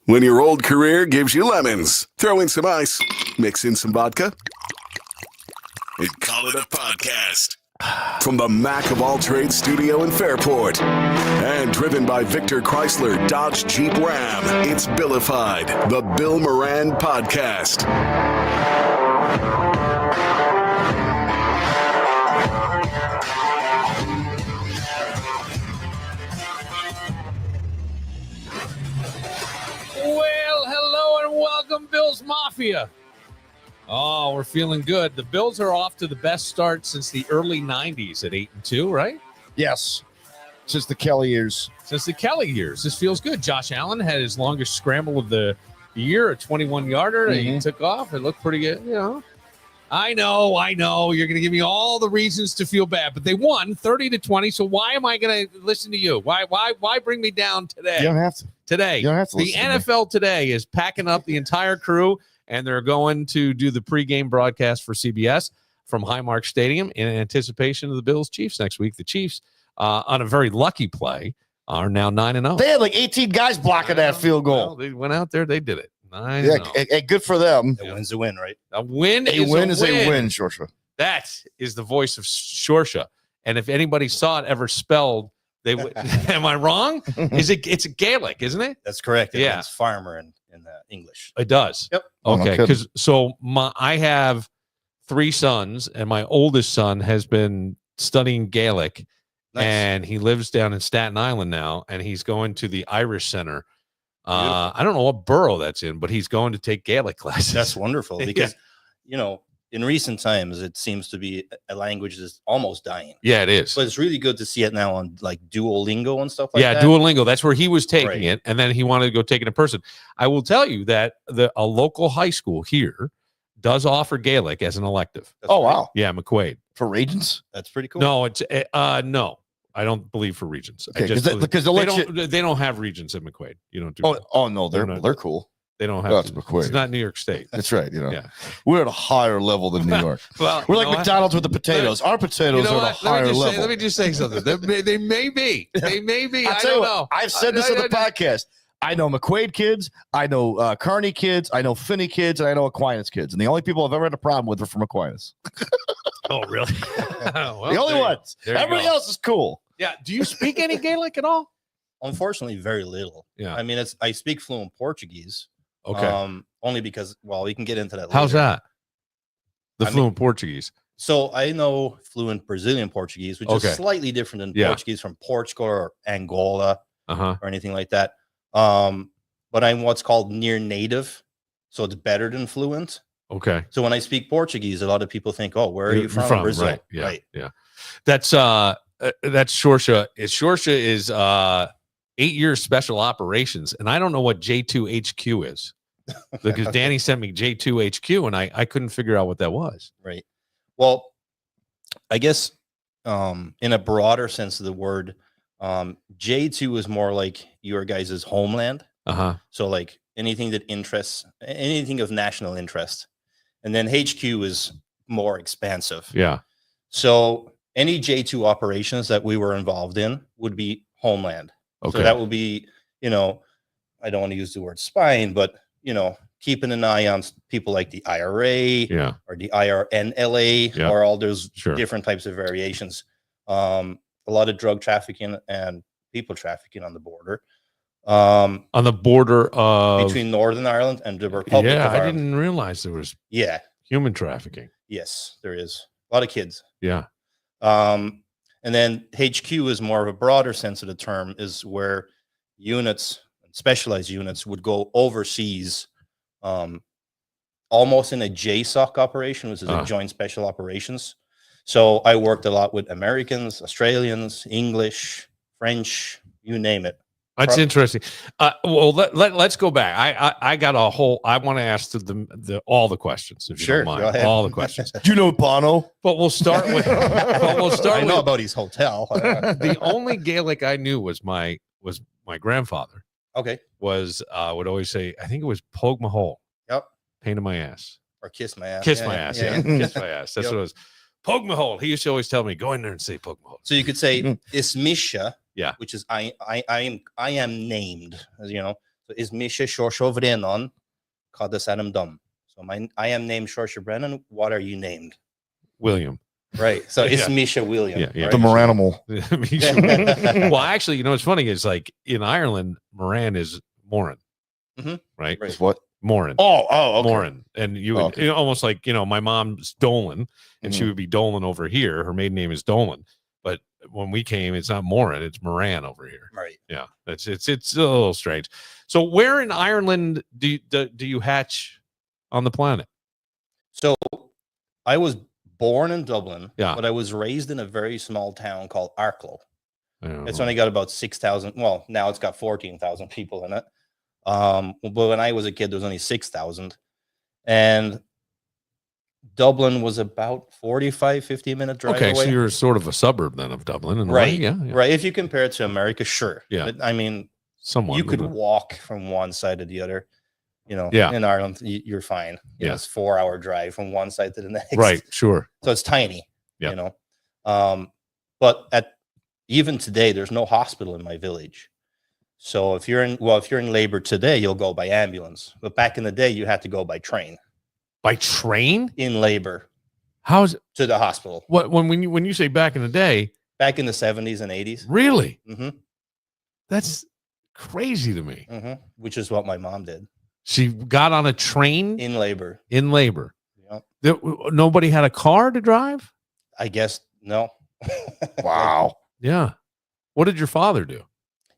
When your old career gives you lemons, throw in some ice, mix in some vodka, and call it a podcast. From the Mac of All Trades studio in Fairport, and driven by Victor Chrysler Dodge Jeep Ram, it's Billified, the Bill Moran Podcast. Well, hello and welcome, Bills Mafia. Oh, we're feeling good. The Bills are off to the best start since the early 90s at 8-2, right? Yes. Since the Kelly years. Since the Kelly years. This feels good. Josh Allen had his longest scramble of the year, a 21-yarder. He took off. It looked pretty good, you know. I know. You're going to give me all the reasons to feel bad, but they won 30-20, so why am I going to listen to you? Why bring me down today? You don't have to. Today. You don't have to The listen to me. NFL today is packing up the entire crew, and they're going to do the pregame broadcast for CBS from Highmark Stadium in anticipation of the Bills-Chiefs next week. The Chiefs, on a very lucky play, are now 9-0. They had like 18 guys blocking that field goal. Well, they went out there. They did it. 9-0. Yeah, good for them. A win's a win, right? A win A win is a win, Seoirse. That is the voice of Seoirse. And if anybody saw it ever spelled, they would. Am I wrong? It's a Gaelic, isn't it? That's correct. It Yeah. means farmer in English. It does. Yep. Oh, no Okay, kidding. because I have 3 sons, and my oldest son has been studying Gaelic, Nice. and he lives down in Staten Island now, and he's going to the Irish Center. I don't know what borough that's in, but he's going to take Gaelic classes. That's wonderful Yeah. because, in recent times, it seems to be a language that's almost dying. Yeah, it is. But it's really good to see it now on like Duolingo and stuff like Yeah, that. Duolingo. That's where he was taking Right. it, and then he wanted to go take it in person. I will tell you that a local high school here does offer Gaelic as an elective. That's Oh, pretty- wow. Yeah, McQuaid. For Regents? That's pretty cool. No, it's no. I don't believe for Regents. I Okay, just believe- because they'll they let you. don't. They don't have Regents at McQuaid. You don't do. Oh no, They're not- they're cool. They don't have. That's McQuaid. It's not New York State. That's right. Yeah. We're at a higher level than New York. Well, We're you like know what? McDonald's with the potatoes. Our potatoes are at a higher level. Let me just say something. They may be. They may be. I'll I tell you don't what, know. I've said this on the podcast. I know McQuaid kids, I know Kearney kids, I know Finney kids, and I know Aquinas kids. And the only people I've ever had a problem with are from Aquinas. Oh, really? Well, The only ones. there you Everybody go. else is cool. Yeah. Do you speak any Gaelic at all? Unfortunately, very little. Yeah. I mean, I speak fluent Portuguese. Okay. Only because, we can get into that How's later. that? The I mean- fluent Portuguese. So I know fluent Brazilian Portuguese, which Okay. is slightly different than Yeah. Portuguese from Portugal or Angola Uh-huh. or anything like that. But I'm what's called near native, so it's better than fluent. Okay. So when I speak Portuguese, a lot of people think, "Oh, where are you from?" Brazil, Right. Yeah. right? Yeah. That's Seoirse. Seoirse is 8 years special operations, and I don't know what J2HQ is because Danny sent me J2HQ, and I couldn't figure out what that was. Right. Well, I guess in a broader sense of the word, J2 is more like your guys' homeland. Uh-huh. So like anything that interests, anything of national interest. And then HQ is more expansive. Yeah. So any J2 operations that we were involved in would be homeland. Okay. So that would be, I don't want to use the word spying, but, keeping an eye on people like the IRA Yeah. or the IRNLA Yeah. or all those Sure. different types of variations. A lot of drug trafficking and people trafficking on the border. On the border of Between Northern Ireland and the Republic Yeah, of I Ireland. didn't realize there was Yeah. human trafficking. Yes, there is. A lot of kids. Yeah. And then HQ is more of a broader sense of the term, is where units, specialized units, would go overseas, almost in a JSOC operation, which is a joint special operations. So I worked a lot with Americans, Australians, English, French, you name it. That's interesting. Well, let's go back. I got a whole. I want to ask all the questions. If you Sure, don't mind. go ahead. All the questions. Do you know Bono? But we'll start with. I know about his hotel. The only Gaelic I knew was my grandfather. Okay. Would always say, I think it was "Pogue my hole." Yep. Pain in my ass. Or kiss my ass. Kiss my ass. Yeah. Kiss my ass. That's Yep. what it was. Pogue my hole. He used to always tell me, go in there and say pogue my hole. So you could say Ismisha, Yeah. which is I am named, as you know. So is Misha Seoirse Brennan Cadas Adam Dum. So I am named Seoirse Brennan. What are you named? William. Right. So it's Yeah. Misha William. Yeah. Right? The Moranimal. Well, actually, you know, what's funny is like in Ireland, Moran is Moran, Mhm. right? Right. Is what? Moran. Oh, okay. Moran. And you Oh, would okay. you know, almost like, you know, my mom's Dolan and she would be Dolan over here. Her maiden name is Dolan. But when we came, it's not Moran, it's Moran over here. Right. Yeah. It's a little strange. So where in Ireland do you hatch on the planet? So I was born in Dublin, Yeah. but I was raised in a very small town called Arklow. It's Oh. only got about 6,000. Well, now it's got 14,000 people in it. But when I was a kid, there was only 6,000. And Dublin was about 45, 50-minute drive Okay, away. so you're sort of a suburb then of Dublin, in a Right. way. Yeah. Right. If you compare it to America, sure. Yeah. But, I mean, Somewhat. you could walk from one side to the other. You know, Yeah. in Ireland, you're fine. You know, Yeah. it's 4-hour drive from one side to the next. Right. Sure. So it's tiny. Yeah. You know, but even today, there's no hospital in my village. So if you're in labor today, you'll go by ambulance. But back in the day, you had to go by train By train? in labor How's to the hospital. what when you say back in the day? Back in the 70s and 80s. Really? Mm-hmm. That's crazy to me. Mm-hmm. Which is what my mom did She got on a train in labor. in labor. Yeah. Nobody had a car to drive? I guess no. Wow. Yeah. What did your father do?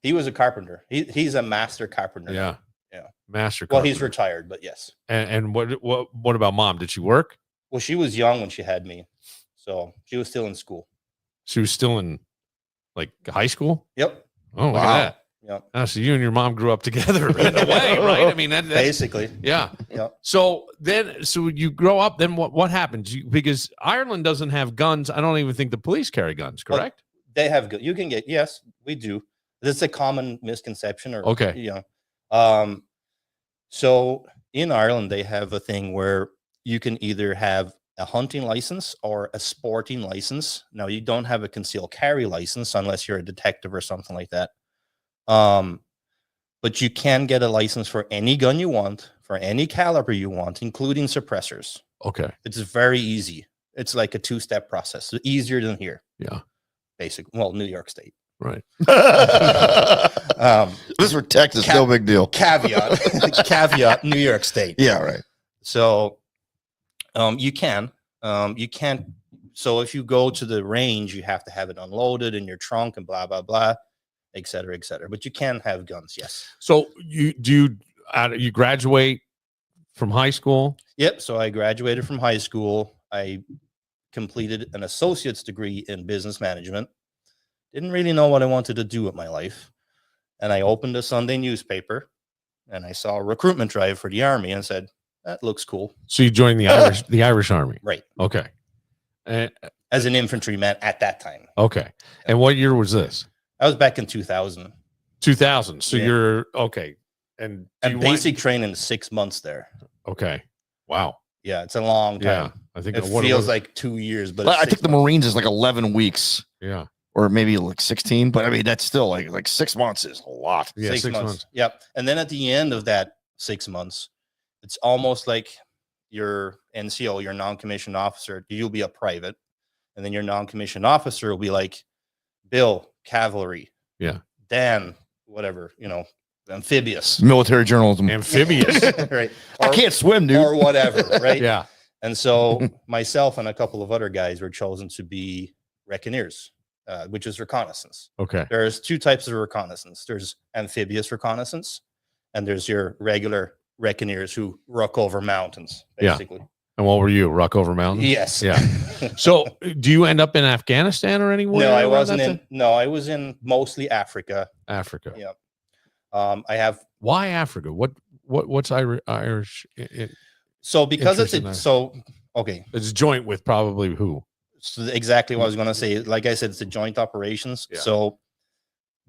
He was a carpenter. He's a master carpenter. Yeah. Yeah. Master Well, he's carpenter. retired, but yes. And what about mom? Did she work? Well, she was young when she had me, so she was still in school. She was still in like high school? Yep. Oh, look Wow. at that. Yep. Oh, so you and your mom grew up together in a way, right? I mean, that's Basically. yeah. Yep. So you grow up. Then what happens? Because Ireland doesn't have guns. I don't even think the police carry guns. Correct? They have good. You can get. Yes, we do. This is a common misconception. Or Okay. You know. So in Ireland, they have a thing where you can either have a hunting license or a sporting license. Now, you don't have a concealed carry license unless you're a detective or something like that. But you can get a license for any gun you want, for any caliber you want, including suppressors. Okay. It's very easy. It's like a 2-step process, so easier than here. Yeah. Basically, well, New York State. Right. This for Texas, no big deal. Caveat, New York State. Yeah, right. So, you can't. So if you go to the range, you have to have it unloaded in your trunk and blah blah blah, et cetera, et cetera. But you can have guns. Yes. So you graduate from high school? Yep. So I graduated from high school. I completed an associate's degree in business management. Didn't really know what I wanted to do with my life. And I opened a Sunday newspaper and I saw a recruitment drive for the Army and said, that looks cool. So you joined the Irish Army. Right. Okay. As an infantryman at that time. Okay. And what year was this? I was back in 2000. 2000. So Yeah. you're okay. And Basic training is 6 months there. Okay. Wow. Yeah, it's a long time. Yeah. I think It feels like 2 years, but I it's think 6 the months. Marines is like 11 weeks yeah. or maybe like 16, but I mean, that's still like 6 months is a lot. Yeah. 6 6 months. months. Yep. And then at the end of that 6 months, it's almost like your NCO, your non-commissioned officer, you'll be a private. And then your non-commissioned officer will be like Bill, cavalry. Yeah. Dan, whatever, amphibious. Military journalism. Amphibious. Right. I can't swim, dude. Or whatever, right? Yeah. And so myself and a couple of other guys were chosen to be reckoneers, which is reconnaissance. Okay. There's 2 types of reconnaissance. There's amphibious reconnaissance, and there's your regular reckoneers who ruck over mountains, Yeah. basically. And what were you? Rock over mountains? Yes. Yeah. So do you end up in Afghanistan or anywhere? No, I around wasn't that in. time? No, I was in mostly Africa. Africa. Yeah. I have. Why Africa? What's Irish? So because Interest in that. okay. It's joint with probably who? So exactly what I was going to say. Like I said, it's a joint operations. Yeah. So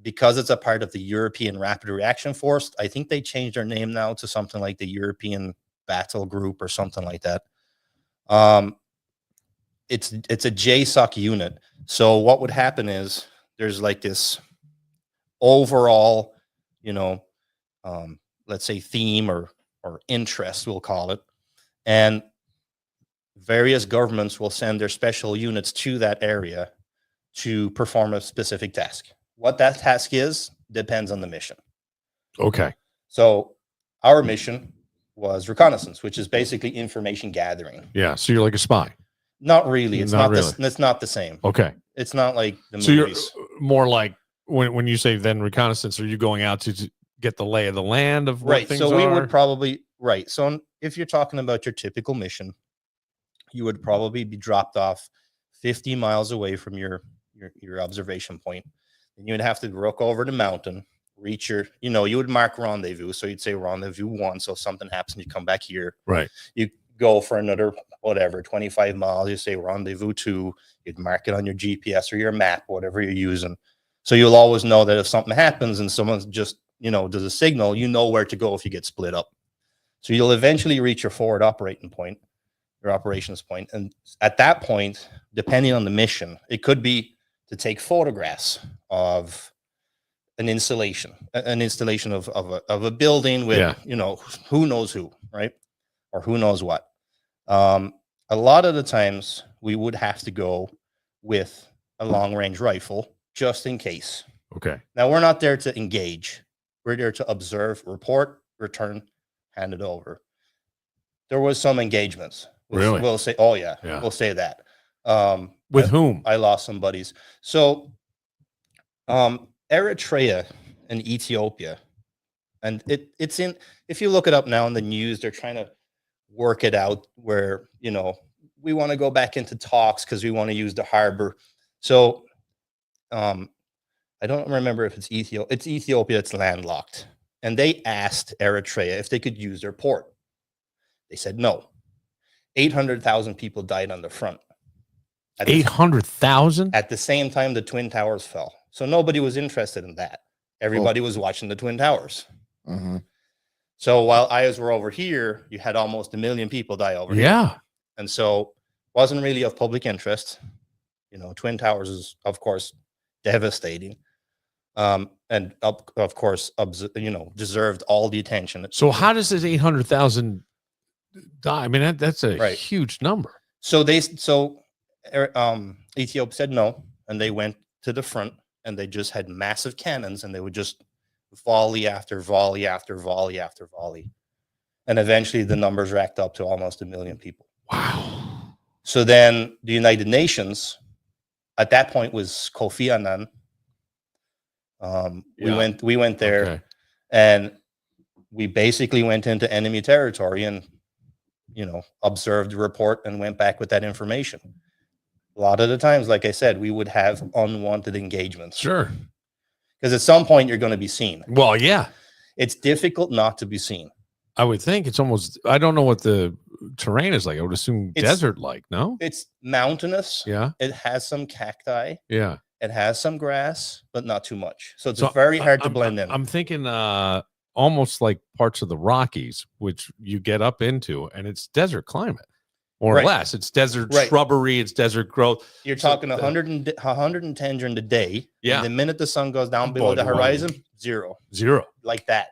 because it's a part of the European Rapid Reaction Force, I think they changed their name now to something like the European Battle Group or something like that. It's a JSOC unit. So what would happen is there's like this overall, let's say, theme or interest, we'll call it. And various governments will send their special units to that area to perform a specific task. What that task is depends on the mission. Okay. So our mission was reconnaissance, which is basically information gathering. Yeah. So you're like a spy. Not really. It's Not not really. it's not the same. Okay. It's not like the So movies. you're more like when you say then reconnaissance, are you going out to get the lay of the land of what Right. things So we are? would probably So if you're talking about your typical mission, you would probably be dropped off 50 miles away from your observation point. And you would have to look over the mountain, reach your, you would mark rendezvous. So you'd say rendezvous 1. So if something happens, you come back here. Right. You go for another, 25 miles. You say rendezvous 2. You'd mark it on your GPS or your map, whatever you're using. So you'll always know that if something happens and someone's just, does a signal, you know where to go if you get split up. So you'll eventually reach your forward operating point, your operations point. And at that point, depending on the mission, it could be to take photographs of an installation of a building with, who knows who, right? Or who knows what. A lot of the times we would have to go with a long range rifle just in case. Okay. Now we're not there to engage. We're there to observe, report, return, hand it over. There was some engagements. Really? We'll say, we'll say that. With whom? I lost some buddies. So Eritrea and Ethiopia, and it's in, if you look it up now in the news, they're trying to work it out where, we want to go back into talks because we want to use the harbor. So I don't remember if it's Ethiopia. It's Ethiopia that's landlocked. And they asked Eritrea if they could use their port. They said no. 800,000 people died on the front. 800,000? At the same time, the Twin Towers fell. So nobody was interested in that. Everybody was watching the Twin Towers. Mm-hmm. So while eyes were over here, you had almost 1 million people die over here. Yeah. And so wasn't really of public interest. Twin Towers is, of course, devastating. And of course, deserved all the attention. So how does this 800,000 die? I mean, that's a huge number. So Ethiopia said no, and they went to the front, and they just had massive cannons, and they would just volley after volley after volley after volley, and eventually the numbers racked up to almost 1 million people. Wow. So then the United Nations, at that point, was Kofi Annan. We went there, and we basically went into enemy territory and observed the report and went back with that information. A lot of the times, like I said, we would have unwanted engagements. Sure. Because at some point you're going to be seen. Well, yeah. It's difficult not to be seen. I would think it's almost, I don't know what the terrain is like. I would assume desert like, no? It's mountainous. Yeah. It has some cacti. Yeah. It has some grass, but not too much. So it's very hard to blend in. I'm thinking almost like parts of the Rockies, which you get up into, and it's desert climate, more or less. It's desert shrubbery, it's desert growth. You're talking 110 during the day. Yeah. And the minute the sun goes down below the horizon, zero. Like that.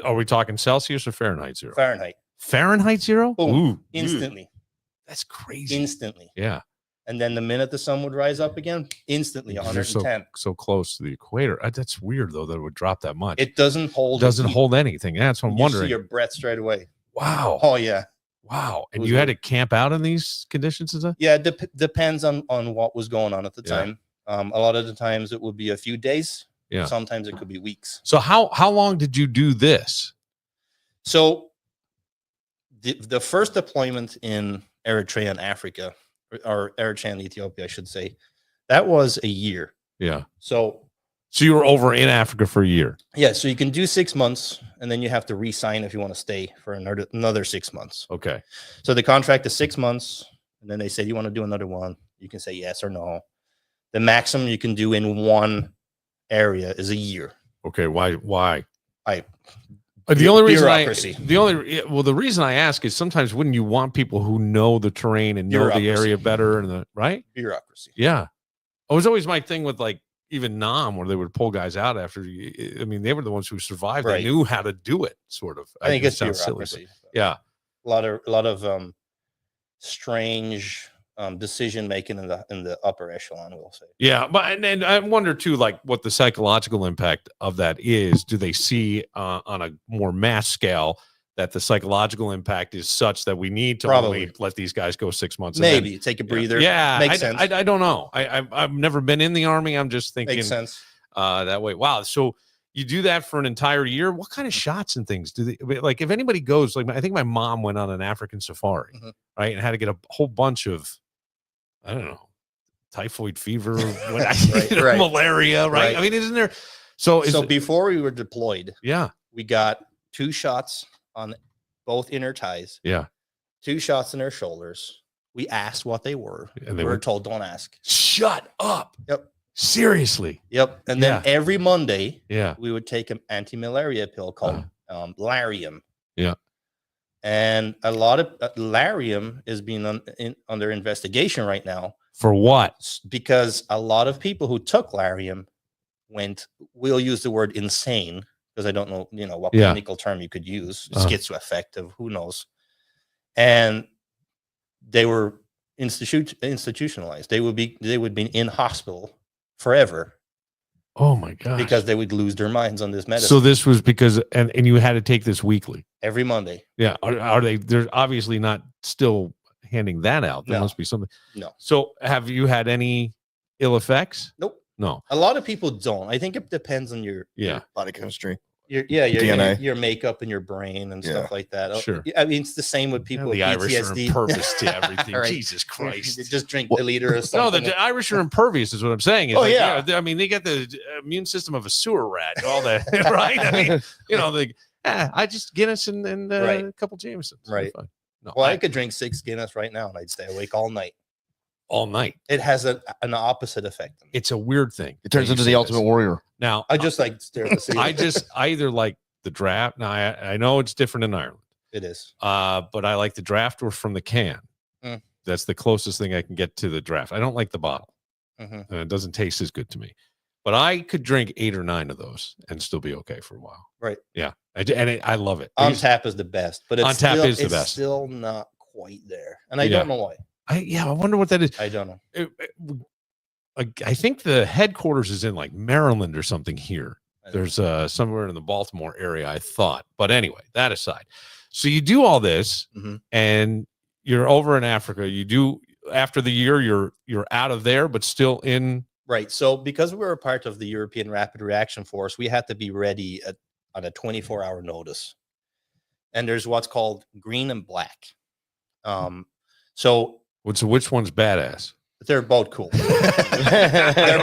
Are we talking Celsius or Fahrenheit zero? Fahrenheit. Fahrenheit zero? Boom. Ooh, Instantly. That's crazy. Instantly. Yeah. And then the minute the sun would rise up again, instantly 110. So close to the equator. That's weird though that it would drop that much. It doesn't hold. Hold anything. That's what I'm wondering. You see your breath straight away. Wow. Oh yeah. Wow. And you had to camp out in these conditions and stuff? Yeah, depends on what was going on at the time. A lot of the times it would be a few days. Yeah. Sometimes it could be weeks. So how long did you do this? So the first deployment in Eritrea and Africa, or Eritrea and Ethiopia, I should say, that was a year. Yeah. So you were over in Africa for a year. Yeah. So you can do 6 months, and then you have to re-sign if you want to stay for another 6 months. Okay. So the contract is 6 months, and then they say, you want to do another one? You can say yes or no. The maximum you can do in one area is a year. Okay. Why? The reason I ask is sometimes wouldn't you want people who know the terrain and know the area better and right? Bureaucracy. Yeah. It was always my thing with like even Nam, where they would pull guys out after. I mean, they were the ones who survived. Right. They knew how to do it. Sort of. I think it it's sounds silly, bureaucracy. but yeah, A lot of strange decision making in the upper echelon, we'll say. yeah. But and I wonder too, like what the psychological impact of that is. Do they see on a more mass scale that the psychological impact is such that we need to Probably. only let these guys go 6 months? Maybe take a breather. Yeah, Makes sense. I don't know. I've never been in the Army. I'm just thinking Makes sense. that way. Wow. So you do that for an entire year. What kind of shots and things do they like? If anybody goes, like I think my mom went on an African safari, right, and had to get a whole bunch of, I don't know, typhoid fever, Right. malaria, right? I mean, isn't there? So before we were deployed, yeah, we got 2 shots on both inner thighs, yeah, 2 shots in our shoulders. We asked what they were, and we were told don't ask. Shut up. Yep. Seriously. Yep. And then every Monday, yeah, we would take an anti-malaria pill called Lariam. Yeah. And a lot of Lariam is being under investigation right now. For what? Because a lot of people who took Lariam we'll use the word insane, because I don't know, what clinical term you could use, schizoaffective, who knows. And they were institutionalized. They would be in hospital forever. Oh my God. Because they would lose their minds on this medicine. So this was because, and you had to take this weekly. Every Monday. Yeah. Are they, they're obviously not still handing that out. There must be something. No. So have you had any ill effects? Nope. No. A lot of people don't. I think it depends on your body chemistry. Your DNA. your makeup in your brain and stuff like that. Sure. I mean, it's the same with people with the Irish are PTSD. impervious to everything. Right. Jesus Christ. They just drink a liter of something. No, the Irish are impervious is what I'm saying. It's I mean, they get the immune system of a sewer rat, all that, right? I mean, I just Guinness and a couple Jamesons. Right. No, well, I could drink 6 Guinness right now and I'd stay awake all night. All night. It has an opposite effect. It's a weird thing. It turns into the Ultimate Warrior. Now, I just like stare at the ceiling. I either like the draft. Now, I know it's different in Ireland. It is. But I like the draft or from the can. That's the closest thing I can get to the draft. I don't like the bottle. And it doesn't taste as good to me. But I could drink 8 or 9 of those and still be okay for a while. Right. Yeah. I love it. On tap is the best, but on tap is the best. It's still not quite there. And I don't know why. I wonder what that is. I don't know. I think the headquarters is in like Maryland or something here. There's somewhere in the Baltimore area, I thought. But anyway, that aside. So you do all this and you're over in Africa. You do after the year, you're out of there, but still in. Right. So because we were a part of the European Rapid Reaction Force, we had to be ready on a 24-hour notice. And there's what's called green and black. So which one's badass? They're both cool. they're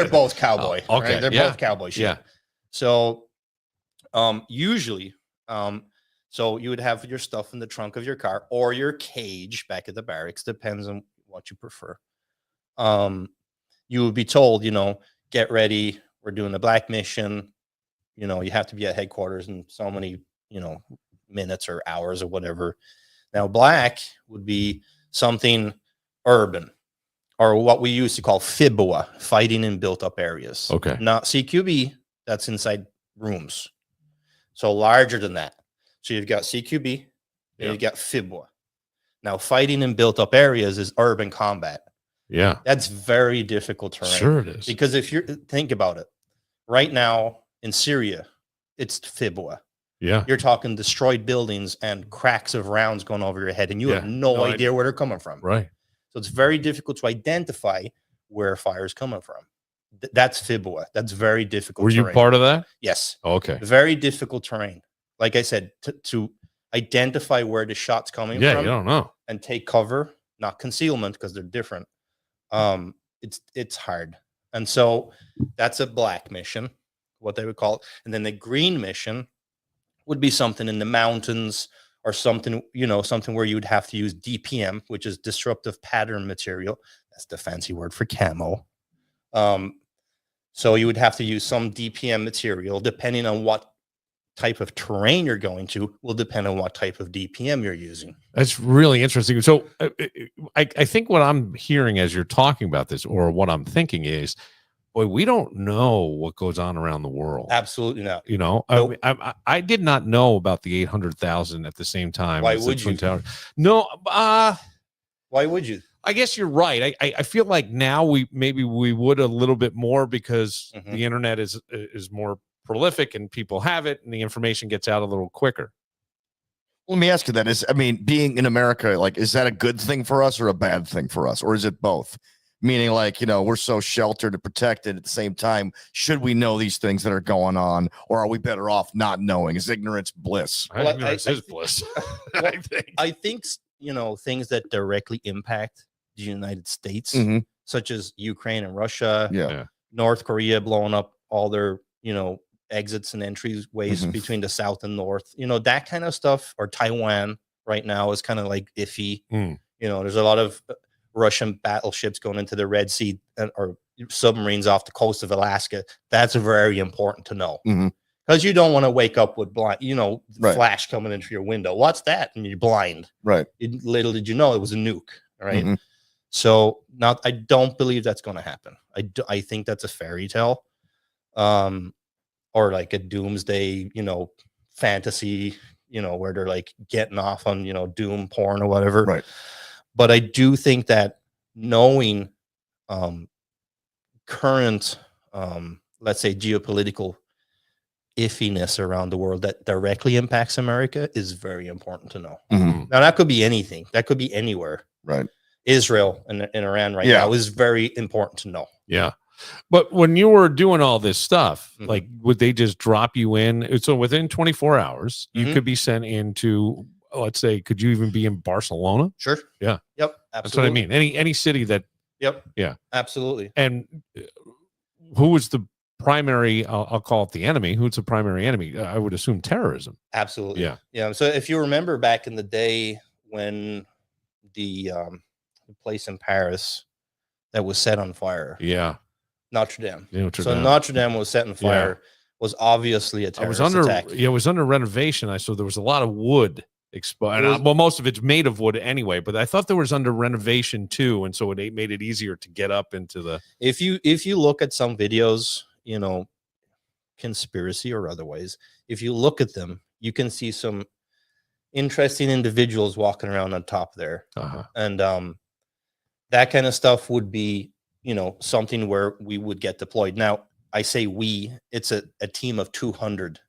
both cowboy. Oh, okay. Right? They're both cowboy shit. Yeah. So usually, so you would have your stuff in the trunk of your car or your cage back at the barracks, depends on what you prefer. You would be told, get ready. We're doing a black mission. You have to be at headquarters in so many, minutes or hours or whatever. Now, black would be something urban, or what we used to call FIBUA, fighting in built-up areas. Okay. Not CQB, that's inside rooms. So larger than that. So you've got CQB, and you've got FIBUA. Now, fighting in built-up areas is urban combat. Yeah. That's very difficult terrain. Sure it is. Because if think about it, right now in Syria, it's FIBUA. Yeah. You're talking destroyed buildings and cracks of rounds going over your head, and you have no idea where they're coming from. Right. So it's very difficult to identify where fire is coming from. That's FIBUA. That's very difficult. Were you part of that? Yes. Okay. Very difficult terrain. Like I said, to identify where the shot's coming from. Yeah, you don't know. And take cover, not concealment, because they're different. It's hard. And so that's a black mission, what they would call it. And then the green mission would be something in the mountains or something, something where you would have to use DPM, which is disruptive pattern material. That's the fancy word for camo. So you would have to use some DPM material, depending on what type of terrain you're going to, will depend on what type of DPM you're using. That's really interesting. So I think what I'm hearing as you're talking about this, or what I'm thinking is, boy, we don't know what goes on around the world. Absolutely not. You know, Nope. I did not know about the 800,000 at the same time. Why as the would Twin you? Towers. No, Why would you? I guess you're right. I feel like now we would a little bit more because the internet is more prolific and people have it and the information gets out a little quicker. Let me ask you that. Being in America, like, is that a good thing for us or a bad thing for us? Or is it both? Meaning, like, you know, we're so sheltered and protected at the same time. Should we know these things that are going on, or are we better off not knowing? Is ignorance bliss? Well, ignorance is bliss. I think, you know, things that directly impact the United States, such as Ukraine and Russia, North Korea blowing up all their, you know, exits and entries ways between the South and North, you know, that kind of stuff, or Taiwan right now is kind of like iffy. You know, there's a lot of Russian battleships going into the Red Sea or submarines off the coast of Alaska. That's very important to know because you don't want to wake up with flash coming into your window. What's that? And you're blind. Right. Little did you know it was a nuke. Right. So I don't believe that's going to happen. I think that's a fairy tale, or like a doomsday, you know, fantasy, you know, where they're like getting off on, you know, doom porn or whatever. Right. But I do think that knowing current, let's say, geopolitical iffiness around the world that directly impacts America is very important to know. Now, that could be anything. That could be anywhere. Right. Israel and Iran right now is very important to know. Yeah. But when you were doing all this stuff, like, would they just drop you in? So within 24 hours, you could be sent into, let's say, could you even be in Barcelona? Sure. Yeah. Yep. Absolutely. That's what I mean. Any city that. Yep. Yeah. Absolutely. And who was the primary, I'll call it the enemy. Who's the primary enemy? I would assume terrorism. Absolutely. Yeah. Yeah. So if you remember back in the day when the place in Paris that was set on fire. Yeah. Notre Dame. Notre Dame. Notre Dame was set on fire. Was obviously a terrorist attack. Yeah, it was under renovation. I saw there was a lot of wood exposed. Well, most of it's made of wood anyway, but I thought there was under renovation too, and so it made it easier to get up into the. If you look at some videos, you know, conspiracy or otherwise, if you look at them, you can see some interesting individuals walking around on top there, and that kind of stuff would be, you know, something where we would get deployed. Now, I say it's a team of 200.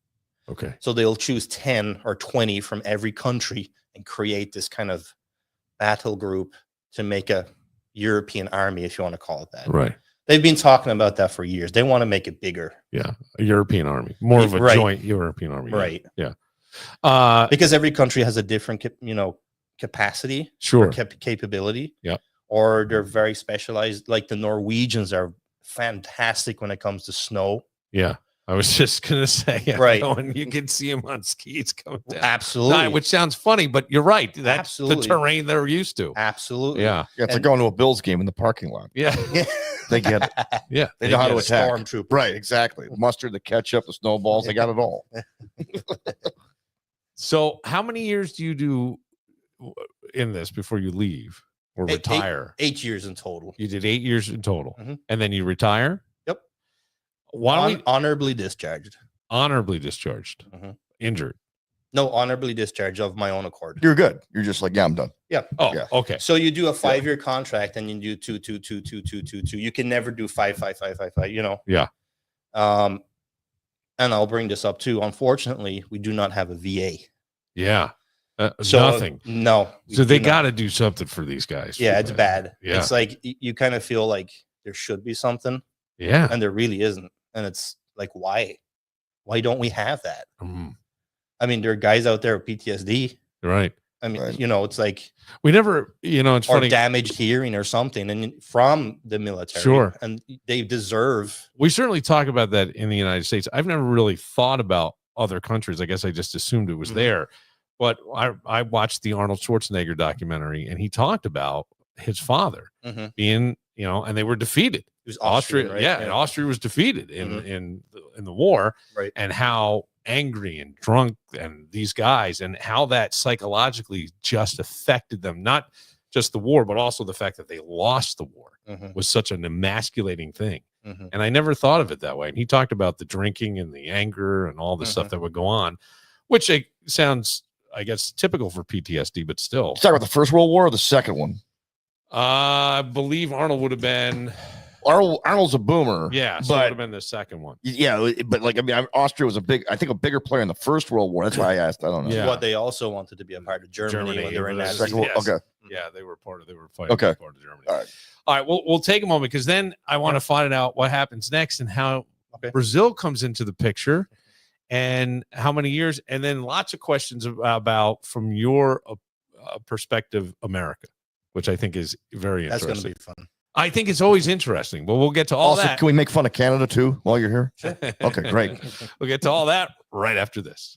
Okay. So they'll choose 10 or 20 from every country and create this kind of battle group to make a European army, if you want to call it that. Right. They've been talking about that for years. They want to make it bigger. Yeah. A European army, more of a joint European army. Right. Yeah. Because every country has a different, you know, capacity. Sure. Capability. Yeah. Or they're very specialized. Like the Norwegians are fantastic when it comes to snow. Yeah. I was just gonna say, right? And you can see them on skis coming down, absolutely. Which sounds funny, but you're right. That's absolutely the terrain they're used to. Absolutely, yeah. It's like going to a Bills game in the parking lot. Yeah, they get it. Yeah, they know how to attack. Stormtrooper. Right, exactly. The mustard, the ketchup, the snowballs, they got it all. So, how many years do you do in this before you leave or retire? 8 years in total. You did 8 years in total, and then you retire. Yep. Why honorably discharged? Honorably discharged. Injured. No, honorably discharged of my own accord. You're good. You're just like, yeah, I'm done. Yeah. Oh, yeah. Okay. So you do a 5-year contract, and you do 2. You can never do 5. You know. Yeah. And I'll bring this up too. Unfortunately, we do not have a VA. Yeah. So nothing. No. So they got to do something for these guys. Yeah, it's bad. Yeah. It's like you kind of feel like there should be something. Yeah. And there really isn't. And it's like, why? Why don't we have that? I mean, there are guys out there with PTSD. Right. I mean, you know, it's like we never, you know, it's funny. Damaged hearing or something, and from the military. Sure. And they deserve. We certainly talk about that in the United States. I've never really thought about other countries. I guess I just assumed it was there. But I watched the Arnold Schwarzenegger documentary, and he talked about his father being, you know, and they were defeated. It was Austria, right? Yeah, and Austria was defeated in the war, right? And how angry and drunk and these guys, and how that psychologically just affected them. Not just the war, but also the fact that they lost the war was such an emasculating thing. Mhm. And I never thought of it that way. And he talked about the drinking and the anger and all the stuff that would go on, which sounds, I guess, typical for PTSD, but still. Talk about the First World War or the second one? I believe Arnold would have been. Arnold's a boomer. Yeah, so it would but have been the second one. yeah, but like I mean, Austria was a bigger player in the First World War. That's why I asked. I don't know. Yeah. What they also wanted to be a part of Germany when they were in that. Second World. Yes. Okay. Yeah, they were fighting Okay. part of Germany. All right. All right, we'll take a moment because then I want to find out what happens next and how Brazil comes into the picture and how many years, and then lots of questions about from your perspective, America, which I think is very interesting. That's going to be fun. I think it's always interesting, but we'll get to all Also, that. can we make fun of Canada too while you're here? Okay, great. We'll get to all that right after this.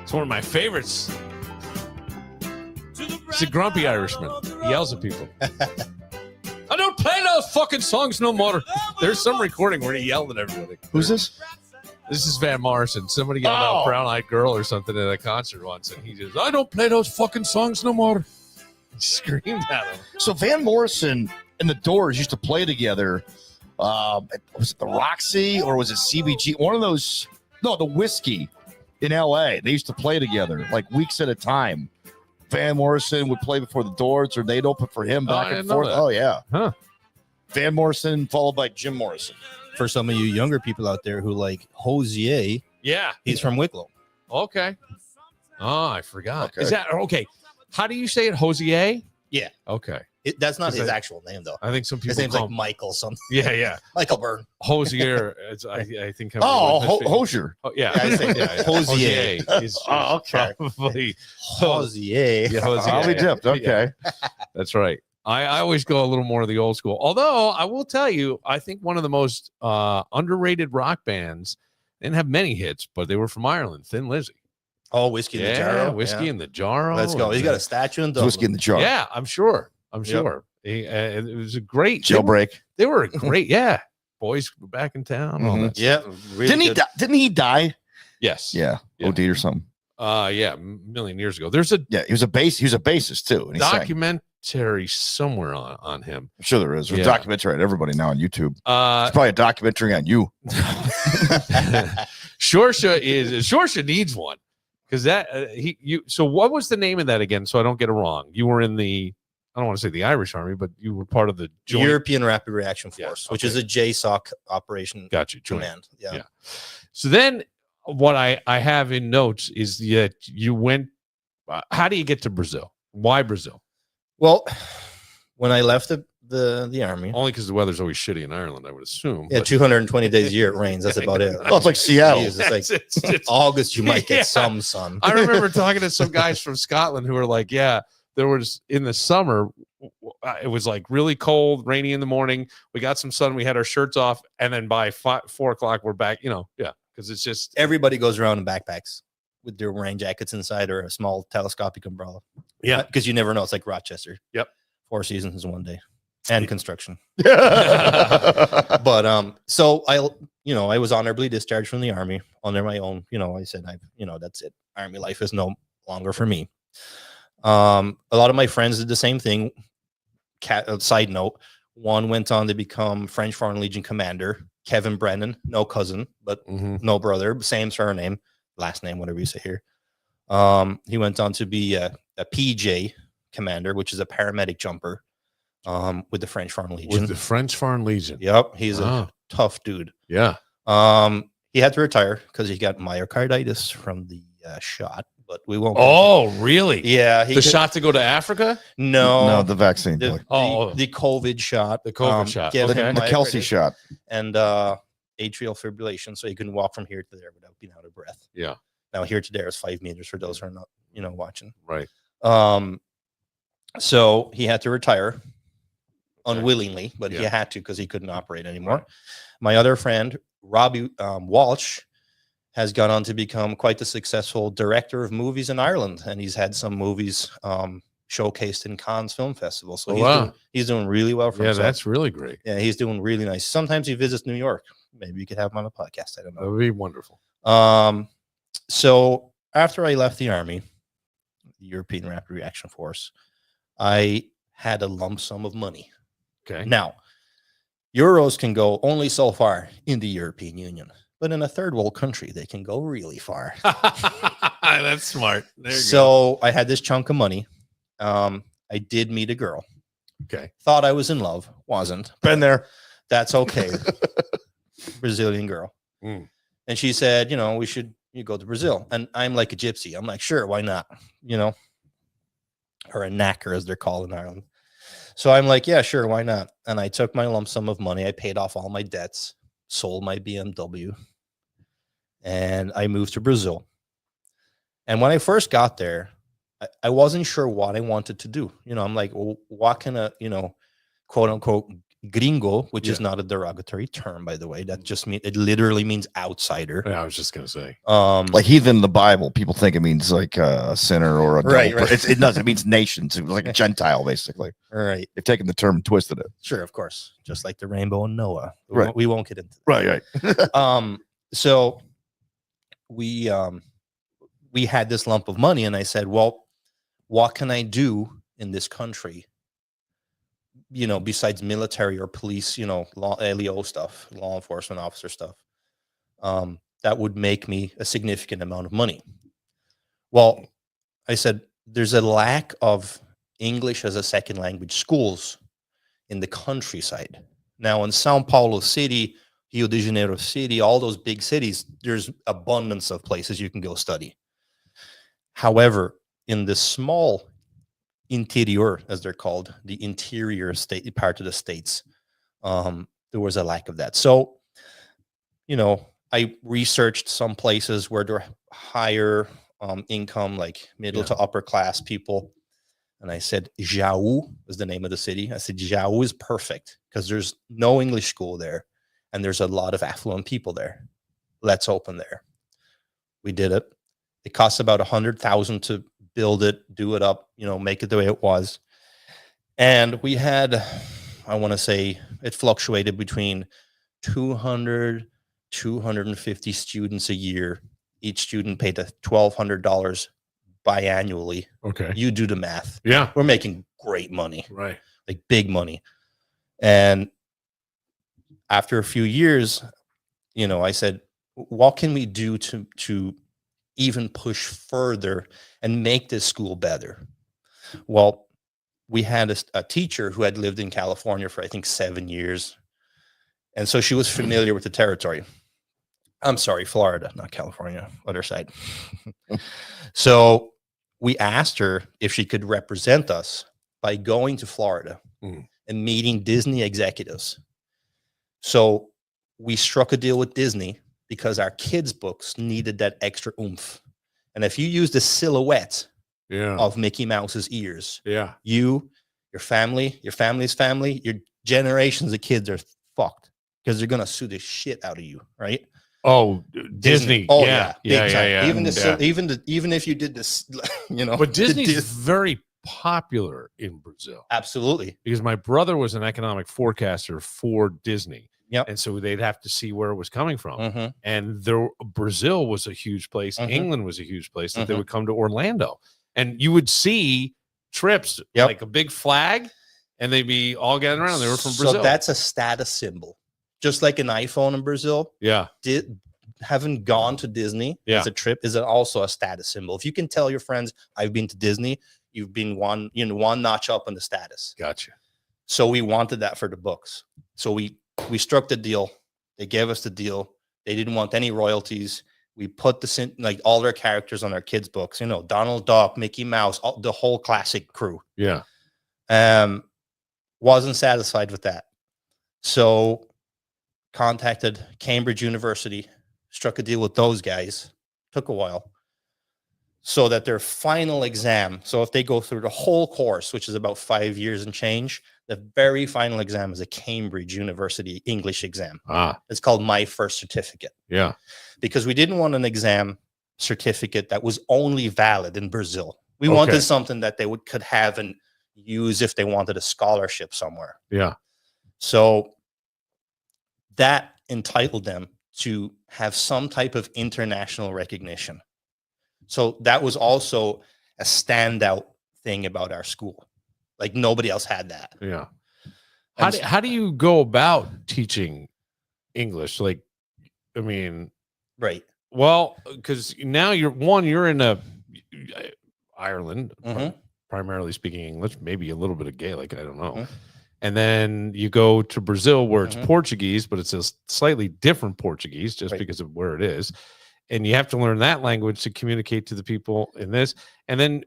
It's one of my favorites. He's a grumpy Irishman. He yells at people. I don't play those fucking songs no more. There's some recording where he yelled at everybody. Who's this? This is Van Morrison. Somebody got a brown-eyed girl or something at a concert once, and he just, I don't play those fucking songs no more. He screamed at him. So Van Morrison and the Doors used to play together. Was it the Roxy or was it CBG? One of those. No, the Whiskey in LA. They used to play together like weeks at a time. Van Morrison would play before the Doors, or they'd open for him back and forth. Oh yeah, huh? Van Morrison followed by Jim Morrison. For some of you younger people out there who like Hosier, Yeah, he's from Wicklow. Okay. Oh, I forgot. Okay. Is that okay? How do you say it? Hosier? Yeah. Okay. That's not Is his that- actual name though. I think some people His name's call like him- Michael something. Yeah. Michael Byrne. Hosier. I think. Hosier. Oh, yeah. Yeah, I say Hosier. is okay. Probably Hosier. Yeah, Hosier. I'll be dipped. Okay. Yeah. That's right. I always go a little more of the old school. Although I will tell you, I think one of the most underrated rock bands, they didn't have many hits, but they were from Ireland, Thin Lizzy. Oh, Whiskey in the Jar. Whiskey in the Jar. Let's go. He's got a statue in It's Dublin. Whiskey in the Jar. Yeah, I'm sure. It was a great Jailbreak. They were a great. Yeah, boys were back in town. All that Yeah, stuff. really Didn't he die? Yes. Yeah. Yeah. OD or something. Yeah, a million years ago. There's a Yeah, he was a bassist too. And he sang. documentary somewhere on him. I'm sure there is. There's Yeah. a documentary on everybody now on YouTube. It's Uh, probably a documentary on you. Seoirse needs one because that So what was the name of that again? So I don't get it wrong. You were in the, I don't want to say the Irish Army, but you were part of the joint. European Rapid Reaction Force, Yeah, which okay. is a JSOC operation Got you. Joint. command. Yeah. Yeah. So then what I have in notes is that you went. How do you get to Brazil? Why Brazil? Well, when I left the army, Only because the weather's always shitty in Ireland, I would assume. yeah, but- 220 days a year it rains. That's about it. Oh, it's like Seattle. Jeez, it's like It's- August, you might get Yeah. some sun. I remember talking to some guys from Scotland who were like, yeah, there was in the summer, it was like really cold, rainy in the morning. We got some sun. We had our shirts off. And then by 4 o'clock, we're back, because it's just. Everybody goes around in backpacks with their rain jackets inside or a small telescopic umbrella. Yeah. Because you never know. It's like Rochester. Yep. 4 seasons in one day. And construction. Yeah. But so I was honorably discharged from the army under my own, I said that's it. Army life is no longer for me. A lot of my friends did the same thing. Side note, one went on to become French Foreign Legion commander, Kevin Brennan, no cousin, but Mhm. no brother, same surname, last name, whatever you say here. He went on to be a PJ commander, which is a paramedic jumper, with the French Foreign Legion. With the French Foreign Legion. Yep, he's Wow. a tough dude. Yeah. He had to retire because he got myocarditis from the shot, but we won't. Oh, really? yeah, The shot to go to Africa? No, the vaccine. the, like, the COVID shot, The COVID shot. gave Okay. him the Kelsey myocarditis shot. and atrial fibrillation, so he couldn't walk from here to there without being out of breath. Yeah. Now here to there is 5 meters for those who are not, watching. Right. So he had to retire unwillingly, but he Yeah. had to because he couldn't operate anymore. My other friend, Robbie Walsh, has gone on to become quite the successful director of movies in Ireland, and he's had some movies showcased in Cannes Film Festival. So Oh, he's, wow. he's doing really well for Yeah, himself. that's really great. Yeah, he's doing really nice. Sometimes he visits New York. Maybe you could have him on a podcast. I don't That know. would be wonderful. So after I left the army, the European Rapid Reaction Force, I had a lump sum of money. Okay. Now, euros can go only so far in the European Union, but in a third world country, they can go really far. That's smart. There you go. So I had this chunk of money. I did meet a girl. Okay. Thought I was in love. Wasn't. Been there. That's okay. Brazilian girl. Mm. And she said, you go to Brazil. And I'm like a gypsy. I'm like, sure, why not? Or a knacker, as they're called in Ireland. So I'm like, yeah, sure, why not? And I took my lump sum of money. I paid off all my debts, sold my BMW, and I moved to Brazil. And when I first got there, I wasn't sure what I wanted to do. I'm like, well, what can a, quote unquote gringo, which is not a derogatory term, by the way. That just means, it literally means outsider. Yeah, I was just gonna say. Like heathen in the Bible, people think it means like a sinner or a Right, devil. right. It doesn't. It means nations. It was like a Gentile, basically. All right. They've taken the term and twisted it. Sure, of course. Just like the rainbow and Noah. Right. We won't get into Right. that. So we had this lump of money, and I said, well, what can I do in this country, besides military or police, LEO stuff, law enforcement officer stuff, that would make me a significant amount of money. Well, I said, there's a lack of English as a second language schools in the countryside. Now, in Sao Paulo City, Rio de Janeiro City, all those big cities, there's abundance of places you can go study. However, in the small interior, as they're called, the interior state part of the states, there was a lack of that. So, I researched some places where there are higher income, like middle to upper class people. And I said, Jaú is the name of the city. I said, Jaú is perfect because there's no English school there. And there's a lot of affluent people there. Let's open there. We did it. It costs about $100,000 to build it, do it up, make it the way it was. And we had, I want to say, it fluctuated between 200, 250 students a year. Each student paid $1,200 biannually. Okay. You do the math. Yeah. We're making great money. Right. Like big money. And after a few years, I said, what can we do to even push further and make this school better? Well, we had a teacher who had lived in California for, I think, 7 years. And so she was familiar with the territory. I'm sorry, Florida, not California, other side. So we asked her if she could represent us by going to Florida and meeting Disney executives. So we struck a deal with Disney because our kids' books needed that extra oomph. And if you use the silhouette of Mickey Mouse's ears, you, your family, your family's family, your generations of kids are fucked because they're going to sue the shit out of you, right? Oh, Disney. Oh, yeah. Even if you did this, But Disney's very popular in Brazil. Absolutely. Because my brother was an economic forecaster for Disney. Yep. And so they'd have to see where it was coming from. And Brazil was a huge place. England was a huge place that they would come to Orlando. And you would see trips, like a big flag, and they'd be all gathered around. They were from Brazil. So that's a status symbol. Just like an iPhone in Brazil. Yeah. Having gone to Disney as a trip is also a status symbol. If you can tell your friends, I've been to Disney, you've been one notch up in the status. Gotcha. So we wanted that for the books. So we struck the deal. They gave us the deal. They didn't want any royalties. We put all their characters on our kids' books, Donald Duck, Mickey Mouse, the whole classic crew. Yeah. Wasn't satisfied with that. So contacted Cambridge University, struck a deal with those guys. Took a while. So that their final exam, so if they go through the whole course, which is about 5 years and change, the very final exam is a Cambridge University English exam. It's called My First Certificate. Yeah. Because we didn't want an exam certificate that was only valid in Brazil. We wanted something that they could have and use if they wanted a scholarship somewhere. Yeah. So that entitled them to have some type of international recognition. So that was also a standout thing about our school. Like nobody else had that. Yeah. How do you go about teaching English? Like, I mean, right. Well, because now you're in Ireland, primarily speaking English, maybe a little bit of Gaelic, I don't know. And then you go to Brazil where it's Portuguese, but it's a slightly different Portuguese just because of where it is. And you have to learn that language to communicate to the people in this. And then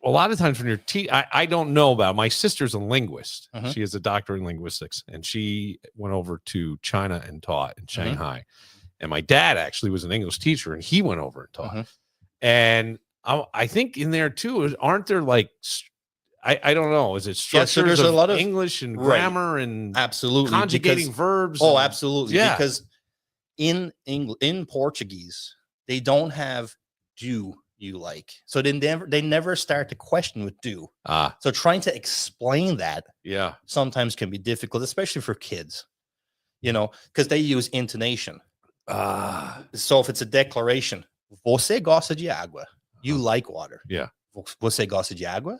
a lot of times when you're I don't know about it. My sister's a linguist. She has a doctorate in linguistics, and she went over to China and taught in Shanghai. And my dad actually was an English teacher, and he went over and taught. And I think in there too, aren't there like, I don't know, is it structures so there's of a lot of English and grammar and absolutely conjugating verbs? Oh, absolutely. Yeah. Because in Portuguese, they don't have do you like. So they never start the question with do. So trying to explain that sometimes can be difficult, especially for kids, because they use intonation. So if it's a declaration, Você gosta de água. You like water. Yeah. Você gosta de água?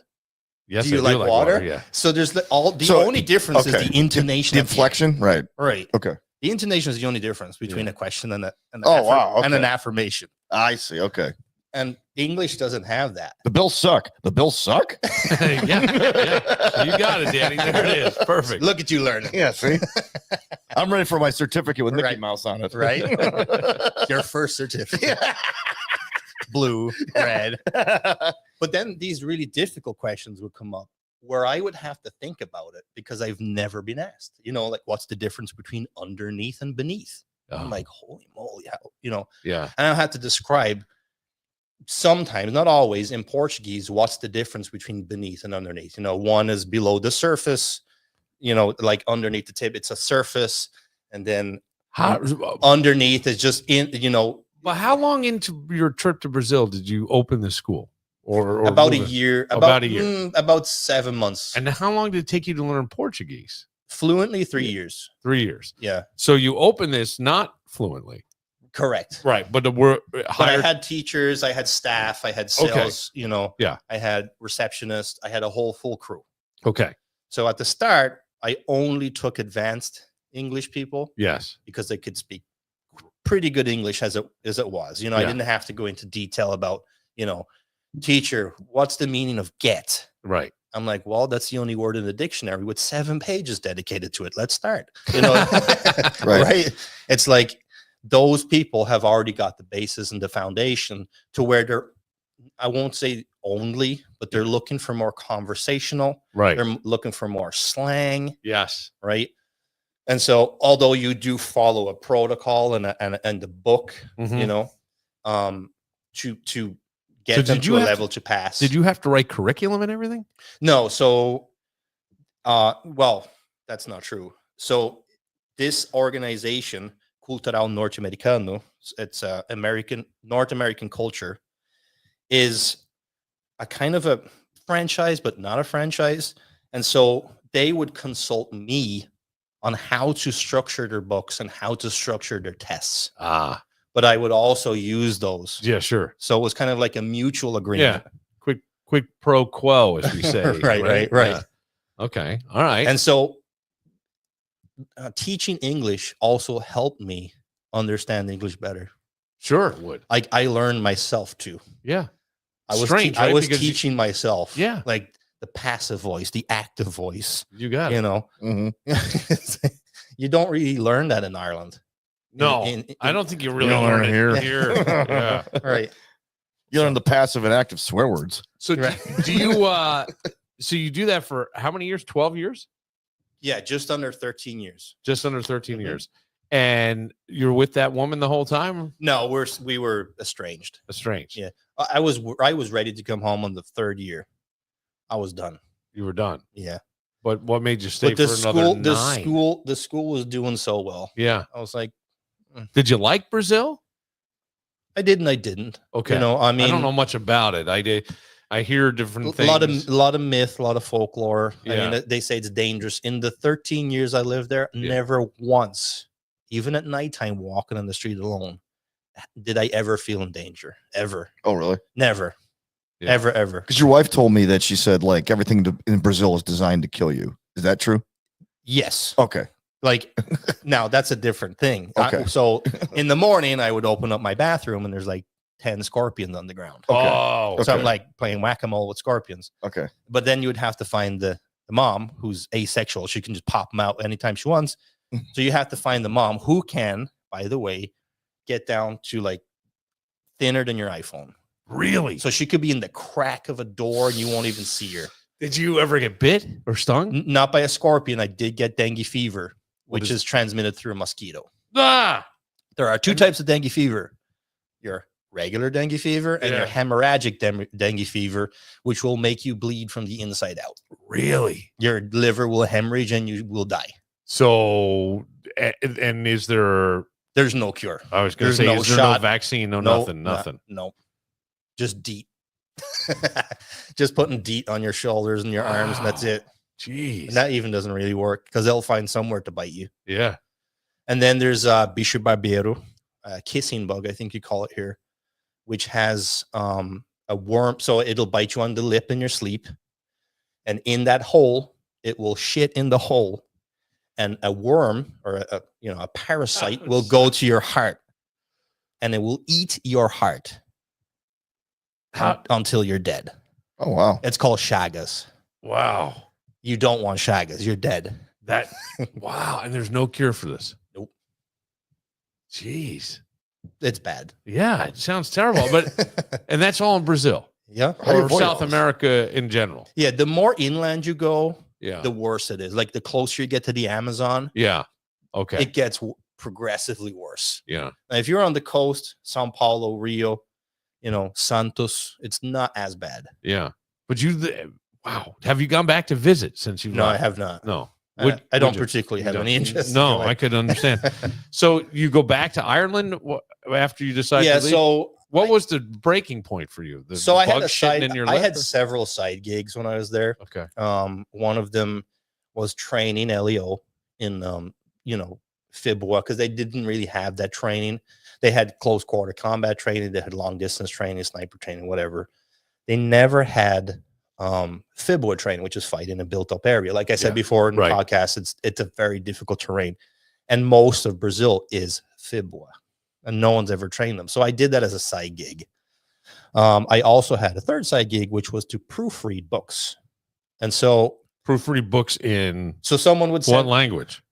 Yes, Do you I like water? Yeah. So there's the So, only difference is okay. the intonation, The at end. inflection, right? Right. Okay. The intonation is the only difference between a question and and Okay. an affirmation. I see. Okay. And English doesn't have that. The Bills suck. The Bills suck. yeah. You got it, Danny. There it is. Perfect. Look at you learning. Yeah. See, I'm ready for my certificate with Mickey Right. Mouse on it. Right? Your first certificate. Blue, red. But then these really difficult questions would come up where I would have to think about it because I've never been asked. You know, like what's the difference between underneath and beneath? I'm like, holy moly, how, you know? Yeah. And I have to describe sometimes, not always, in Portuguese, what's the difference between beneath and underneath. You know, one is below the surface, you know, like underneath the tip, it's a surface, and then underneath is just in, you know. But how long into your trip to Brazil did you open the school? Or about a year. About a year. About 7 months. And how long did it take you to learn Portuguese? Fluently 3 years. 3 years. Yeah. So you open this not fluently. Correct. Right. But we're hired. But I had teachers, I had staff, I had sales, you know. Yeah. I had receptionists, I had a whole full crew. Okay. So at the start, I only took advanced English people. Yes. Because they could speak pretty good English as it was. You know, I didn't have to go into detail about, you know, teacher, what's the meaning of get? Right. I'm like, well, that's the only word in the dictionary with 7 pages dedicated to it. Let's start. You know, right? It's like those people have already got the basis and the foundation to where they're, I won't say only, but they're looking for more conversational. Right. They're looking for more slang. Yes. Right. And so, although you do follow a protocol and the book, you know, to get them to a level to pass. Did you have to write curriculum and everything? No. So, well, that's not true. So this organization, Cultural Norte-Americano, it's North American culture, is a kind of a franchise, but not a franchise. And so they would consult me on how to structure their books and how to structure their tests. But I would also use those. Yeah, sure. So it was kind of like a mutual agreement. Yeah. Quick pro quo, as we say. Right. Yeah. Okay. All right. And so teaching English also helped me understand English better. Sure, it would. I learned myself too. Yeah. I was Strange, I right? was Because teaching myself. Yeah. Like the passive voice, the active voice. You got it. You know, you don't really learn that in Ireland. No, I don't think you really learn it here. Yeah. Right. You learn the passive and active swear words. So do you so you do that for how many years? 12 years? Yeah, just under 13 years. Just under 13 years. And you're with that woman the whole time? No, we were estranged. Estranged. Yeah. I was ready to come home on the 3rd year. I was done. You were done. Yeah. But what made you stay but for another 9? The school was doing so well. Yeah. I was like, did you like Brazil? I did and I didn't. Okay. You know, I mean, I don't know much about it. I hear different things. A lot of myth, a lot of folklore. Yeah. I mean, they say it's dangerous. In the 13 years I lived there, never once, even at nighttime, walking on the street alone, did I ever feel in danger. Ever. Oh, really? Never. Yeah. Ever. Because your wife told me that she said like everything in Brazil is designed to kill you. Is that true? Yes. Okay. Like now that's a different thing. Okay. So in the morning I would open up my bathroom and there's like 10 scorpions on the ground. Okay. Oh, so I'm like playing whack-a-mole with scorpions. Okay. But then you would have to find the mom who's asexual. She can just pop them out anytime she wants. So you have to find the mom who can, by the way, get down to like thinner than your iPhone. Really? So she could be in the crack of a door and you won't even see her. Did you ever get bit or stung? Not by a scorpion. I did get dengue fever, which is transmitted through a mosquito. Ah! There are 2 types of dengue fever. Your regular dengue fever and your hemorrhagic dengue fever, which will make you bleed from the inside out. Really? Your liver will hemorrhage and you will die. So, and is there... There's no cure. I was going to say, no is there shot, no vaccine? No, nothing. No. Just DEET. Just putting DEET on your shoulders and your arms, and that's it. Jeez. And that even doesn't really work because they'll find somewhere to bite you. Yeah. And then there's bicho barbeiro, kissing bug, I think you call it here, which has a worm. So it'll bite you on the lip in your sleep. And in that hole, it will shit in the hole. And a worm or a parasite will go to your heart. And it will eat your heart until you're dead. Oh, wow. It's called Chagas. Wow. You don't want Chagas. You're dead. Wow. And there's no cure for this. Nope. Jeez. It's bad. Yeah, it sounds terrible. But and that's all in Brazil. Yeah. Or South America in general. Yeah. The more inland you go, Yeah. the worse it is. Like the closer you get to the Amazon, Yeah. Okay. it gets progressively worse. Yeah. Now, if you're on the coast, Sao Paulo, Rio, Santos, it's not as bad. Yeah. But wow. Have you gone back to visit since you've No, I left? have not. No. I don't you? particularly have You any don't? interest. No, I could understand. So you go back to Ireland after you decide Yeah. to leave? So What was the breaking point for you? The I had bug a shitting side. in your I lip had or- several side gigs when I was there. Okay. One of them was training LEO in FIBWA because they didn't really have that training. They had close quarter combat training. They had long distance training, sniper training, whatever. They never had FIBWA training, which is fight in a built up area. Like I said before in the podcast, it's a very difficult terrain, and most of Brazil is FIBWA, and no one's ever trained them. So I did that as a side gig. I also had a third side gig, which was to proofread books, and so Proofread books in someone would what send language?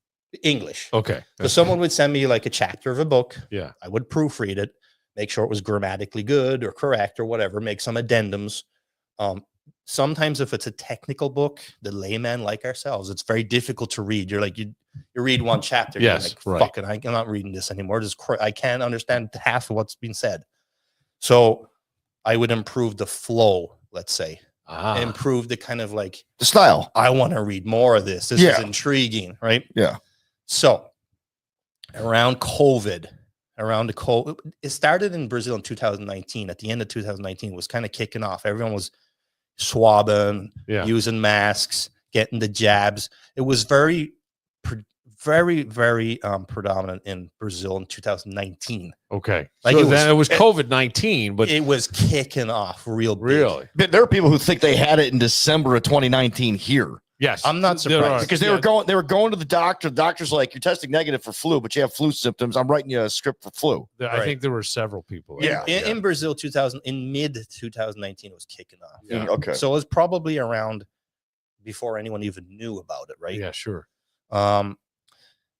English. Okay. So someone would send me like a chapter of a book. Yeah. I would proofread it, make sure it was grammatically good or correct or whatever, make some addendums. Sometimes if it's a technical book, the layman like ourselves, it's very difficult to read. You're like, you read one chapter. Yes, you're like, right. fuck it, I'm not reading this anymore. I can't understand half of what's being said. So I would improve the flow, let's say. Improve the kind of like The style. I want to read more of this. This is intriguing, right? Yeah. So around COVID, it started in Brazil in 2019. At the end of 2019, it was kind of kicking off. Everyone was swabbing, using masks, getting the jabs. It was very predominant in Brazil in 2019 Okay. Like so it was- then it was COVID-19, but it was kicking off real big. really? But there are people who think they had it in December of 2019 here Yes. I'm not There surprised. are. because they were going to the doctor. The doctor's like, you're testing negative for flu, but you have flu symptoms. I'm writing you a script for flu. I think there were several people. Yeah. In Brazil, in mid 2019, it was kicking off. Yeah. Okay. So it was probably around before anyone even knew about it, right? Yeah, sure.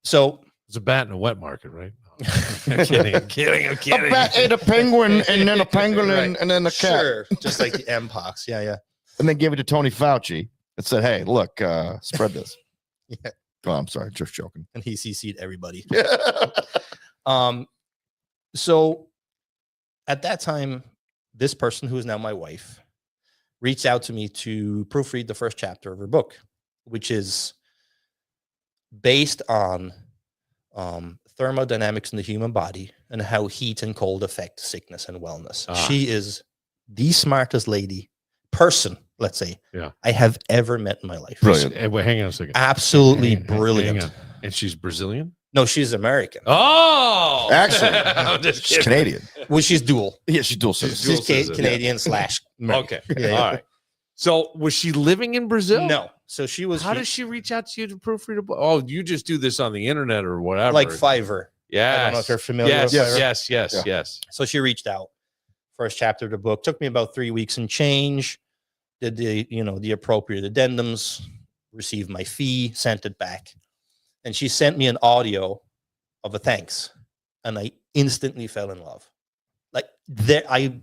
So It's a bat in a wet market, right? I'm kidding. I'm kidding. I'm A kidding. bat ate a penguin, and then a pangolin, Right. and then a cat. sure, just like the Mpox. Yeah. And then gave it to Tony Fauci and said, hey, look, spread this. Yeah. Oh, I'm sorry. Just joking. And he CC'd everybody. Yeah. So at that time, this person who is now my wife reached out to me to proofread the first chapter of her book, which is based on thermodynamics in the human body and how heat and cold affect sickness and wellness. She is the smartest person, let's say, I have ever met in my life. Brilliant. Hey, wait, hang on a second. Absolutely Hang brilliant. on. And she's Brazilian? No, she's American. Oh, Actually, I'm just she's kidding. Canadian. Well, she's dual. Yeah, she's dual citizen. dual She's citizen, Canadian slash American. Okay. Yeah. All right. So was she living in Brazil? No. So she was How does she reach out to you to proofread a book? Oh, you just do this on the internet or whatever. like Fiverr. Yes. I don't know if you're familiar Yes, with Fiverr. yes. Yeah. So she reached out. First chapter of the book took me about 3 weeks and change. Did the appropriate addendums, received my fee, sent it back, and she sent me an audio of a thanks, and I instantly fell in love. Like there, I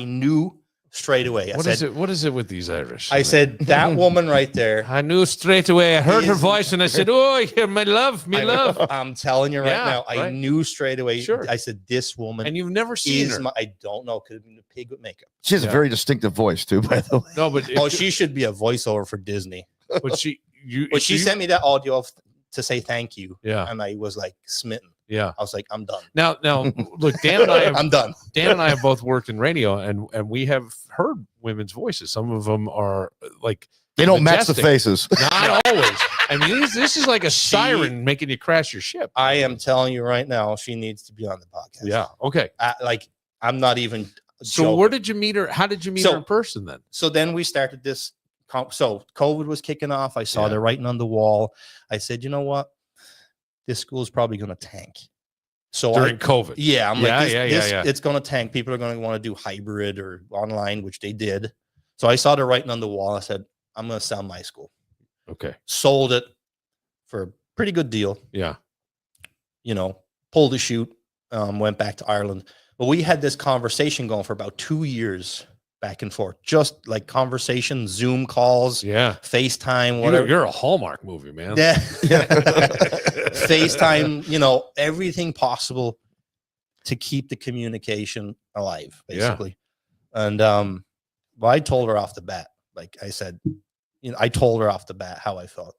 knew straight away. What is it with these Irish? I said that woman right there. I knew straight away. I heard her Is- voice and I said, "Oh, my love, me love." I'm telling you right Yeah, now, I right. knew straight away. Sure. I said, this woman And you've never seen is her. my, I don't know, could have been a pig with makeup. She has a very distinctive voice, too, by the way. No, but Oh, she should be a voiceover for Disney. but she But she sent me that audio to say thank you. Yeah. And I was like smitten. Yeah. I was like, I'm done. Now look, Dan and I have I'm done. Dan and I have both worked in radio, and we have heard women's voices. Some of them are like They don't match the majestic. faces. Not always. I mean, this is like a siren making you crash your ship. I am telling you right now, she needs to be on the podcast. Yeah. Okay. Like, I'm not even. So joking. where did you meet her? How did you meet her in person then? So then we started this. So COVID was kicking off. I saw Yeah. the writing on the wall. I said, you know what? This school is probably going to tank. So During COVID. Yeah, I'm Yeah, like, yeah. it's going to tank. People are going to want to do hybrid or online, which they did. So I saw the writing on the wall. I said, I'm going to sell my school. Okay. Sold it for a pretty good deal. Yeah. You know, pulled the chute, went back to Ireland. But we had this conversation going for about 2 years back and forth, just like conversation, Zoom calls, Yeah. FaceTime, whatever. You're a Hallmark movie, man. Yeah. FaceTime, you know, everything possible to keep the communication alive, basically. Yeah. And well, I told her off the bat, like I said, you know, I told her off the bat how I felt.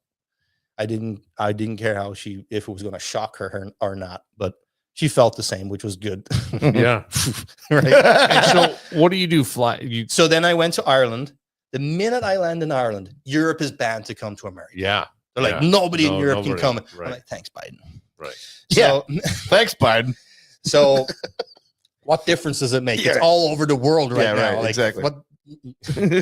I didn't care how if it was going to shock her or not, but she felt the same, which was good. Yeah. Right. And so what do you do? So then I went to Ireland. The minute I land in Ireland, Europe is banned to come to America. Yeah. They're like, nobody in Europe can come. Right. I'm like, thanks, Biden. Right. So, Yeah. Thanks, Biden. So what difference does it make? Yeah. It's all over the world right now. Right, Like, exactly. what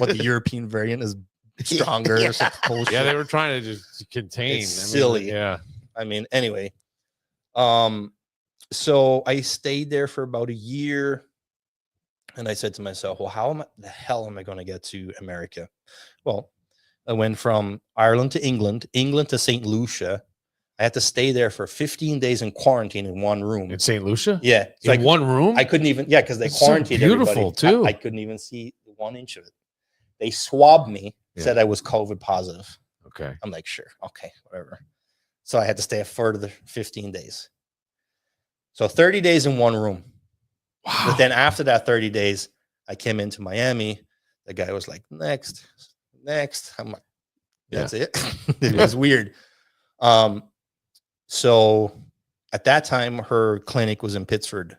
the European variant is stronger. Yeah. Or some bullshit. Yeah, they were trying to just contain. It's silly. Yeah. I mean, anyway. So I stayed there for about a year. And I said to myself, well, how the hell am I going to get to America? Well, I went from Ireland to England to St. Lucia. I had to stay there for 15 days in quarantine in one room. In St. Lucia? Yeah. In one room? I couldn't even, because they It's so quarantined beautiful, everybody. too. I couldn't even see 1 inch of it. They swabbed me, Yeah. said I was COVID positive. Okay. I'm like, sure. Okay, whatever. So I had to stay a further 15 days. So 30 days in one room. Wow. But then after that 30 days, I came into Miami. The guy was like, next. I'm like, that's it. It was weird. So at that time, her clinic was in Pittsford.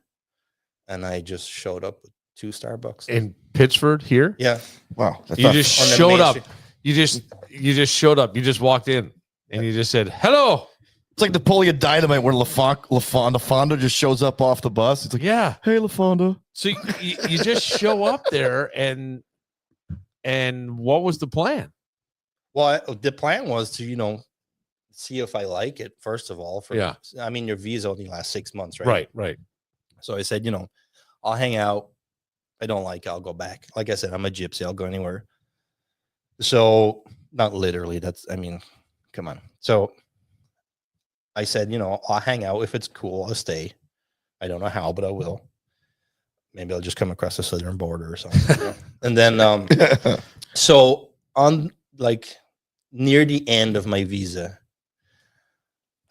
And I just showed up with 2 Starbucks. In Pittsford here? Yeah. Wow. You just showed up. You just showed up. You just walked in and you just said, hello. It's like Napoleon Dynamite where LaFonda just shows up off the bus. It's like, Yeah. hey, LaFonda. So you just show up there and what was the plan? Well, the plan was to, you know, see if I like it, first of all. Yeah. I mean, your visa only lasts 6 months, right? Right. So I said, you know, I'll hang out. I don't like it, I'll go back. Like I said, I'm a gypsy. I'll go anywhere. So not literally. Come on. So I said, you know, I'll hang out. If it's cool, I'll stay. I don't know how, but I will. Maybe I'll just come across the southern border or something. And then, so on like near the end of my visa,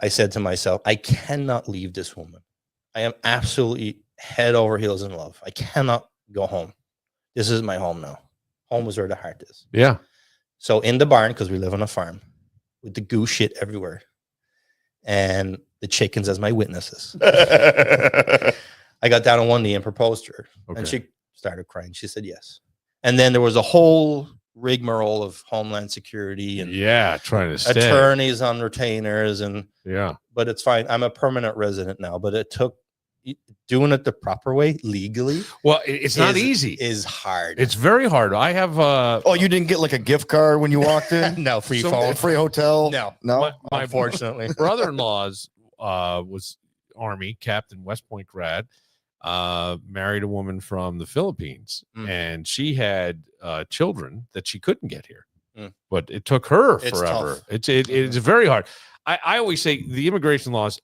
I said to myself, I cannot leave this woman. I am absolutely head over heels in love. I cannot go home. This is my home now. Home is where the heart is. Yeah. So in the barn, because we live on a farm, with the goose shit everywhere, and the chickens as my witnesses. I got down on one knee and proposed to her. Okay. And she started crying. She said yes. And then there was a whole rigmarole of Homeland Security and Trying to stay. attorneys on retainers. Yeah. But it's fine. I'm a permanent resident now, but it took doing it the proper way legally. Well, it's not easy. Is hard. It's very hard. I have Oh, you didn't get like a gift card when you walked in? no free So- phone. Free hotel? No. No? my Unfortunately. brother-in-law's was Army captain, West Point grad, married a woman from the Philippines, and she had children that she couldn't get here, but it took her It's forever. tough. It's very hard. I always say the immigration laws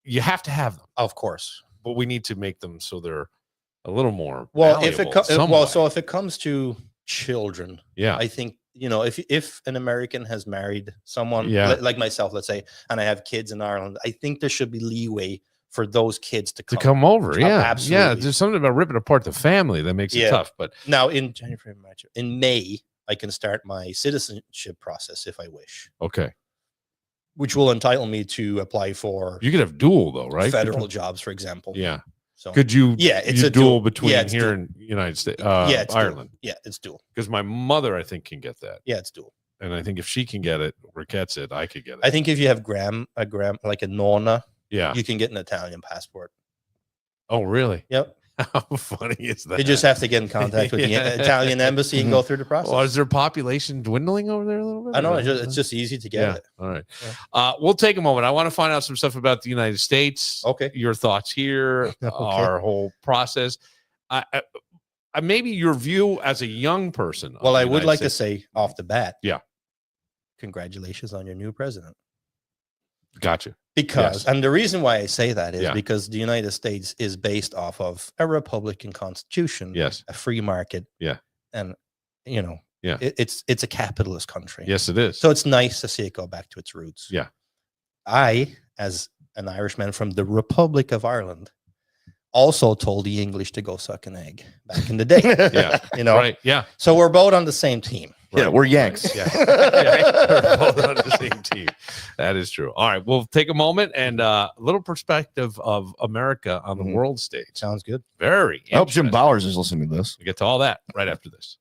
you have to have them, Of course. but we need to make them so they're a little more Well, if it comes so if it comes to children, yeah, I think, you know, if an American has married someone like myself, let's say, and I have kids in Ireland, I think there should be leeway for those kids to come over. Yeah, absolutely. yeah. There's something about ripping apart the family that makes it tough. But now in January, March, in May, I can start my citizenship process if I wish, okay, which will entitle me to apply for you could have dual though, right? federal jobs, for example. Yeah. So Could you? Yeah, it's you a dual dual. between Yeah, it's here dual. and United States, yeah, it's Ireland. Dual. Yeah, it's dual. Because my mother, I think, can get that, Yeah, it's dual. and I think if she can get it or gets it, I could get it. I think if you have a gram like a nonna, Yeah. you can get an Italian passport. Oh, really? Yep. How funny is that? You just have to get in contact with Yeah. the Italian embassy and go through the process. Well, is their population dwindling over there a little bit? I know it's just easy to get yeah. it. All right. Yeah. We'll take a moment. I want to find out some stuff about the United States. Okay. Your thoughts here, Okay. our whole process. Maybe your view as a young person. Well, of I the would United like States. to say off the bat, Yeah. Congratulations on your new president. Gotcha. Because, and the reason why I say that is Yeah. because the United States is based off of a Republican constitution, Yes. a free market, Yeah. and Yeah. it's a capitalist country. Yes, it is. So it's nice to see it go back to its roots. Yeah. I, as an Irishman from the Republic of Ireland, also told the English to go suck an egg back in the day. Yeah. Right. Yeah. So we're both on the same team. Yeah, we're Yanks. Yeah. We're both on the same team. That is true. All right. We'll take a moment and a little perspective of America on the world stage. Sounds good. Very. I hope Jim interesting. Bowers is listening to this. We get to all that right after this.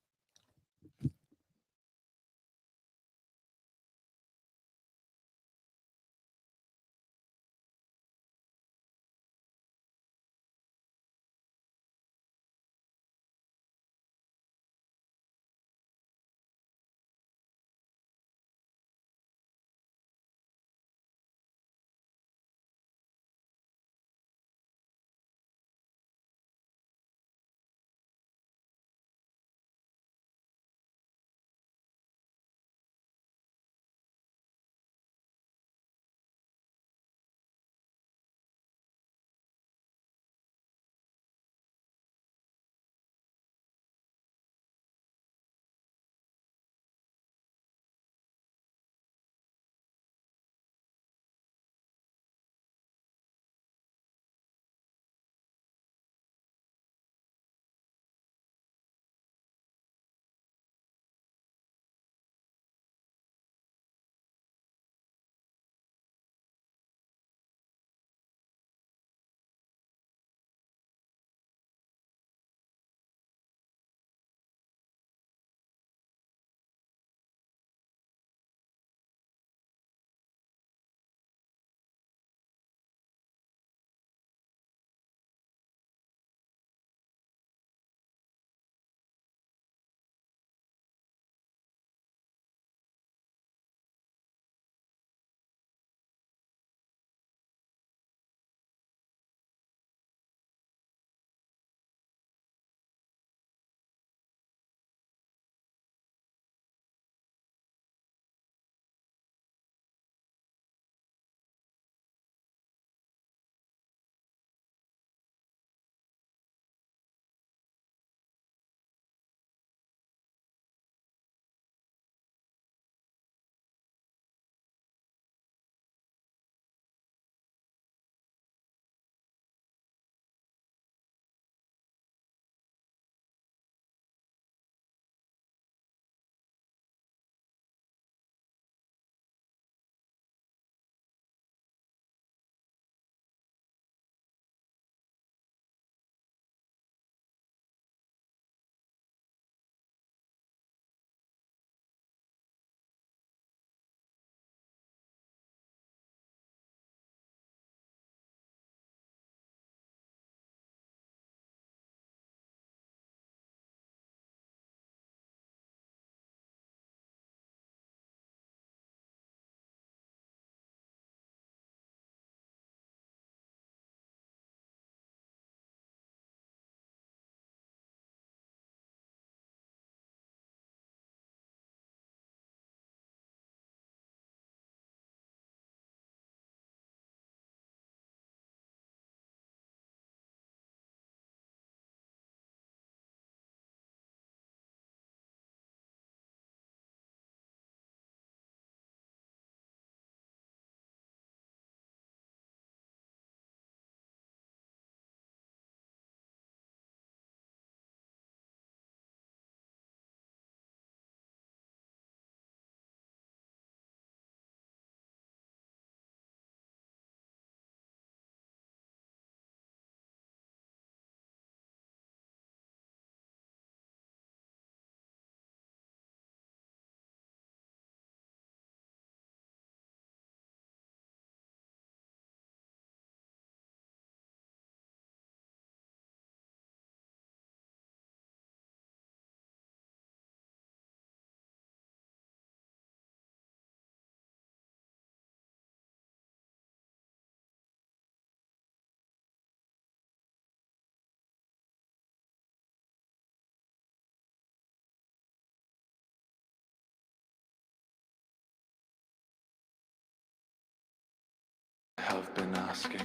have been asking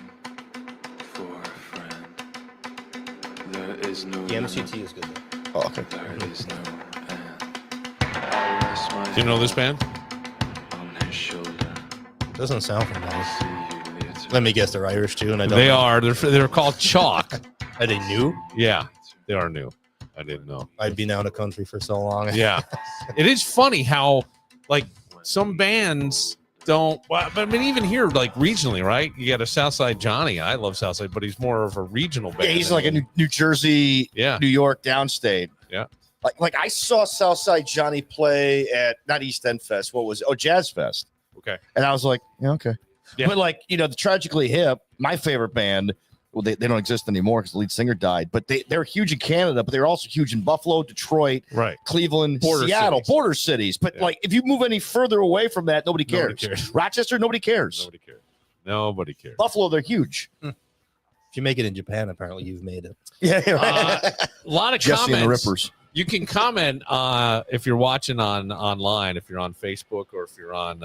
for a friend. There is no The limit, MCT is good. Oh, okay. there is no end. I rest my Do you know this band? on his shoulder. Doesn't sound familiar. See you later. Let me guess, they're Irish too, and I don't. They are. They're called Chalk. Are they new? Yeah, they are new. I didn't know. I'd been out of country for so long. Yeah, it is funny how like some bands don't. Well, but I mean, even here, like regionally, right? You got a Southside Johnny. I love Southside, but he's more of a regional band. Yeah, he's like a New Jersey, Yeah. New York downstate. Yeah. Like I saw Southside Johnny play at not East End Fest. What was it? Oh, Jazz Fest. Okay. And I was like, yeah, okay. Yeah. But like, the Tragically Hip, my favorite band, well, they don't exist anymore because the lead singer died, but they're huge in Canada, but they're also huge in Buffalo, Detroit, Right. Cleveland, Border Seattle, cities. Border cities. But Yeah. like, if you move any further away from that, nobody cares. Nobody cares. Rochester, nobody cares. Nobody cares. Nobody cares. Buffalo, they're huge. If you make it in Japan, apparently you've made it. Yeah, A lot of Jesse comments. and the Rippers. You can comment if you're watching online, if you're on Facebook or if you're on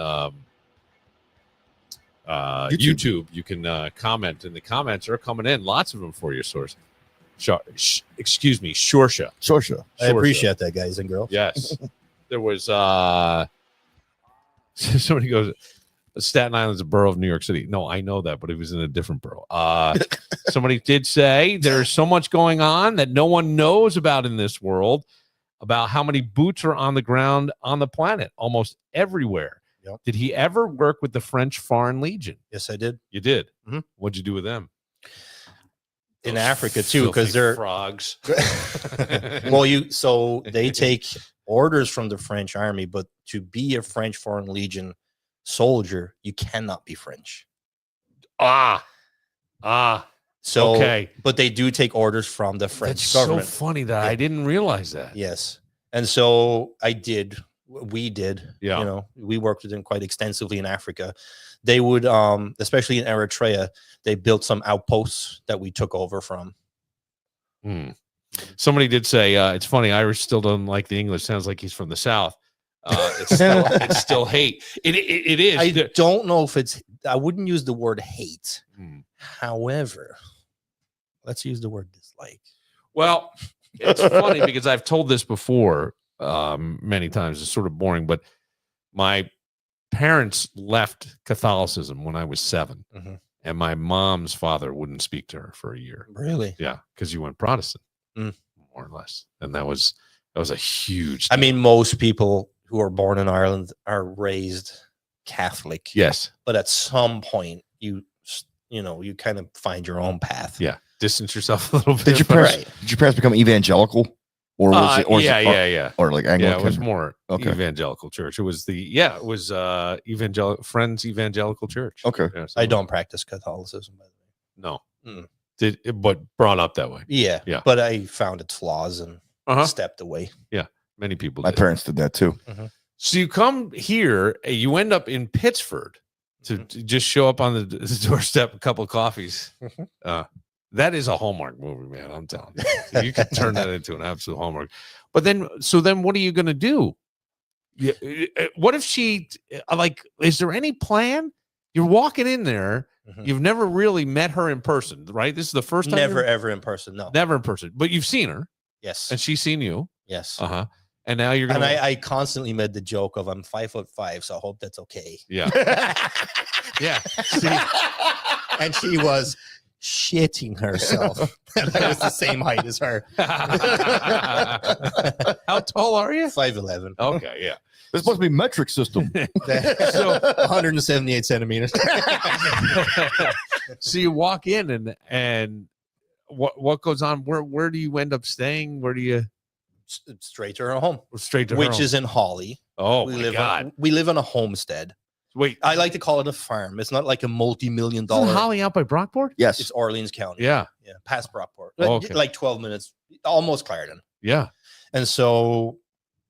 YouTube. You can comment, and the comments are coming in. Lots of them for your source. Excuse me, Seoirse. Sorsha. I appreciate that, guys and girls. Yes, there was. Somebody goes, Staten Island's a borough of New York City. No, I know that, but it was in a different borough. Somebody did say there's so much going on that no one knows about in this world, about how many boots are on the ground on the planet, almost everywhere. Yep. Did he ever work with the French Foreign Legion? Yes, I did. You did. Mhm. What'd you do with them? In Those Africa too, because filthy they're frogs. so they take orders from the French army, but to be a French Foreign Legion soldier, you cannot be French. So Okay. but they do take orders from the French That's government. so funny that Yeah. I didn't realize that. Yes. And so we did, Yeah. we worked with them quite extensively in Africa. They would, especially in Eritrea, they built some outposts that we took over from. Hmm. Somebody did say it's funny. Irish still don't like the English. Sounds like he's from the South. It's still hate. It is. I don't know if I wouldn't use the word hate. Hmm. However, let's use the word dislike. Well, it's funny because I've told this before many times. It's sort of boring, but my parents left Catholicism when I was 7, Mhm. and my mom's father wouldn't speak to her for a year. Really? Yeah, because you went Protestant, Mm. more or less, and that was a huge. I mean, most people who are born in Ireland are raised Catholic. yes, But at some point, you kind of find your own path. yeah. Distance yourself a little bit. Did your parents become evangelical, or was it? Or was it, yeah. or like Anglican? Yeah, it was more Okay. evangelical church. It was evangelical Evangelical Church. Okay. Yeah, I something- don't practice Catholicism, by the way. No. Mm. But brought up that way. Yeah. Yeah. But I found its flaws and stepped away. Many people My did. parents did that too. So you come here, you end up in Pittsford to just show up on the doorstep, a couple of coffees. Mhm. That is a Hallmark movie, man. I'm telling you. You can turn that into an absolute Hallmark. But then what are you going to do? What if she, is there any plan? You're walking in there. Mhm. You've never really met her in person, right? This is the first time. Never, ever in person. No. Never in person, but you've seen her Yes. and she's seen you. Yes. Uh-huh. And now you're And going to, I constantly made the joke of I'm 5'5", so I hope that's okay. yeah. Yeah. See, And she was shitting herself. And I was the same height as her. how tall are you? 5'11". Okay. Yeah. This must be metric system. So 178 centimeters. So you walk in and what goes on? Where do you end up staying? Where do you Straight to her home, straight to her which home? is in Hawley. oh we my live god! we live on a homestead. Wait, I like to call it a farm. It's not like a multi-million isn't dollar. Holly out by Brockport? Yes. It's Orleans County. Yeah, Yeah, past Brockport. Oh, okay. Like 12 minutes, almost Clarendon. yeah. And so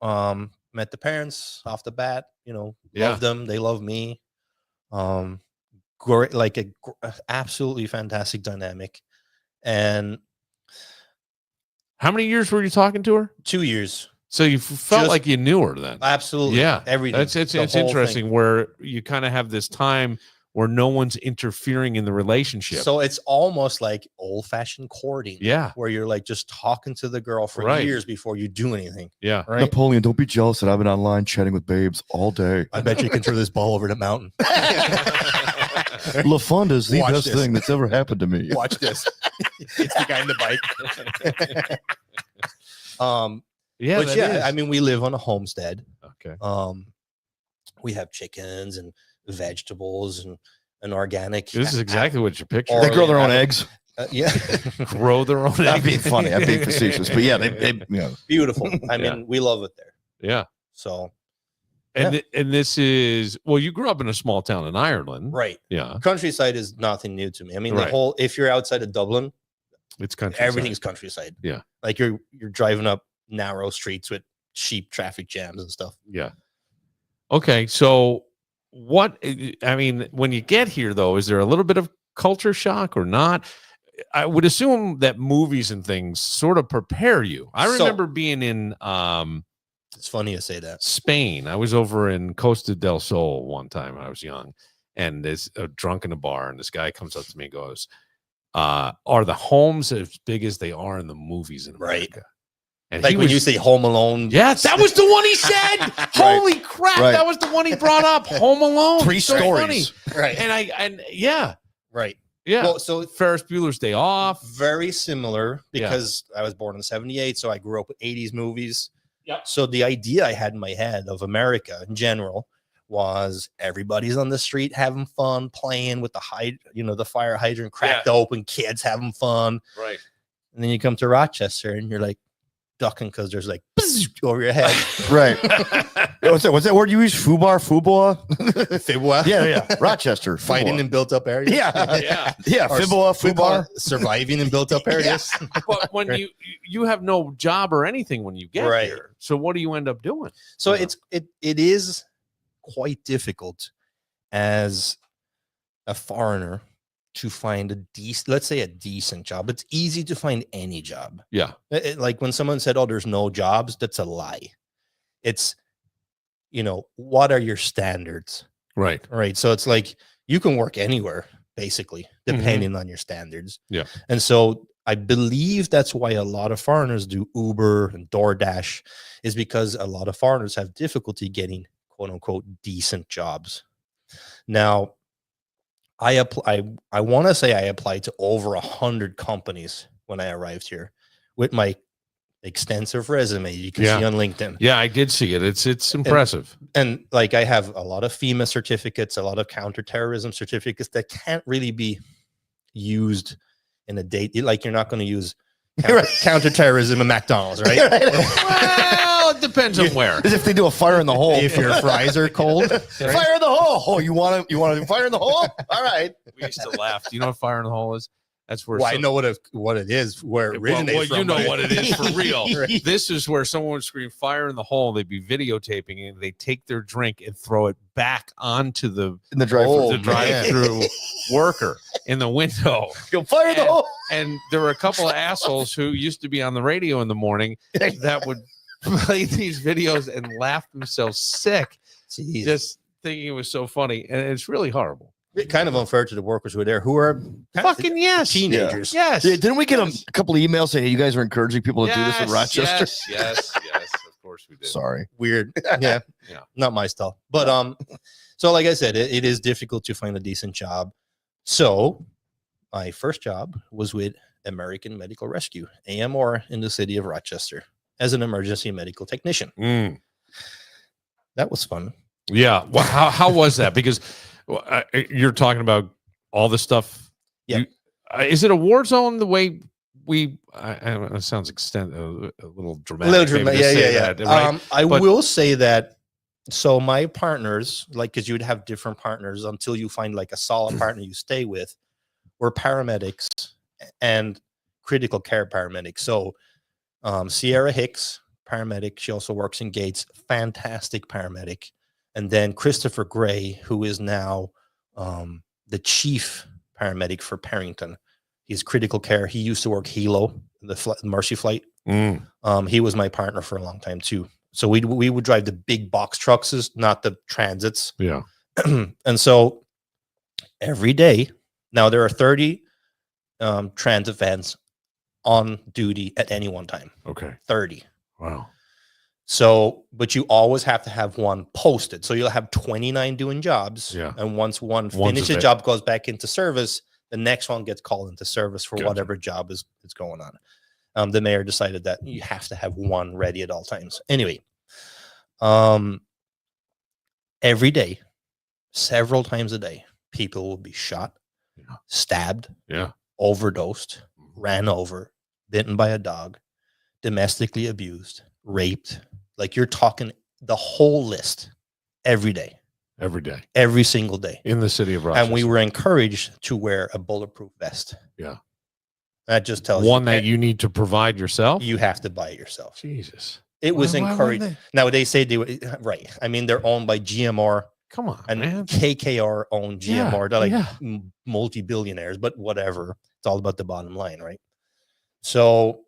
met the parents off the bat, Yeah. love them, they love me. Great, like a absolutely fantastic dynamic. And How many years were you talking to her? 2 years, So you felt Just- like you knew her then? absolutely. Yeah, everything. It's the whole thing. interesting where you kind of have this time where no one's interfering in the relationship. So it's almost like old-fashioned courting. Yeah. Where you're like just talking to the girl for years before you do anything. Yeah. Right. Napoleon, don't be jealous that I've been online chatting with babes all day. I bet you can throw this ball over the mountain. LaFonda is the Watch best this. thing that's ever happened to me. Watch this. It's the guy in the bike. Yeah. But that yeah, is. I mean, we live on a homestead. Okay. We have chickens and vegetables and organic. This is exactly what you picture. Or- They grow their own eggs. Yeah. Grow their own I'm eggs. being funny. I'm being facetious. But yeah, they you know. Beautiful. I Yeah. mean, we love it there. Yeah. So, And and this is, well, you grew up in a small town in Ireland. right. Yeah. Countryside is nothing new to me. I mean, the Right. whole, if you're outside of Dublin, It's countryside. everything's countryside. Yeah. Like you're driving up narrow streets with sheep traffic jams and stuff. Yeah. Okay. So what, I mean, when you get here though, is there a little bit of culture shock or not? I would assume that movies and things sort of prepare you. I So- remember being in It's funny you say that. Spain. I was over in Costa del Sol one time when I was young, and there's a drunk in a bar, and this guy comes up to me and goes, are the homes as big as they are in the movies in Right. America? And Like he when was, you say Home Alone. yes, that was the one he said. Holy crap, Right. that was the one he brought up. Home Alone. Three So stories. funny. Right. And yeah, Right. yeah. Well, so Ferris Bueller's Day Off. very similar Yeah. because I was born in 78. So I grew up with 80s movies. Yep. So the idea I had in my head of America in general was everybody's on the street having fun, playing with the fire hydrant cracked open, kids having fun. Right. And then you come to Rochester and you're like ducking because there's like over your head. Right. What's that word you use? Fuboa? Fibwa. Yeah. Rochester. Fighting in built up areas. Yeah. Yeah. Yeah. Or Fubar. surviving in built up areas. But when you have no job or anything when you get Right. here. So what do you end up doing? So Yeah. it is quite difficult as a foreigner to find a decent job. It's easy to find any job. Yeah. Like when someone said, "Oh, there's no jobs," that's a lie. It's, what are your standards? Right. Right. So it's like you can work anywhere, basically, depending on your standards. Yeah. And so I believe that's why a lot of foreigners do Uber and DoorDash, is because a lot of foreigners have difficulty getting quote unquote decent jobs. Now, I want to say I applied to over 100 companies when I arrived here with my extensive resume you can Yeah. see on LinkedIn. Yeah, I did see it. It's impressive. And like I have a lot of FEMA certificates, a lot of counterterrorism certificates that can't really be used in a date. Like you're not going to use counterterrorism at McDonald's, right? Well, it depends on where. As if they do a fire in the hole. If your fries are cold, right? Fire in the hole. Oh, you want to do fire in the hole? All right. We used to laugh. Do you know what fire in the hole is? That's where Well, I know what it is, where it originates well, from. you know but- what it is for real. Right. This is where someone would scream fire in the hole. They'd be videotaping and they take their drink and throw it back onto the In the drive-thru. Oh, the drive-through worker in the window. Go fire in the hole. And there were a couple of assholes who used to be on the radio in the morning that would play these videos and laugh themselves sick, Jeez. just thinking it was so funny. And it's really horrible. Kind of unfair to the workers who are there, who are Fucking yes. teenagers. Yes. Yeah, didn't we get a couple of emails saying, hey, you guys are encouraging people to do this in Rochester? Yes. Of course we did. Sorry. Weird. Yeah. Yeah. Not my style. But so like I said, it is difficult to find a decent job. So my first job was with American Medical Rescue, AMR, in the city of Rochester as an emergency medical technician. Mm. That was fun. Yeah. Well, how was that? Because you're talking about all the stuff. Yeah. Is it a war zone the way we? I don't know, it sounds a little dramatic. maybe to say that, right? I But- will say that. So my partners, like, because you would have different partners until you find like a solid partner you stay with, were paramedics and critical care paramedics. So Sierra Hicks, paramedic, she also works in Gates, fantastic paramedic. And then Christopher Gray, who is now the chief paramedic for Parrington. He's critical care. He used to work Hilo, the Mercy flight. Mm. He was my partner for a long time too. So we would drive the big box trucks, not the transits. Yeah. And so every day. Now there are 30 transit vans on duty at any one time. Okay. 30. Wow. So, but you always have to have one posted. So you'll have 29 doing jobs. Yeah. And once one One's finishes job, goes back into service, the next one gets called into service for Gotcha. whatever job is going on. The mayor decided that you have to have one ready at all times. Anyway, every day, several times a day, people will be shot, stabbed, overdosed, ran over, bitten by a dog, domestically abused, raped. Like, you're talking the whole list every day. Every single day in the city of Rochester. And we were encouraged to wear a bulletproof vest. Yeah. That just tells one you that you need to provide yourself. You have to buy it yourself. Jesus. It was encouraged. Now they say right. I mean, they're owned by GMR. Come on, and man. KKR owned GMR. They're like multi-billionaires, but whatever. It's all about the bottom line, right? So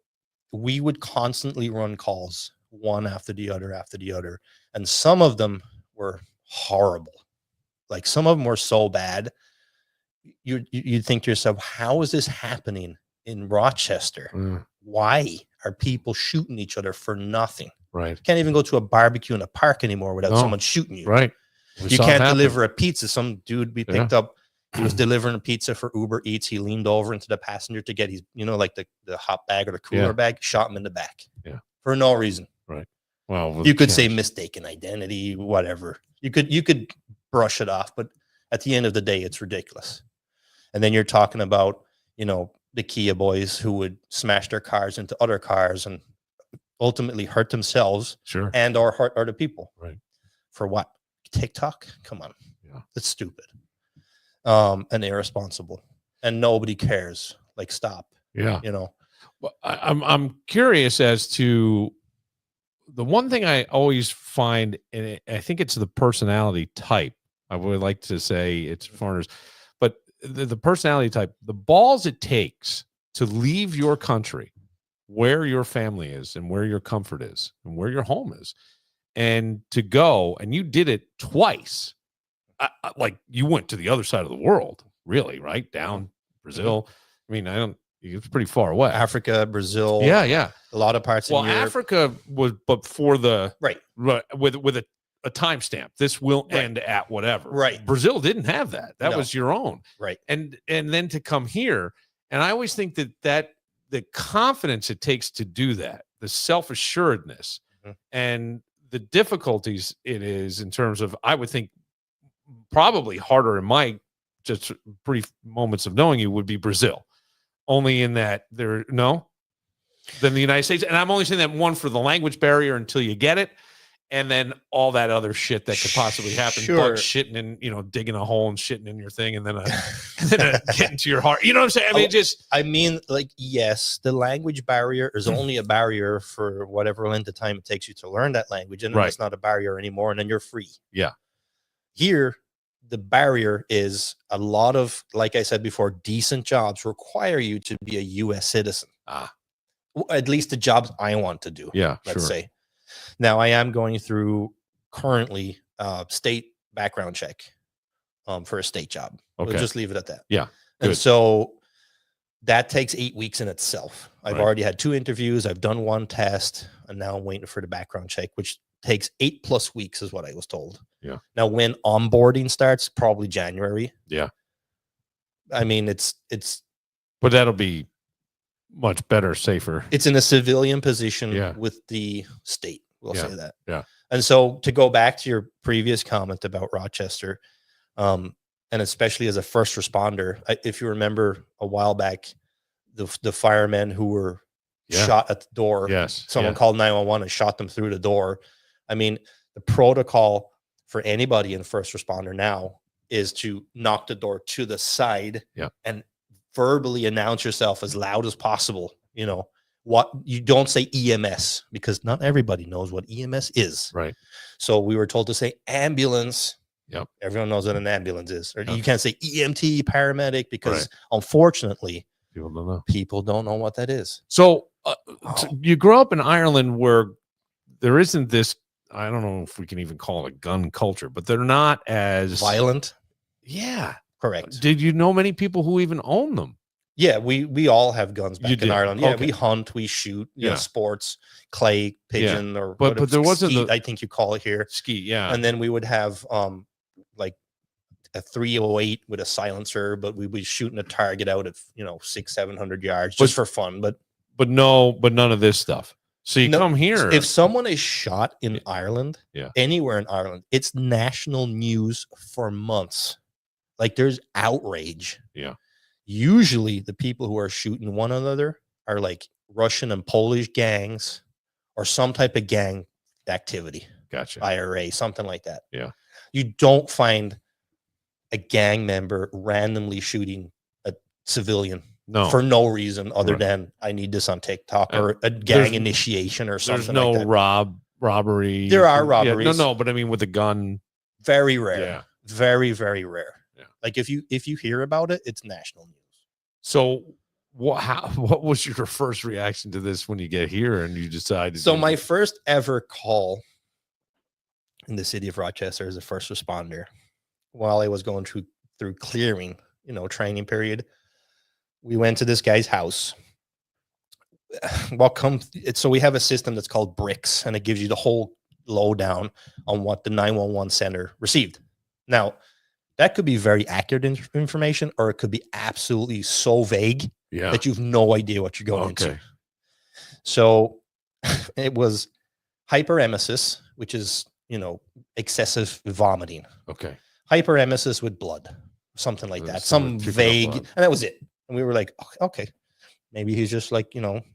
we would constantly run calls, one after the other. And some of them were horrible. Like, some of them were so bad. You'd think to yourself, how is this happening in Rochester? Why are people shooting each other for nothing? Right. Can't even go to a barbecue in a park anymore without someone shooting you. Right. You can't deliver a pizza. Some dude be picked up. He was delivering a pizza for Uber Eats. He leaned over into the passenger to get his, like the hot bag or the cooler bag, shot him in the back. Yeah. For no reason. Right. Well, you could say mistaken identity, whatever. You could brush it off, but at the end of the day, it's ridiculous. And then you're talking about, the Kia boys who would smash their cars into other cars and ultimately hurt themselves and or hurt other people. Right. For what? TikTok? Come on. Yeah. It's stupid. And irresponsible. And nobody cares. Like, stop. Yeah. Well, I'm curious as to the one thing I always find, and I think it's the personality type. I would like to say it's foreigners, but the personality type, the balls it takes to leave your country, where your family is and where your comfort is and where your home is, and to go, and you did it twice. Like, you went to the other side of the world, really, right? Down Brazil. I mean, it's pretty far away. Africa, Brazil. Yeah. A lot of parts in Europe. Africa was, but for the right with a timestamp. This will end at whatever. Right. Brazil didn't have that. That was your own. Right. And then to come here, and I always think that the confidence it takes to do that, the self-assuredness, and the difficulties it is in terms of, I would think, probably harder in my just brief moments of knowing you would be Brazil, only in that than the United States. And I'm only saying that, one, for the language barrier until you get it, and then all that other shit that could possibly happen, bugs shitting in, digging a hole and shitting in your thing, and then getting to your heart. You know what I'm saying? Yes, the language barrier is only a barrier for whatever length of time it takes you to learn that language, and then it's not a barrier anymore, and then you're free. Yeah. Here, the barrier is a lot of, like I said before, decent jobs require you to be a U.S. citizen. At least the jobs I want to do. Yeah, let's say. Now, I am going through currently state background check for a state job. Okay. We'll just leave it at that. Yeah. Good. And so that takes 8 weeks in itself. I've already had 2 interviews. I've done 1 test, and now I'm waiting for the background check, which takes 8+ weeks is what I was told. Yeah. Now, when onboarding starts, probably January. Yeah. I mean, it's but that'll be much better, safer. It's in a civilian position with the state. We'll say that. Yeah. And so, to go back to your previous comment about Rochester, and especially as a first responder, if you remember a while back, the firemen who were shot at the door. Someone called 911 and shot them through the door. I mean, the protocol for anybody in first responder now is to knock the door to the side and verbally announce yourself as loud as possible. What you don't say EMS, because not everybody knows what EMS is. Right. So we were told to say ambulance. Yep. Everyone knows what an ambulance is. Or you can't say EMT, paramedic, because unfortunately, people don't know what that is. So you grew up in Ireland, where there isn't this, I don't know if we can even call it a gun culture, but they're not as violent. Yeah. Correct. Did you know many people who even own them? Yeah, we all have guns back You in did? Ireland. Yeah, Okay. we hunt, we shoot, you Yeah. know, sports, clay, pigeon, or But there wasn't skeet, the- I think you call it here. Ski, yeah. And then we would have like a 308 with a silencer, but we'd be shooting a target out at 600-700 yards just for fun. But none of this stuff. So you No, come here. if someone is shot in Ireland, Yeah. anywhere in Ireland, it's national news for months. Like there's outrage. Yeah. Usually the people who are shooting one another are like Russian and Polish gangs or some type of gang activity, Gotcha. IRA, something like that. Yeah. You don't find a gang member randomly shooting a civilian No. for no reason other Right. than I need this on TikTok or a gang there's- initiation or There's something no like that. robbery. There are Yeah, robberies. no, but I mean with a gun. Very rare. Yeah. Very, very rare. Yeah. Like if you hear about it, it's national news. So what was your first reaction to this when you get here and you decide? So my first ever call in the city of Rochester as a first responder, while I was going through clearing, training period, we went to this guy's house. So we have a system that's called BRICS, and it gives you the whole lowdown on what the 911 center received. Now, that could be very accurate information, or it could be absolutely so vague yeah. that you have no idea what you're going Okay. into. So it was hyperemesis, which is, excessive vomiting. Okay. Hyperemesis with blood, something like that. Some Picking up vague, blood. and that was it. And we were like, okay, maybe he's just like,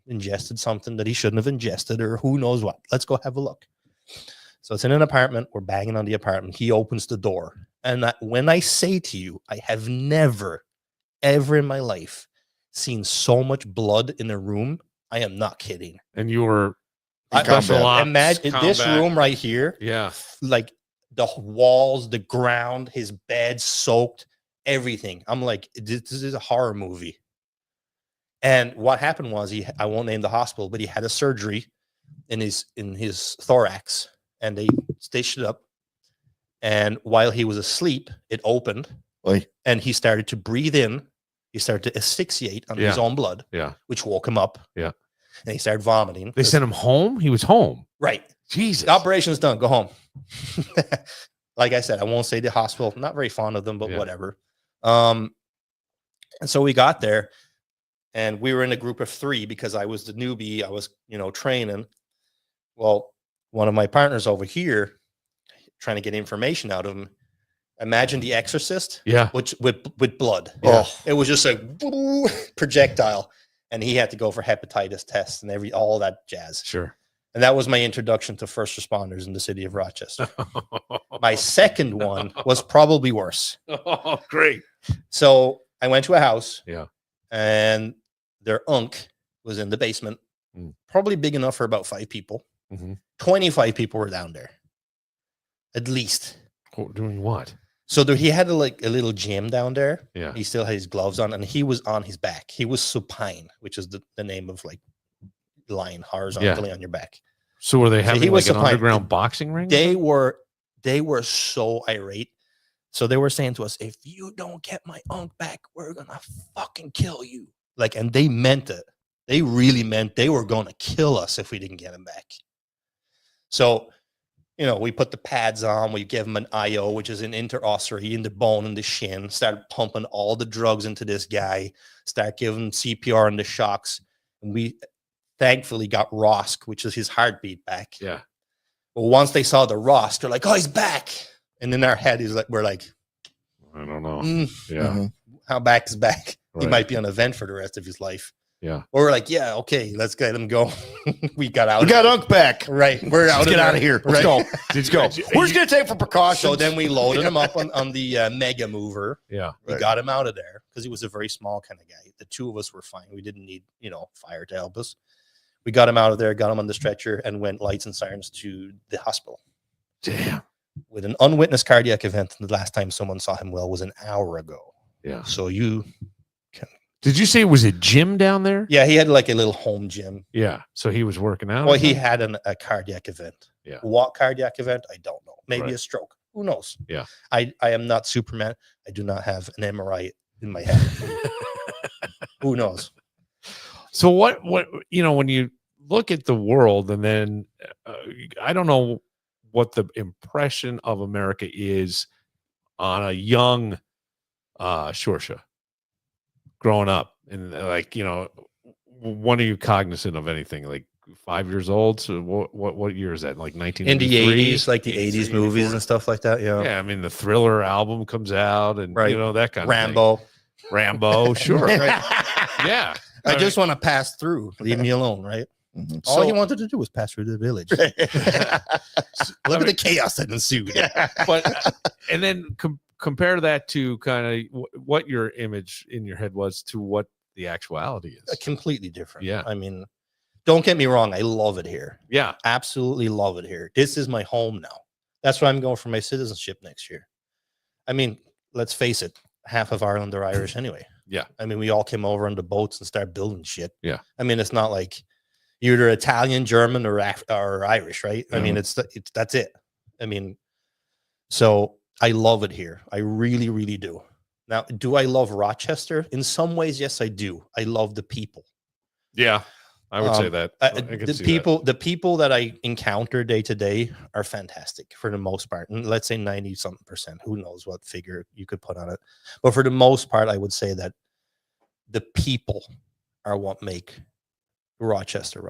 ingested something that he shouldn't have ingested, or who knows what. Let's go have a look. So it's in an apartment. We're banging on the apartment. He opens the door. And when I say to you, I have never, ever in my life seen so much blood in a room. I am not kidding. And you were Special ops, Imagine this combat. room right here. Yeah. Like the walls, the ground, his bed soaked, everything. I'm like, this is a horror movie. And what happened was I won't name the hospital, but he had a surgery in his thorax, and they stitched it up. And while he was asleep, it opened, Like, and he started to breathe in. He started to asphyxiate on his Yeah. own blood, Yeah. which woke him up. Yeah. And he started vomiting. They sent him home. He was home. Right. Jesus. The operation's done. Go home. Like I said, I won't say the hospital. I'm not very fond of them, but Yeah. whatever. And so we got there, and we were in a group of 3 because I was the newbie. I was, training. Well, one of my partners over here, trying to get information out of him. Imagine The Exorcist, Yeah. which with blood. Yeah. Oh, it was just a projectile, and he had to go for hepatitis tests and all that jazz. Sure. And that was my introduction to first responders in the city of Rochester. My second one was probably worse. Oh, great. So I went to a house. Yeah. And their unk was in the basement, probably big enough for about 5 people. Mhm. 25 people were down there, at least. Oh, doing what? So he had a little gym down there. Yeah. He still had his gloves on, and he was on his back. He was supine, which is the name of lying horizontally on your back. So were they having he was an supplying- underground boxing ring? They were so irate. So they were saying to us, if you don't get my unk back, we're gonna fucking kill you. And they meant it. They really meant they were gonna kill us if we didn't get him back. So, we put the pads on, we give him an IO, which is an interossary in the bone and the shin, started pumping all the drugs into this guy, start giving CPR and the shocks. And we thankfully got ROSC, which is his heartbeat, back. Yeah. But once they saw the ROSC, they're like, oh, he's back. And in our head, we're like, I don't know. Yeah. mhm. how back is back? He Right. might be on a vent for the rest of his life. Yeah. Or we're like, yeah, okay, let's get him go. We got out. We got Unk back. Right. We're out. Let's get out of here. Let's Right. go. Did Let's go. We're just gonna take for precautions. So then we loaded him up on the mega mover. Yeah. We Right. got him out of there because he was a very small kind of guy. The 2 of us were fine. We didn't need, fire to help us. We got him out of there, got him on the stretcher, and went lights and sirens to the hospital Damn. with an unwitnessed cardiac event. The last time someone saw him was an hour ago. Yeah. So Did you say it was a gym down there? yeah, he had a little home gym. Yeah. So he was working out. Well, or he something? had a cardiac event. Yeah. What cardiac event? I don't know. Maybe Right. a stroke. Who knows? Yeah. I am not Superman. I do not have an MRI in my head. Who knows? So what when you look at the world, and then I don't know what the impression of America is on a young Seoirse growing up, and when are you cognizant of anything? Like 5 years old? So what year is that? Like 1983? In the 80s, like the 80s movies and stuff like that. Yeah. Yeah, I mean the Thriller album comes out, and Right. that kind Rambo. of thing. Rambo, sure. Right. Yeah. I just want to pass through. Leave me alone, right? Mhm. All he wanted to do was pass through the village. Look at the chaos that ensued. But and then compare that to kind of what your image in your head was to what the actuality is. Completely different. Yeah. I mean, don't get me wrong. I love it here. Yeah. Absolutely love it here. This is my home now. That's why I'm going for my citizenship next year. I mean, let's face it. Half of Ireland are Irish anyway. Yeah. I mean, we all came over on the boats and started building shit. Yeah. I mean, it's not like you're either Italian, German, or Irish, right? I mean, it's that's it. I mean, so I love it here. I really, really do. Now, do I love Rochester? In some ways, yes, I do. I love the people. Yeah. I would say that. I could see that. The people that I encounter day to day are fantastic for the most part. And let's say 90-something%. Who knows what figure you could put on it. But for the most part, I would say that the people are what make Rochester.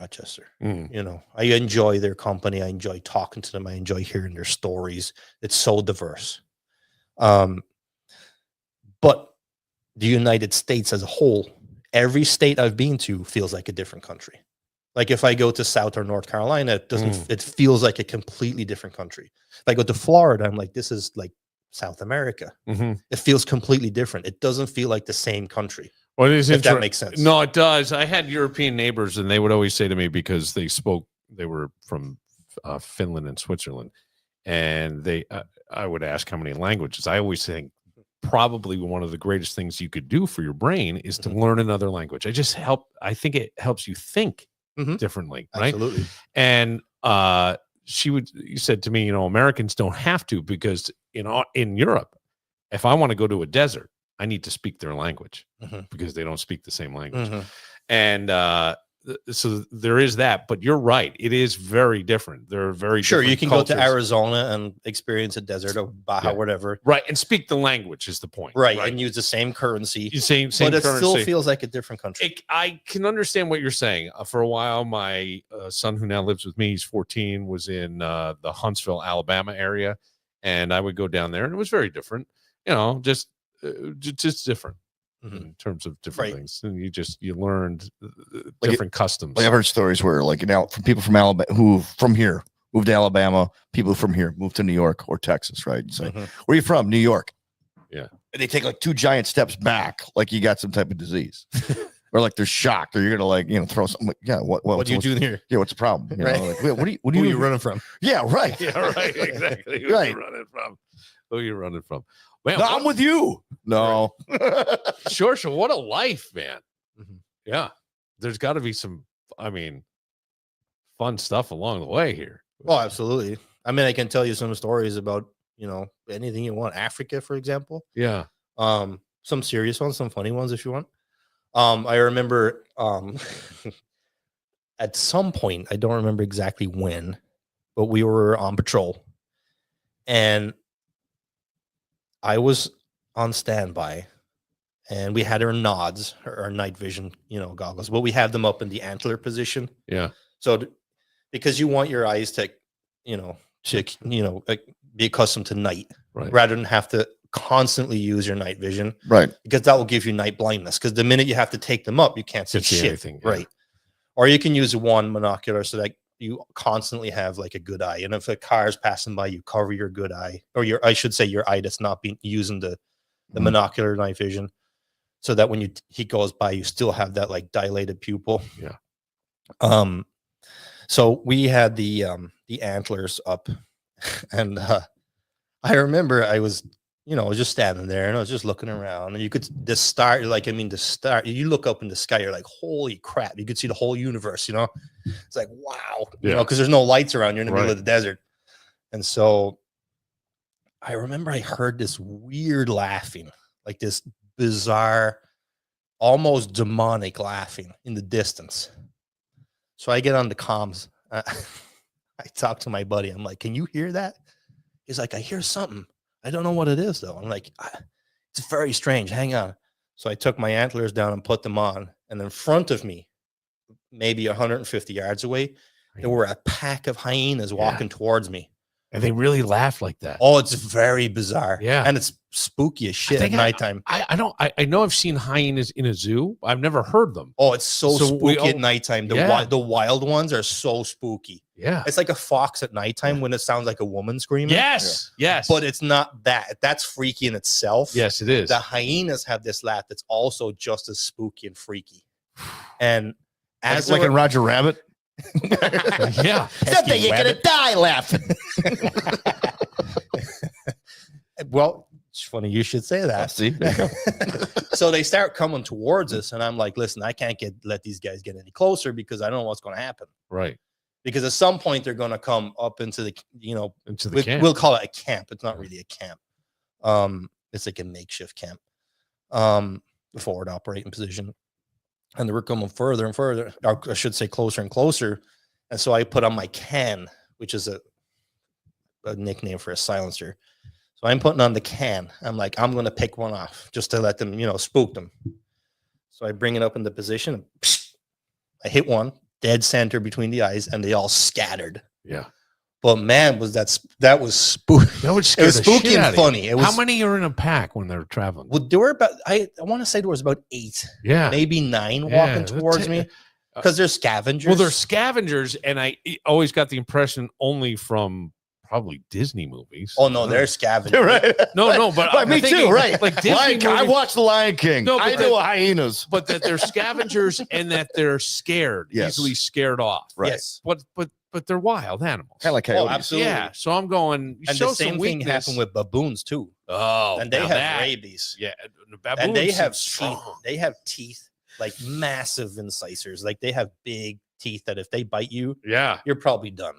Mm. I enjoy their company. I enjoy talking to them. I enjoy hearing their stories. It's so diverse. But the United States as a whole, every state I've been to feels like a different country. Like if I go to South or North Carolina, it feels like a completely different country. If I go to Florida, I'm like, this is like South America. Mm-hmm. It feels completely different. It doesn't feel like the same country. Well, it is if that makes sense. No, it does. I had European neighbors, and they would always say to me, because they were from Finland and Switzerland, and I would ask how many languages. I always think probably one of the greatest things you could do for your brain is to learn another language. I think it helps you think differently, right? Absolutely. And you said to me, Americans don't have to, because in Europe, if I want to go to a desert, I need to speak their language because they don't speak the same language. And so there is that, but you're right. It is very different. They're very sure. You different can cultures. go to Arizona and experience a desert or Baja, whatever. Right. And speak the language is the point. Right. And use the same currency. Same but it currency. still feels like a different country. I can understand what you're saying. For a while, my son, who now lives with me, he's 14, was in the Huntsville, Alabama area. And I would go down there, and it was very different, just different. In terms of different things, and you learned different customs. I've heard stories where, from people from Alabama who from here moved to Alabama, people from here moved to New York or Texas, right? You say, where are you from? New York. Yeah. And they take like 2 giant steps back, like you got some type of disease, or like they're shocked, or you're gonna throw something. Like, yeah, what do you do here? Yeah, what's the problem? Right. What are you running from? Yeah, right. Yeah, right. Exactly. Who you running from? Who you running from? Man, no, I'm with you. No. Seoirse, what a life, man. Yeah. There's got to be some, fun stuff along the way here. Oh, absolutely. I mean, I can tell you some stories about, anything you want. Africa, for example. Yeah. Some serious ones, some funny ones if you want. I remember at some point, I don't remember exactly when, but we were on patrol. And I was on standby, and we had our nods, our night vision, goggles, but we have them up in the antler position. Yeah. So, because you want your eyes to, be accustomed to night, rather than have to constantly use your night vision, right? Because that will give you night blindness. Because the minute you have to take them up, you can't see shit, anything, right? Or you can use one monocular so that you constantly have like a good eye, and if a car is passing by, you cover your good eye, or your eye that's not being using the monocular night vision, so that when he goes by, you still have that like dilated pupil. Yeah. So we had the antlers up, and I remember I was just standing there, and I was just looking around, and you could you look up in the sky, you're like, holy crap, you could see the whole universe. It's like, wow, because there's no lights around, you're in the middle of the desert. And so I remember I heard this weird laughing, like this bizarre, almost demonic laughing in the distance. So I get on the comms. I talk to my buddy. I'm like, can you hear that? He's like, I hear something. I don't know what it is, though. I'm like, it's very strange. Hang on. So I took my antlers down and put them on. And in front of me, maybe 150 yards away, there were a pack of hyenas walking towards me. And they really laugh like that. Oh, it's very bizarre. Yeah. And it's spooky as shit at nighttime. I know I've seen hyenas in a zoo. I've never heard them. Oh, it's so spooky at nighttime. The wild ones are so spooky. Yeah. It's like a fox at nighttime when it sounds like a woman screaming. Yes. Yes. But it's not that. That's freaky in itself. Yes, it is. The hyenas have this laugh that's also just as spooky and freaky. And as like in Roger Rabbit. Yeah. Someday you're gonna die laughing. Well, it's funny you should say that. See? So they start coming towards us, and I'm like, listen, I can't let these guys get any closer because I don't know what's going to happen. Right. Because at some point they're going to come up into the, Into the camp. We'll call it a camp. It's not really a camp. It's like a makeshift camp. The forward operating position. And they were coming further and further, or I should say closer and closer. And so I put on my can, which is a nickname for a silencer. So I'm putting on the can. I'm like, I'm going to pick one off just to let them, spook them. So I bring it up into position. And I hit one dead center between the eyes, and they all scattered. Yeah. But man, that was spooky. That would It scare was the shit spooky out and of you. funny. How many are in a pack when they're traveling? Well, there were about, I want to say there was about 8, Yeah. maybe 9 Yeah, walking towards me because they're scavengers. Well, they're scavengers, and I always got the impression only from probably Disney movies. Oh no, they're scavengers. You're right. No, but Right, me too, right. Like Disney I movies, watched The Lion King. No, but I know hyenas. but that they're scavengers and that they're scared, Yes. easily scared off. Right. Yes. But they're wild animals. Kind of like coyotes. absolutely. Yeah. So I'm going. And show the same some thing weakness. happened with baboons too. Oh, And they now have that- rabies. Yeah, the And baboons they have seem teeth. strong. They have teeth, like massive incisors. Like they have big teeth that if they bite you, Yeah. you're probably done.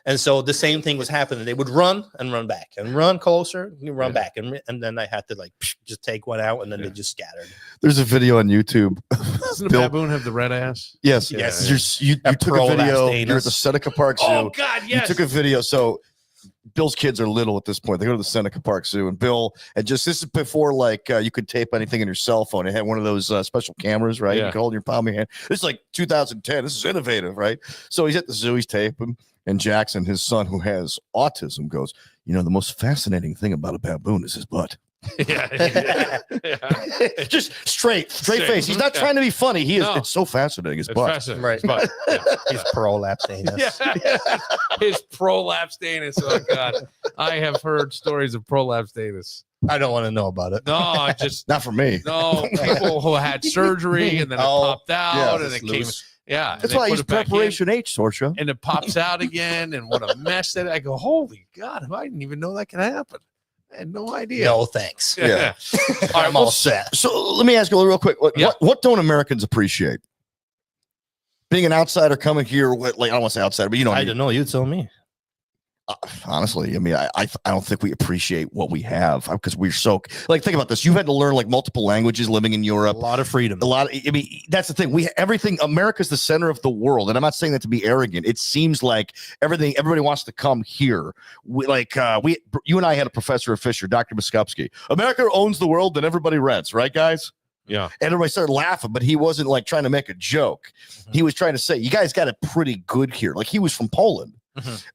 And so the same thing was happening. They would run and run back and run closer, you run back. And then I had to just take one out, and then they just scattered. There's a video on YouTube. Doesn't a Bill- baboon have the red ass? Yes. Yes. You A took a video. prolapse You're at the Seneca Park Zoo. Oh God, yes. You took a video. So Bill's kids are little at this point. They go to the Seneca Park Zoo, and Bill, and this is before you could tape anything in your cell phone. It had one of those special cameras, right? Yeah. You can hold in your palm of your hand. This is like 2010. This is innovative, right? So he's at the zoo. He's taping, and Jackson, his son, who has autism, goes, the most fascinating thing about a baboon is his butt. yeah. Just straight face. He's not Yeah. trying to be funny. He is. No. It's so fascinating. His It's butt. fascinating. Right. But, yeah. His prolapse anus. Yeah. His prolapsed anus. Oh God, I have heard stories of prolapsed anus. I don't want to know about it. No, I just Not for me. no people who had surgery and then it popped out and it came. Yeah, and That's they why I put use it back in, preparation H, Seoirse. and it pops out again. And what a mess that I go. Holy God, I didn't even know that could happen. I had no idea. No, thanks. Yeah. I'm all set. So let me ask you real quick. Yeah. What don't Americans appreciate? Being an outsider coming here, I don't want to say outsider, but I don't know. You tell me. honestly, I mean, I don't think we appreciate what we have because we're so think about this. You've had to learn multiple languages living in A Europe. lot of freedom. I mean, that's the thing. Everything. America's the center of the world, and I'm not saying that to be arrogant. It seems like everybody wants to come here. You and I had a professor at Fisher, Dr. Muskowski. America owns the world, then everybody rents, right, guys? Yeah. And everybody started laughing, but he wasn't trying to make a joke. He was trying to say, you guys got it pretty good here. He was from Poland.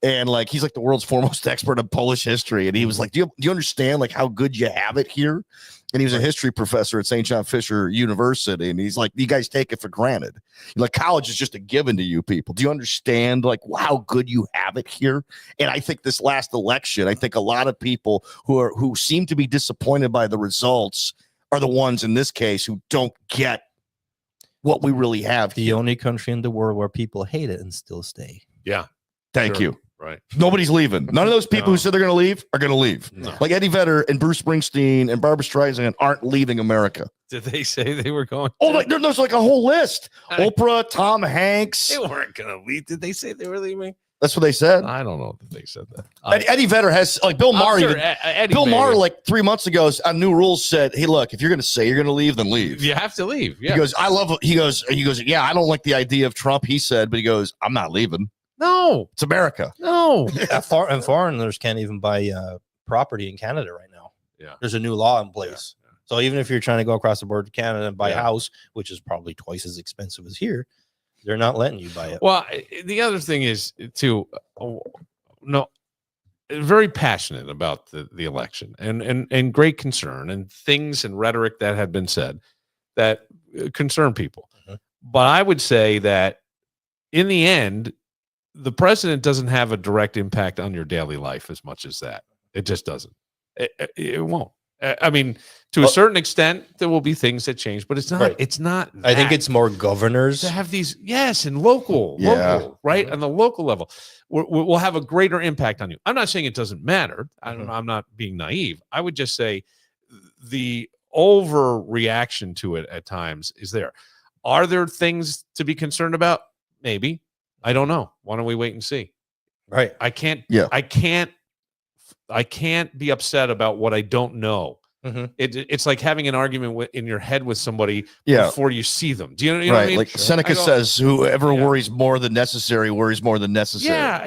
And he's the world's foremost expert on Polish history. And he was like, do you understand how good you have it here? And he was a history professor at St. John Fisher University. And he's like, you guys take it for granted. College is just a given to you people. Do you understand how good you have it here? And I think this last election, I think a lot of people who seem to be disappointed by the results are the ones in this case who don't get what we really have. The only country in the world where people hate it and still stay. Yeah. Thank Sure. you. Right. Nobody's leaving. None of those people No. who said they're going to leave are going to leave. No. Like Eddie Vedder and Bruce Springsteen and Barbara Streisand aren't leaving America. Did they say they were going? Oh, there's a whole list. Oprah, Tom Hanks. They weren't going to leave. Did they say they were leaving? That's what they said. I don't know if they said that. Eddie Vedder has like Bill Maher. Sure, Even, Eddie Bill Maher, maybe. like 3 months ago, on new rules said, "Hey, look, if you're going to say you're going to leave, then leave." You have to leave. Yeah. He goes, "I love." He goes, "Yeah, I don't like the idea of Trump." He said, but he goes, "I'm not leaving. No, It's America." no. And foreigners can't even buy property in Canada right now. Yeah. There's a new law in place. Yeah. So even if you're trying to go across the border to Canada and buy a Yeah. house, which is probably twice as expensive as here, they're not letting you buy it. Well, the other thing is too. No, very passionate about the election and great concern and things and rhetoric that had been said that concern people. Mhm. But I would say that in the end, the president doesn't have a direct impact on your daily life as much as that. It just doesn't. It won't. I mean, to a certain extent, there will be things that change, but it's not. Right. It's not. I think that. it's more governors. To have these, yes, and local, Yeah. right? On the local level, we'll have a greater impact on you. I'm not saying it doesn't matter. I'm not being naive. I would just say the overreaction to it at times is there. Are there things to be concerned about? Maybe. I don't know. Why don't we wait and see? Right. I can't. Yeah. I can't be upset about what I don't know. Mhm. It's like having an argument in your head with somebody Yeah. before you see them. Do you know Right. what I mean? Like Seneca says, "Whoever Yeah. worries more than necessary worries more than necessary." Yeah,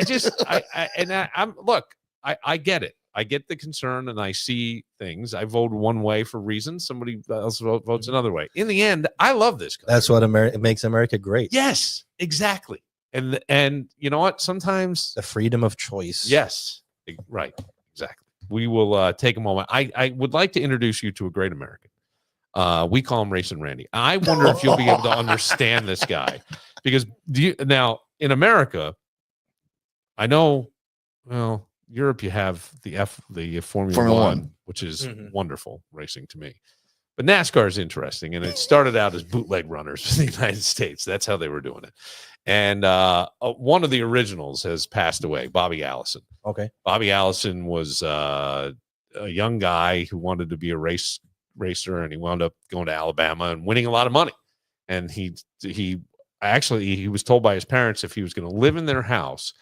I get it. I get the concern, and I see things. I vote one way for reasons. Somebody else votes another way. In the end, I love this country. That's what makes America great. Yes, exactly. And you know what? Sometimes The freedom of choice. yes, right, exactly. We will take a moment. I would like to introduce you to a great American. We call him Racing Randy. I wonder if you'll be able to understand this guy, because now in America, I know, well, Europe you have the Formula One, which is wonderful racing to me. But NASCAR is interesting, and it started out as bootleg runners in the United States. That's how they were doing it. And one of the originals has passed away, Bobby Allison. Okay. Bobby Allison was a young guy who wanted to be a racer, and he wound up going to Alabama and winning a lot of money. And he was told by his parents if he was going to live in their house,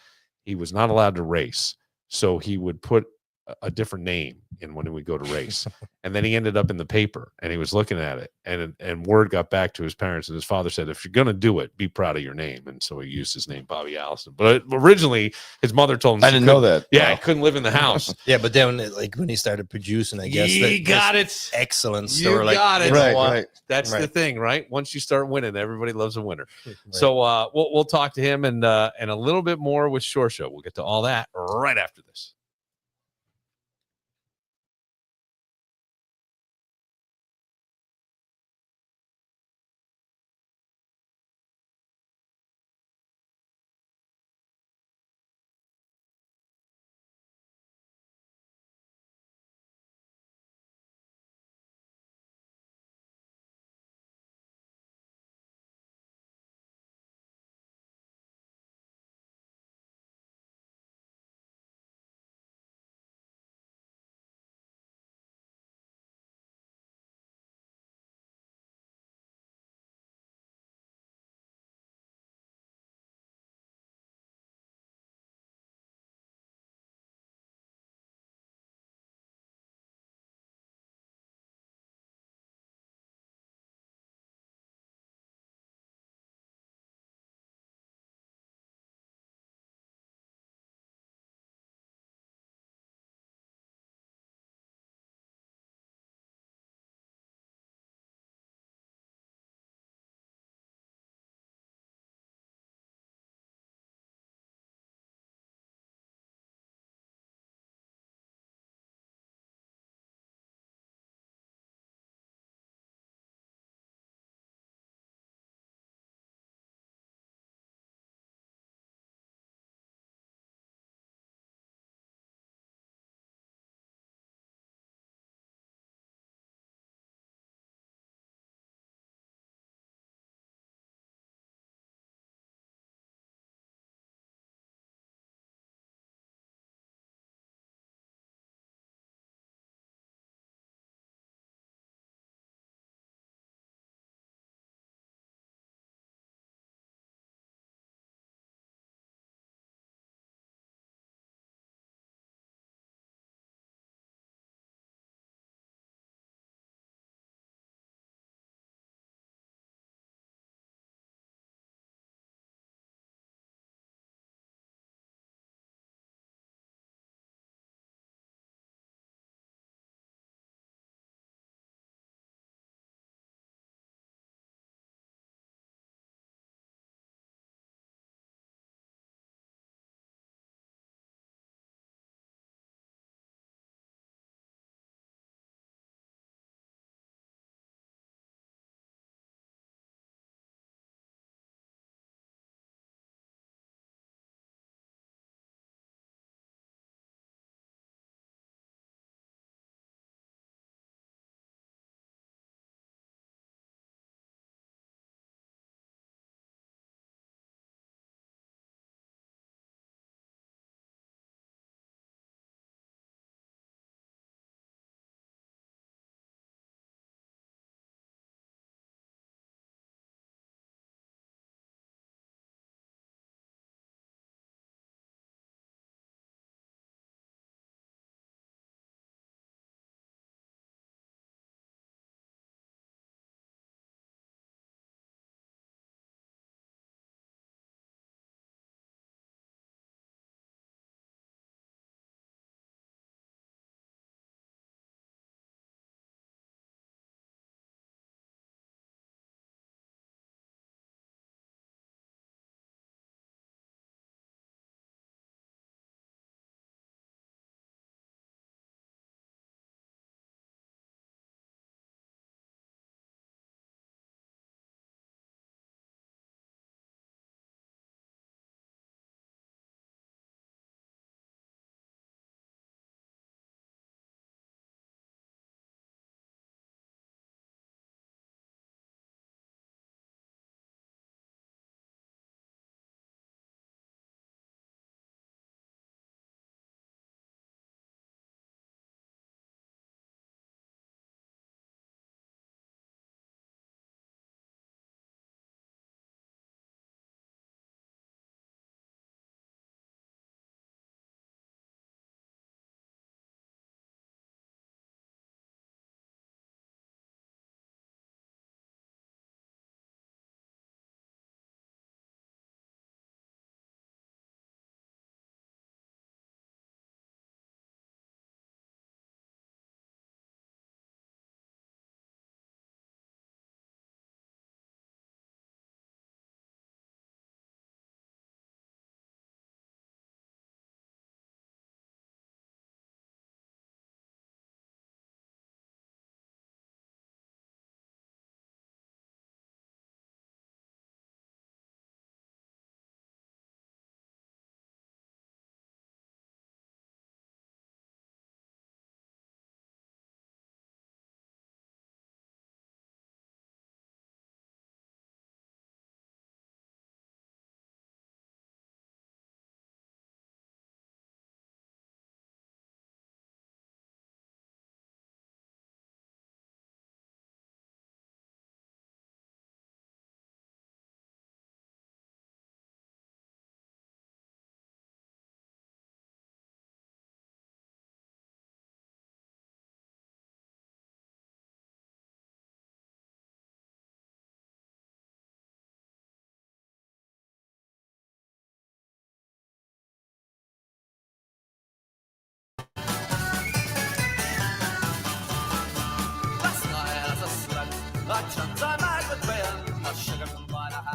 he was not allowed to race. So he would put a different name in when he would go to race. And then he ended up in the paper, and he was looking at it, and word got back to his parents, and his father said, if you're going to do it, be proud of your name. And so he used his name, Bobby Allison. But originally his mother told him, I didn't know that. Yeah, I couldn't live in the house. Yeah, but then like when he started producing, I guess You got it. excellence. You They were like, got it. you know Right, what? right. That's the Right. thing, right? Once you start winning, everybody loves a winner. Right. So we'll talk to him and a little bit more with Seoirse. We'll get to all that right after this.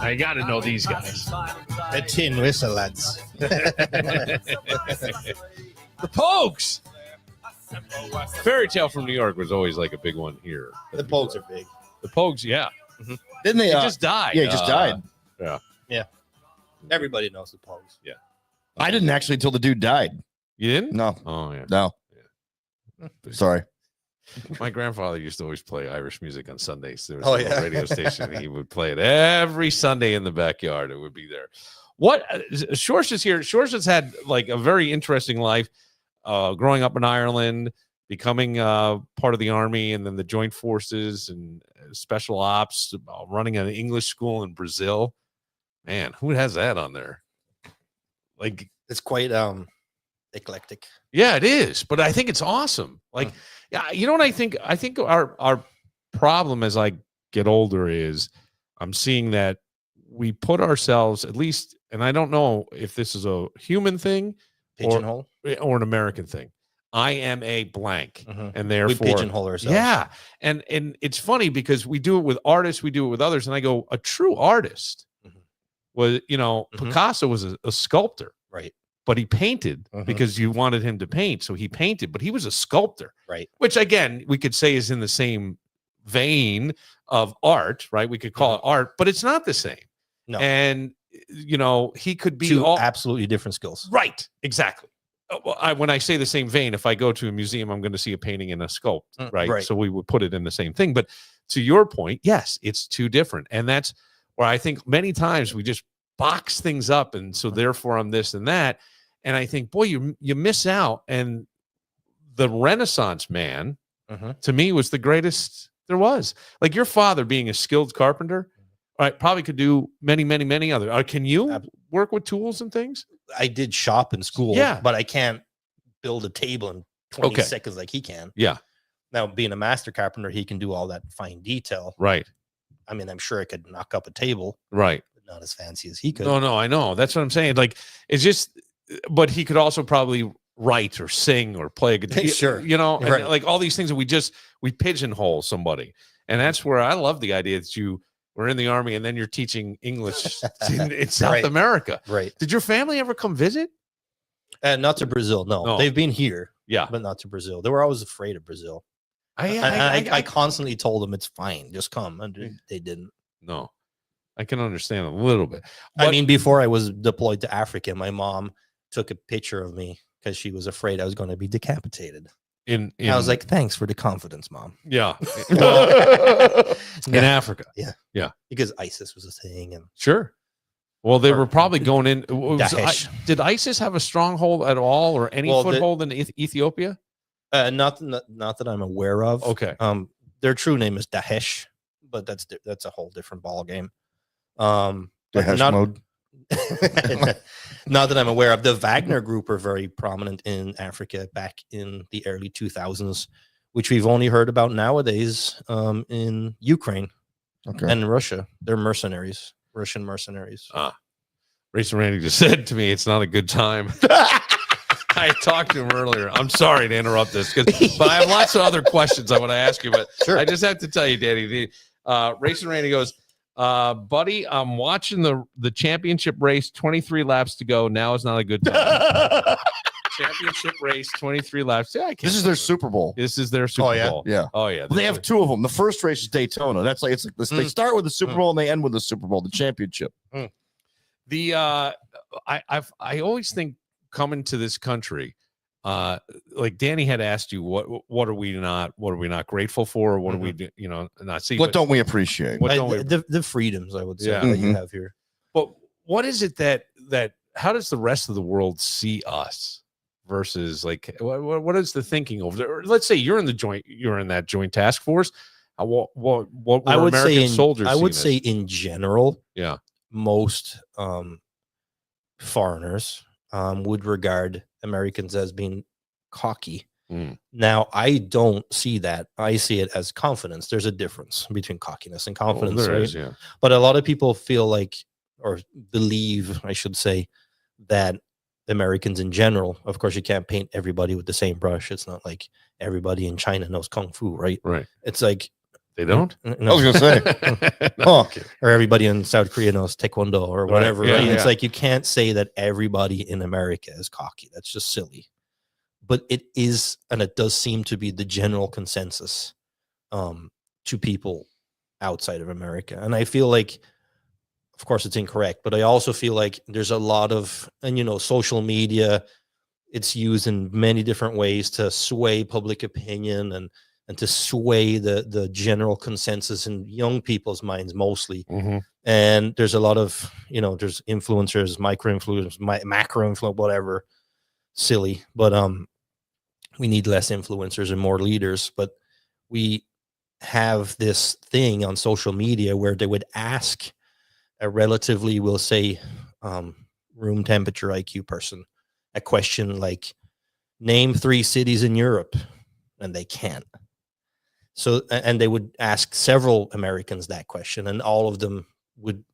I got to know these guys. The Tin Whistle lads. The Pogues. Fairy Tale from New York was always like a big one here. The Pogues are big. The Pogues, yeah. Didn't they? He just died. Yeah, he just died. Yeah. Everybody knows the Pogues. Yeah. I didn't actually until the dude died. You didn't? No, Oh, yeah. no. Sorry. My grandfather used to always play Irish music on Sundays. There was Oh, a little yeah. radio station. He would play it every Sunday in the backyard. It would be there. What Seoirse is here. Seoirse has had like a very interesting life, growing up in Ireland, becoming part of the army, and then the joint forces and special ops, running an English school in Brazil. Man, who has that on there? Like, It's quite eclectic. yeah, it is, but I think it's awesome. Like, yeah, you know what I think? I think our problem as I get older is I'm seeing that we put ourselves, at least, and I don't know if this is a human thing Pigeonhole. or an American thing. I am a blank, Mhm. and We therefore, pigeonhole ourselves. yeah, and it's funny because we do it with artists, we do it with others, and I go, a true artist Mhm. was, Mhm. Picasso was a sculptor. Right. But he painted Mhm. because you wanted him to paint. So he painted, but he was a sculptor, Right. which again, we could say is in the same vein of art, right? We could call it art, but it's not the same. No. And, he could be Two all absolutely different skills. right. Exactly. Well, when I say the same vein, if I go to a museum, I'm going to see a painting and a sculpt, right? right. So we would put it in the same thing. But to your point, yes, it's two different. And that's where I think many times we just box things up. And so therefore I'm this and that. And I think, boy, you miss out. And the Renaissance man, Mhm. to me, was the greatest there was. Like your father being a skilled carpenter, right? Probably could do many, many, many other. Can you work with tools and things? I did shop in school, Yeah. but I can't build a table in 20 Okay. seconds like he can. Yeah, Now, being a master carpenter, he can do all that fine detail. right, I mean, I'm sure I could knock up a table, right. but not as fancy as he could. No, I know. That's what I'm saying. Like, it's just, but he could also probably write or sing or play a guitar. Sure. And Right. like all these things that we pigeonhole somebody. And that's where I love the idea that you were in the army and then you're teaching English in South Right. America. Right. Did your family ever come visit? Not to Brazil. No. No. They've been here, Yeah. but not to Brazil. They were always afraid of Brazil. I constantly told them it's fine. Just come. And they didn't. No, I can understand a little bit. I mean, before I was deployed to Africa, my mom took a picture of me because she was afraid I was going to be decapitated. in I was like, thanks for the confidence, Mom. yeah. Well, in Africa. Because ISIS was a thing. And Sure. Well, they Or were probably going in. Daesh. Did ISIS have a stronghold at all, or any Well, foothold in Ethiopia? not that I'm aware of. Okay. Their true name is Daesh, but that's a whole different ball game. The But hash not, mode. not that I'm aware of. The Wagner group are very prominent in Africa back in the early 2000s, which we've only heard about nowadays in Ukraine Okay. and Russia. They're mercenaries, Russian mercenaries. Racing Randy just said to me, it's not a good time. I talked to him earlier. I'm sorry to interrupt this, but I have lots of other questions I want to ask you. But Sure. I just have to tell you, Danny, Racing Randy goes, buddy, I'm watching the championship race, 23 laps to go. Now is not a good time. Championship race, 23 laps. Yeah, I can't This is their remember. Super Bowl. This is their Super yeah? Bowl. Yeah. Oh, yeah. Well, they have two of them. The first race is Daytona. That's like this. They start with the Super Bowl and they end with the Super Bowl, the championship. The I always think coming to this country, like Danny had asked you, what are we not grateful for, or what are we not see? What But don't we appreciate? what don't we? The freedoms, I would say, Yeah. that you Mhm. have here. But what is it that how does the rest of the world see us versus like what is the thinking over there? Let's say you're in that joint task force. What I would American say soldiers? I would seeing say in general, Yeah. most foreigners would regard Americans as being cocky. Mm. Now, I don't see that. I see it as confidence. There's a difference between cockiness and Well, confidence, there right? is, yeah. But a lot of people feel like, or believe, I should say, that Americans in general, of course, you can't paint everybody with the same brush. It's not like everybody in China knows Kung Fu, right? Right. It's like They don't? I was gonna say, huh? Or everybody in South Korea knows taekwondo or whatever. Yeah, Right? yeah. It's like you can't say that everybody in America is cocky. That's just silly. But it is, and it does seem to be the general consensus to people outside of America. And I feel like, of course, it's incorrect, but I also feel like there's a lot of, and social media, it's used in many different ways to sway public opinion and to sway the general consensus in young people's minds mostly. Mm-hmm. And there's a lot of, there's influencers, micro influencers, macro influencers, whatever, silly. But we need less influencers and more leaders. But we have this thing on social media where they would ask a relatively, we'll say, room temperature IQ person a question like, name 3 cities in Europe, and they can't. So, and they would ask several Americans that question, and all of them would,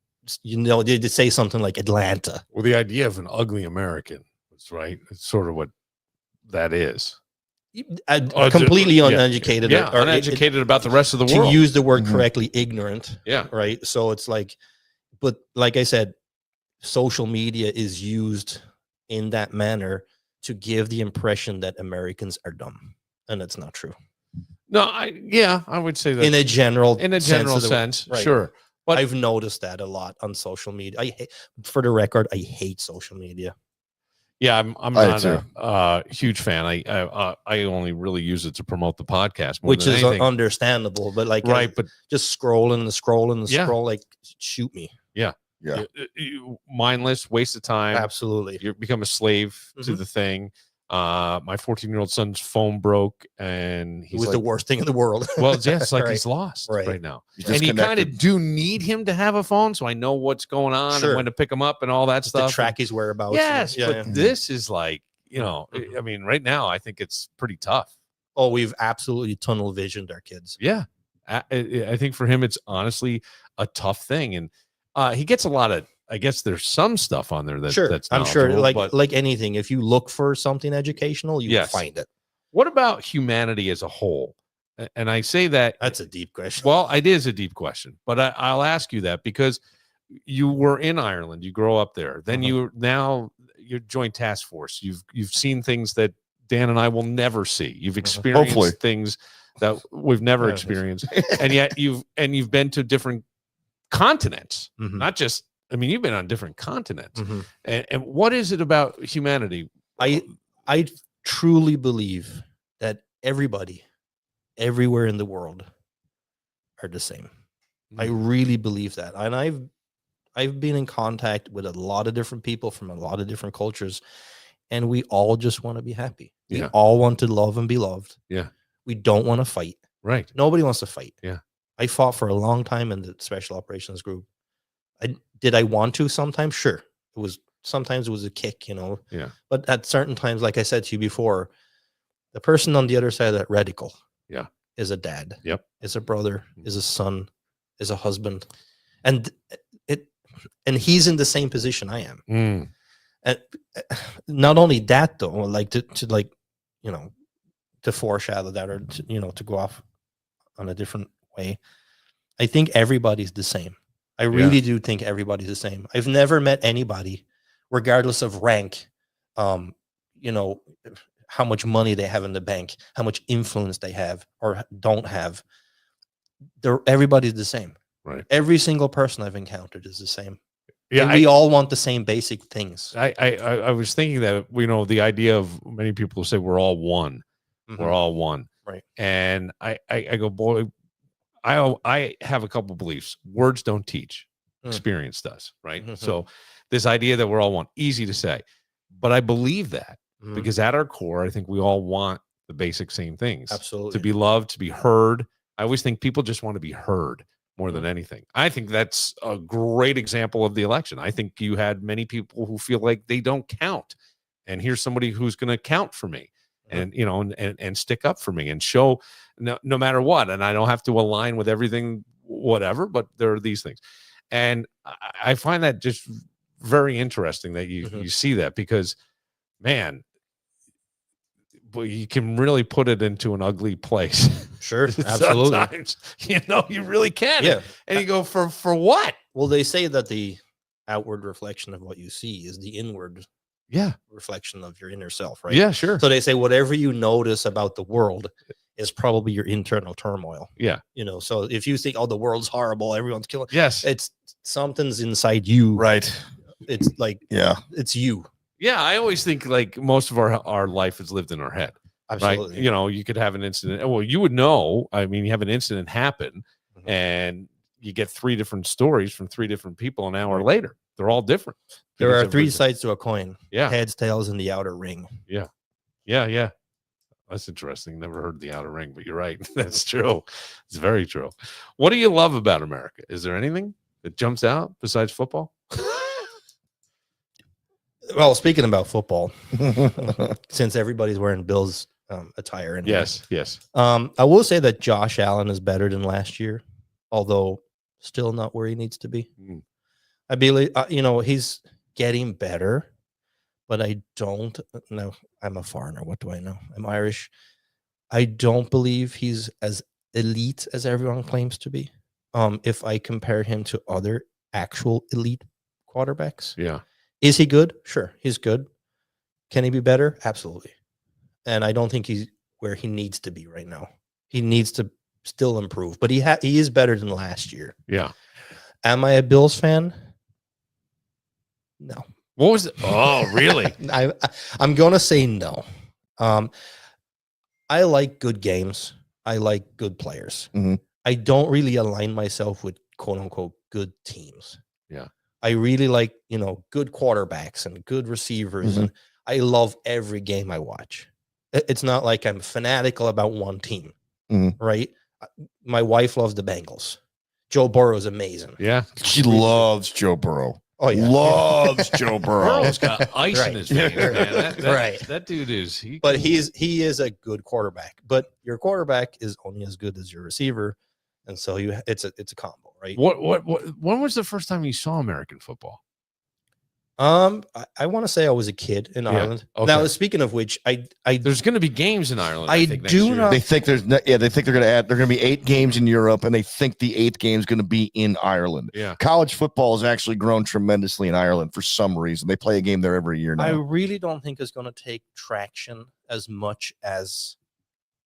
they'd say something like Atlanta. Well, the idea of an ugly American is right. It's sort of what that is. Completely uneducated. Yeah, or uneducated about the rest of the world. To use the word correctly, ignorant. Yeah. Right. So it's like, but like I said, social media is used in that manner to give the impression that Americans are dumb, and it's not true. No, I would say that in a general sense, right. Sure. But I've noticed that a lot on social media. For the record, I hate social media. Yeah, I'm not a huge fan. I only really use it to promote the podcast, which is understandable. But like, right? But just scrolling, scroll, like, shoot me. Yeah. Mindless, waste of time. Absolutely, you become a slave to the thing. My 14-year-old son's phone broke, and he was the worst thing in the world. Well, yeah, it's like he's lost right now, and you kind of do need him to have a phone, so I know what's going on and when to pick him up and all that stuff. To track his whereabouts. Yes, but this is like, I mean, right now I think it's pretty tough. Oh, we've absolutely tunnel visioned our kids. Yeah, I think for him it's honestly a tough thing, and he gets a lot of. I guess there's some stuff on there that's I'm sure, like anything, if you look for something educational, you will find it. What about humanity as a whole? And I say that's a deep question. Well, it is a deep question, but I'll ask you that because you were in Ireland, you grow up there, then you're joint task force. You've seen things that Dan and I will never see. You've experienced things that we've never experienced, and yet you've been to different continents, not just. I mean, you've been on different continents. And what is it about humanity? I truly believe that everybody, everywhere in the world, are the same. I really believe that. And I've been in contact with a lot of different people from a lot of different cultures, and we all just want to be happy. We all want to love and be loved. Yeah. We don't want to fight. Right. Nobody wants to fight. Yeah. I fought for a long time in the special operations group. Did I want to sometimes? Sure. Sometimes it was a kick, Yeah. But at certain times, like I said to you before, the person on the other side of that reticle is a dad. Yep. Is a brother, is a son, is a husband. And he's in the same position I am. And not only that though, like to foreshadow that, or to go off on a different way. I think everybody's the same. I really do think everybody's the same. I've never met anybody, regardless of rank, how much money they have in the bank, how much influence they have or don't have. Everybody's the same. Right. Every single person I've encountered is the same. Yeah, and we all want the same basic things. I was thinking that, the idea of many people say we're all one. We're all one. Right. And I go, boy, I have a couple beliefs. Words don't teach. Experience does, right? So this idea that we're all one, easy to say. But I believe that because at our core, I think we all want the basic same things. Absolutely. To be loved, to be heard. I always think people just want to be heard more than anything. I think that's a great example of the election. I think you had many people who feel like they don't count. And here's somebody who's going to count for me. And and stick up for me and show no matter what. And I don't have to align with everything, whatever, but there are these things. And I find that just very interesting that you see that, because man, you can really put it into an ugly place. Sure, absolutely. Sometimes, you really can. Yeah. And you go, for what? Well, they say that the outward reflection of what you see is the inward Yeah. reflection of your inner self, right? Yeah, sure. So they say whatever you notice about the world is probably your internal turmoil. Yeah. So if you think, oh, the world's horrible, everyone's killing, Yes. it's something's inside you. Right. It's like, Yeah. it's you. Yeah. I always think like most of our life is lived in our head. Absolutely. Right. You could have an incident. Well, you would know. I mean, you have an incident happen Mhm. and you get 3 different stories from 3 different people an hour later. They're all different. There Because are 3 everything- sides to a coin. Yeah. Heads, tails, and the outer ring. Yeah. Yeah. That's interesting. Never heard the outer ring, but you're right. That's true. It's very true. What do you love about America? Is there anything that jumps out besides football? Well, speaking about football, since everybody's wearing Bills attire. Anyway, Yes. I will say that Josh Allen is better than last year, although still not where he needs to be. Mm. I believe, he's getting better, but I don't know. I'm a foreigner. What do I know? I'm Irish. I don't believe he's as elite as everyone claims to be. If I compare him to other actual elite quarterbacks, Yeah. is he good? Sure, he's good. Can he be better? Absolutely. And I don't think he's where he needs to be right now. He needs to still improve, but he is better than last year. Yeah. Am I a Bills fan? No. What was it? Oh, really? I'm gonna say no. I like good games. I like good players. Mhm. I don't really align myself with quote unquote good teams. Yeah. I really like, good quarterbacks and good receivers. And I love every game I watch. It's not like I'm fanatical about one team, right? My wife loves the Bengals. Joe Burrow is amazing. Yeah. She loves Joe Burrow. Oh, yeah. Loves Joe Burrow. Burrow's got ice Right. in his veins, man. Right. That dude is. But he is a good quarterback. But your quarterback is only as good as your receiver, and so it's a combo, right? When was the first time you saw American football? I want to say I was a kid in Ireland. okay. Now, speaking of which, There's going to be games in Ireland. I think, next do year. not- They think they think they're going to add. They're going to be 8 games in Europe, and they think the 8th game is going to be in Ireland. Yeah. College football has actually grown tremendously in Ireland for some reason. They play a game there every year I now. really don't think it's going to take traction as much as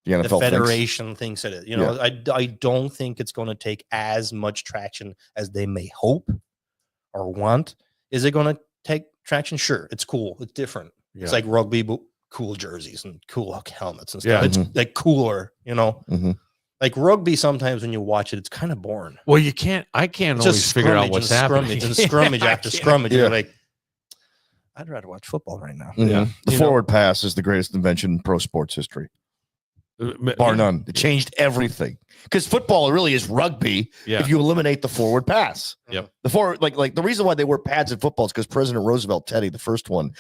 The NFL the thinks. federation thinks it is. I don't think it's going to take as much traction as they may hope or want. Is it going to take traction? Sure, it's cool. It's different. Yeah. It's like rugby, but cool jerseys and cool helmets and stuff. Yeah. It's like cooler, Mhm. Like rugby, sometimes when you watch it, it's kind of boring. Well, I can't It's always figure out what's happening. Scrimmage and scrimmage I after can't. scrimmage. Yeah. You're like, I'd rather watch football right now. Mhm. Yeah. The You know? forward pass is the greatest invention in pro sports history, bar none. It changed everything because football really is rugby. Yeah. If you eliminate the forward pass, Yep. the forward like the reason why they wear pads in football is because President Roosevelt, Teddy, the first one,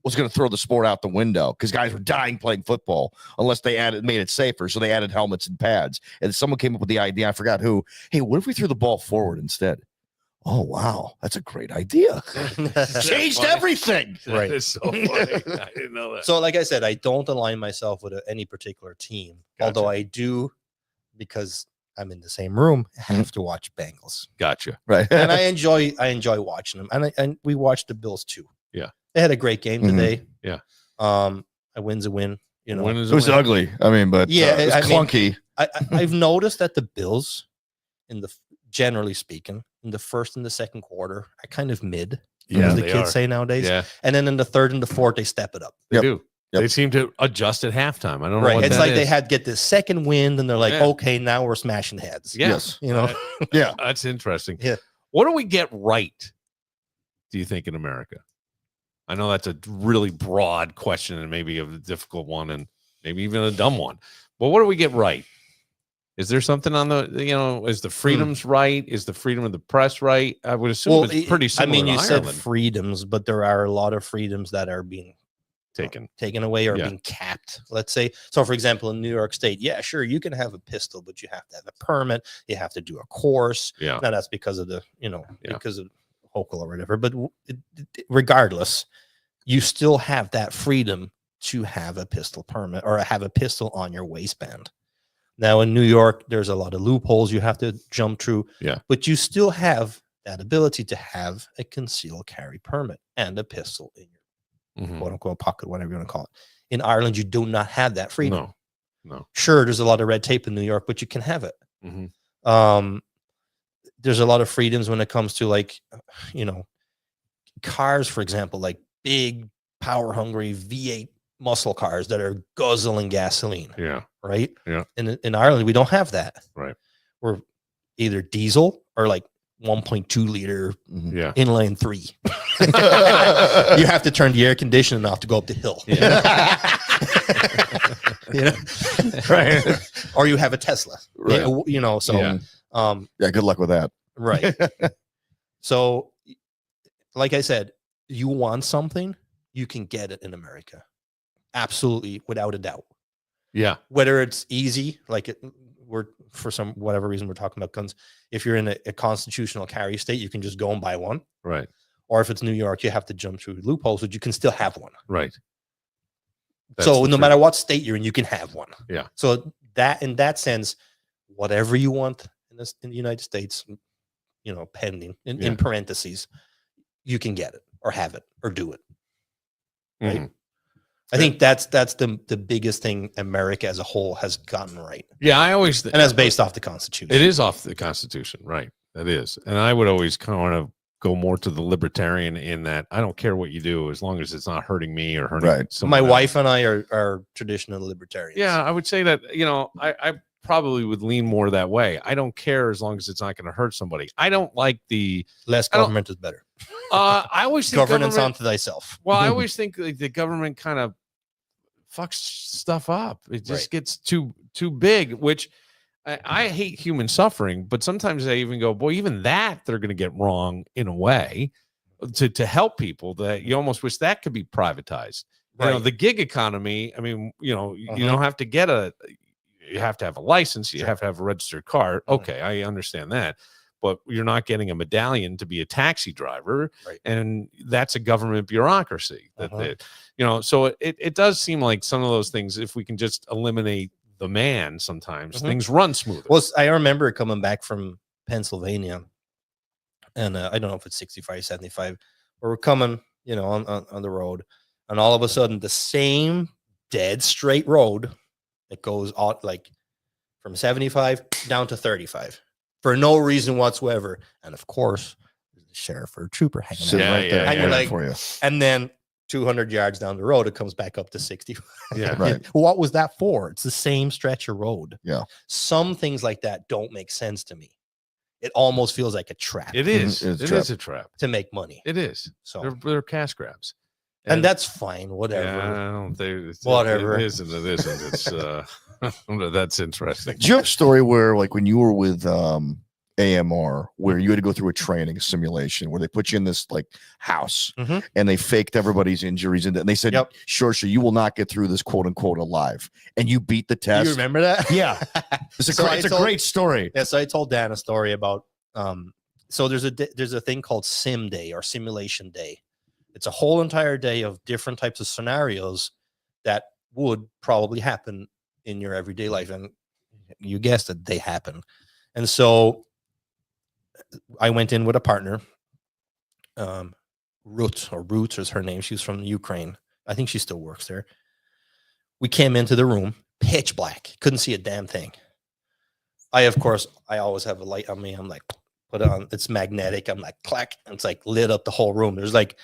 was going to throw the sport out the window because guys were dying playing football unless they made it safer. So they added helmets and pads. And someone came up with the idea, I forgot who. Hey, what if we threw the ball forward instead? Oh wow, that's a great idea. Changed funny? everything. That Right. is so funny. I didn't know that. So, like I said, I don't align myself with any particular team, although I do, because I'm in the same room, have to watch Bengals, Gotcha. Right. and I enjoy watching them, and we watched the Bills too. Yeah. They had a great game Mhm. today. Yeah. A win's a win. When is It was win? ugly. I mean, but Yeah, it was I mean- clunky. I've noticed that the Bills, generally speaking, in the first and the second quarter, are kind of mid, Yeah, as the they kids are. say nowadays. Yeah, And then in the third and the fourth, they step it up. they Yep. do. Yep. They seem to adjust at halftime. I don't know Right. what It's that like they is. had get this second wind, and they're like, Yeah. okay, now we're smashing heads. Yeah. Yes. You know. Yeah. That's interesting. Yeah. What do we get right, do you think, in America? I know that's a really broad question and maybe a difficult one and maybe even a dumb one. But what do we get right? Is there something on the, is the freedoms right? Is the freedom of the press right? I would assume it's pretty similar you to said Ireland freedoms, but there are a lot of freedoms that are being taken. away or Yeah. being capped. Let's say, so for example, in New York State, yeah, sure, you can have a pistol, but you have to have a permit. You have to do a course. Yeah. Now that's because of the, Yeah. because of Hochul or whatever. But regardless, you still have that freedom to have a pistol permit or have a pistol on your waistband. Now in New York, there's a lot of loopholes you have to jump through. Yeah. But you still have that ability to have a concealed carry permit and a pistol in your Mhm. quote unquote pocket, whatever you want to call it. In Ireland, you do not have that freedom. No. Sure, there's a lot of red tape in New York, but you can have it. Mhm. There's a lot of freedoms when it comes to like, cars, for example, like big, power hungry V8 muscle cars that are guzzling gasoline. Yeah. Right. Yeah. In Ireland, we don't have that. Right. We're either diesel or like 1.2 liter Yeah. inline 3. You have to turn the air conditioning off to go up the hill. Right. Or you have a Tesla. Right. So Yeah. Yeah, good luck with that. right. So like I said, you want something, you can get it in America. Absolutely, without a doubt. Yeah. Whether it's easy, like we're for some whatever reason we're talking about guns. If you're in a constitutional carry state, you can just go and buy one. Right. Or if it's New York, you have to jump through loopholes, but you can still have one. Right. So no matter what state you're in, you can have one. Yeah. So that in that sense, whatever you want in the United States, pending in parentheses, you can get it or have it or do it. Right. Mhm. I think that's the biggest thing America as a whole has gotten right. Yeah. I always, And that's based off the Constitution. it is off the Constitution. Right. That is. And I would always kind of go more to the libertarian in that I don't care what you do as long as it's not hurting me or hurting Right. My someone else. wife and I are traditional libertarians. Yeah, I would say that, I probably would lean more that way. I don't care as long as it's not going to hurt somebody. I don't like the Less I don't- government is better. I always think Governance government, onto thyself. well, I always think like the government kind of fucks stuff up. It just Right. gets too big, which I hate human suffering, but sometimes I even go, boy, even that they're going to get wrong in a way to help people that you almost wish that could be privatized. Right. The gig economy, I mean, you Uh-huh. don't have to get you have to have a license, you have to have a registered car. Okay, I understand that. But you're not getting a medallion to be a taxi driver. Right. And that's a government bureaucracy. So it does seem like some of those things, if we can just eliminate the man, sometimes things run smoother. Well, I remember coming back from Pennsylvania, and I don't know if it's 65, 75, but we're coming, on the road, and all of a sudden the same dead straight road that goes out like from 75 down to 35 for no reason whatsoever. And of course, there's the sheriff or trooper hanging Sitting out. right there, And you're waiting like, for you. and then 200 yards down the road, it comes back up to 60. Yeah. Right. What was that for? It's the same stretch of road. Yeah. Some things like that don't make sense to me. It almost feels like a trap It is. It's a It trap. is a trap. to make money. It is. So, They're cash grabs. and that's fine. Whatever. Yeah, I don't think it's, Whatever. It isn't. It isn't. It's that's interesting. Do you have a story where, like, when you were with AMR, where you had to go through a training simulation where they put you in this like house Mhm. and they faked everybody's injuries and they said, Yep. sure, you will not get through this quote unquote alive, and you beat the Do test. you remember that? Yeah, it's a, So I it's a told- great story. Yeah, so I told Dan a story about so there's a thing called sim day or simulation day. It's a whole entire day of different types of scenarios that would probably happen in your everyday life, and you guessed it, they happen. And so I went in with a partner, Ruth is her name. She's from Ukraine. I think she still works there. We came into the room, pitch black, couldn't see a damn thing. I always have a light on me. I'm like, put it on. It's magnetic. I'm like, clack. And it's like lit up the whole room. There's like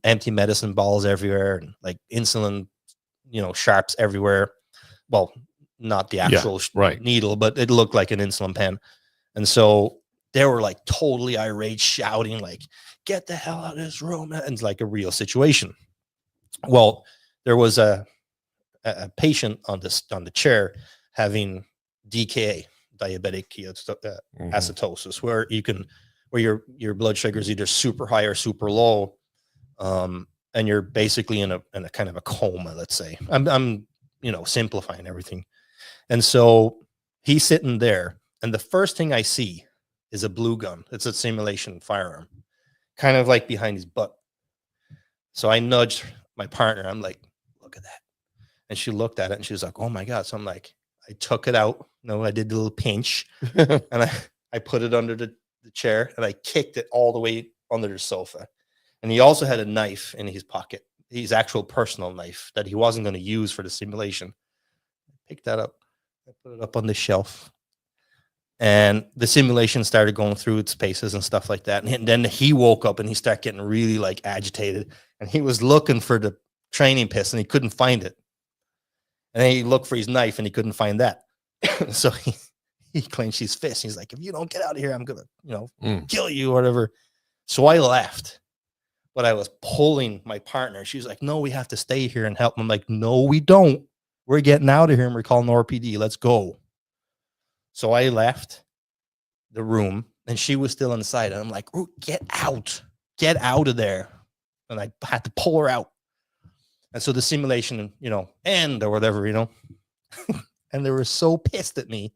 empty medicine balls everywhere, and like insulin, sharps everywhere. Well, not the actual right. needle, but it looked like an insulin pen. And so they were like totally irate, shouting like, get the hell out of this room. And it's like a real situation. Well, there was a patient on the chair having DKA, diabetic acidosis, where your blood sugar is either super high or super low, and you're basically in a kind of a coma. Let's say I'm simplifying everything, and so he's sitting there, and the first thing I see is a blue gun. It's a simulation firearm, kind of like behind his butt. So I nudged my partner. I'm like, look at that. And she looked at it and she was like, oh my God. So I'm like, I took it out. No, I did the little pinch and I put it under the chair and I kicked it all the way under the sofa. And he also had a knife in his pocket, his actual personal knife that he wasn't going to use for the simulation. I picked that up. I put it up on the shelf. And the simulation started going through its paces and stuff like that. And then he woke up and he started getting really like agitated. And he was looking for the training piss and he couldn't find it. And then he looked for his knife and he couldn't find that. So he clenched his fist. He's like, if you don't get out of here, I'm going to, kill you or whatever. So I left. But I was pulling my partner. She was like, no, we have to stay here and help. I'm like, no, we don't. We're getting out of here and we're calling RPD. Let's go. So I left the room and she was still inside. And I'm like, oh, get out of there. And I had to pull her out. And so the simulation, end or whatever, and they were so pissed at me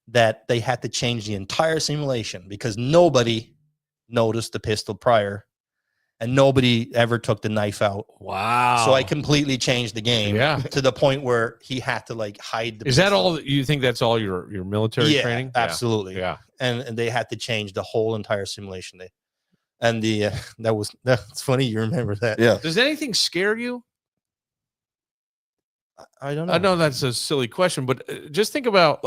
that they had to change the entire simulation because nobody noticed the pistol prior and nobody ever took the knife out. Wow. So I completely changed the game to the point where he had to like hide the pistol. That all you think that's all your military training? Absolutely. Yeah. And they had to change the whole entire simulation. That's funny you remember that. Yeah. Does anything scare you? I don't know. I know that's a silly question, but just think about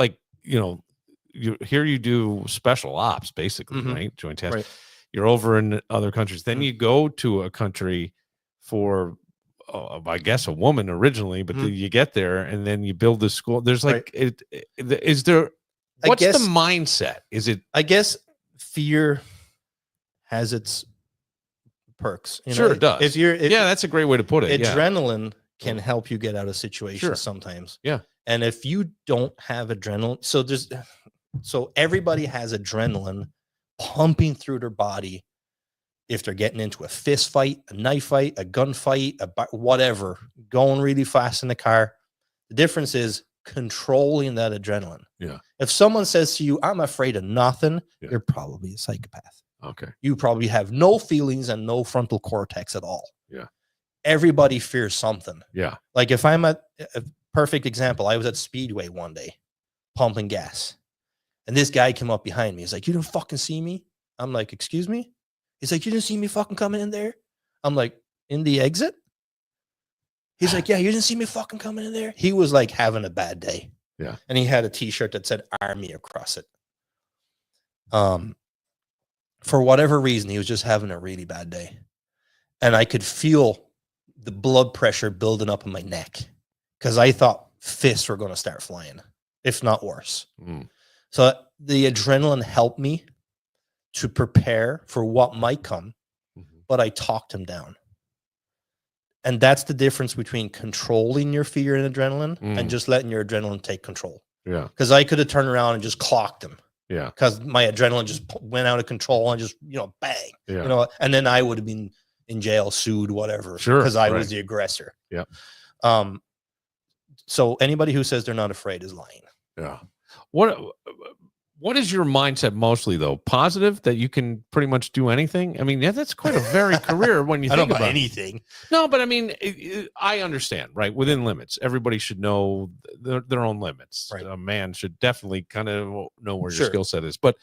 you do special ops basically, right? Joint task. Right. You're over in other countries. Then you go to a country for, I guess, a woman originally, but then you get there and then you build this school. There's like, is there, what's the mindset? Is it? I guess fear has its perks. Sure, it does. Yeah, that's a great way to put it. Adrenaline can help you get out of situations sometimes. Yeah. And if you don't have adrenaline, so everybody has adrenaline pumping through their body if they're getting into a fist fight, a knife fight, a gun fight, whatever, going really fast in the car. The difference is controlling that adrenaline. Yeah. If someone says to you, I'm afraid of nothing, you're probably a psychopath. Okay. You probably have no feelings and no frontal cortex at all. Yeah. Everybody fears something. Yeah. Like if I'm at a perfect example, I was at Speedway one day pumping gas. And this guy came up behind me. He's like, you didn't fucking see me? I'm like, excuse me? He's like, you didn't see me fucking coming in there? I'm like, in the exit? He's like, yeah, you didn't see me fucking coming in there? He was like having a bad day. Yeah. And he had a t-shirt that said Army across it. For whatever reason, he was just having a really bad day. And I could feel the blood pressure building up in my neck because I thought fists were going to start flying, if not worse. So the adrenaline helped me to prepare for what might come, but I talked him down. And that's the difference between controlling your fear and adrenaline and just letting your adrenaline take control. Yeah. Because I could have turned around and just clocked him. Yeah. Because my adrenaline just went out of control and just, bang. Yeah. And then I would have been in jail, sued, whatever. Sure. Because I was the aggressor. Yeah. So anybody who says they're not afraid is lying. Yeah. What is your mindset mostly though? Positive that you can pretty much do anything? I mean, that's quite a varied career when you think about anything. No, but I mean, I understand, right? Within limits, everybody should know their own limits. Right. A man should definitely kind of know where your skill set is. But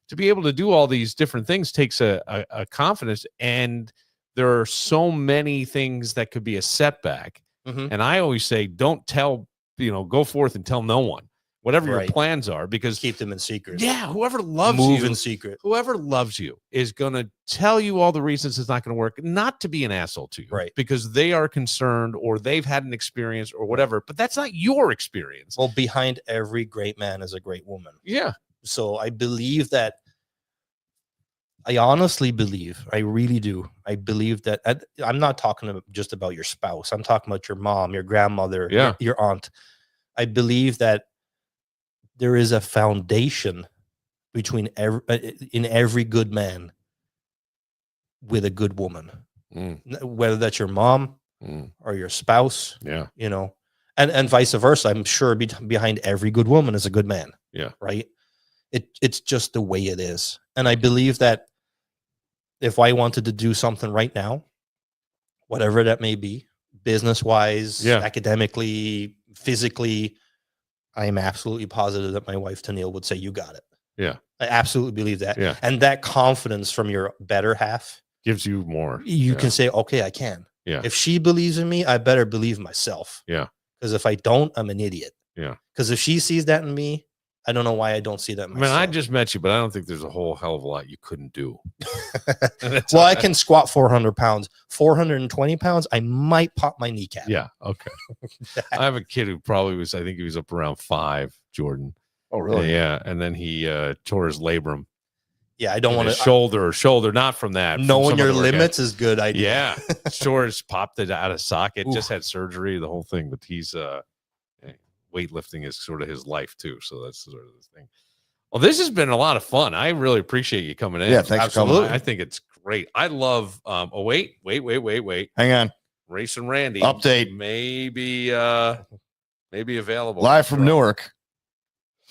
to be able to do all these different things takes a confidence, and there are so many things that could be a setback. And I always say, don't tell, go forth and tell no one. Whatever your plans are, because keep them in secret. Yeah, whoever loves you, move in secret. Whoever loves you is going to tell you all the reasons it's not going to work, not to be an asshole to you, right? Because they are concerned or they've had an experience or whatever, but that's not your experience. Well, behind every great man is a great woman. Yeah. So I believe that. I honestly believe, I really do. I believe that I'm not talking just about your spouse. I'm talking about your mom, your grandmother, your aunt. I believe that there is a foundation between in every good man with a good woman, whether that's your mom or your spouse, and vice versa. I'm sure behind every good woman is a good man. Yeah. Right. It's just the way it is. And I believe that if I wanted to do something right now, whatever that may be, business wise, Yeah. academically, physically, I am absolutely positive that my wife Tennille would say, "You got it." Yeah. I absolutely believe that. Yeah. And that confidence from your better half, Gives you more. you Yeah. can say, "Okay, I can." Yeah. If she believes in me, I better believe myself. Yeah. Because if I don't, I'm an idiot. Yeah. Because if she sees that in me, I don't know why I don't see that in I mean, myself. I just met you, but I don't think there's a whole hell of a lot you couldn't do. Well, I can squat 400 pounds. 420 pounds, I might pop my kneecap. Yeah. Okay. I have a kid who probably was, I think he was up around 5, Jordan. Oh, really? Yeah. And then he tore his labrum. Yeah, I don't want to. Shoulder, not from that. from Knowing some your other workout. limits is good idea. Yeah. Shores popped it out of socket, Oof. just had surgery, the whole thing. But he's weightlifting is sort of his life too. So that's sort of the thing. Well, this has been a lot of fun. I really appreciate you coming in. Yeah, thanks for coming. I think it's great. I love wait. Hang on. Race and Randy Update. maybe available. Live from Newark.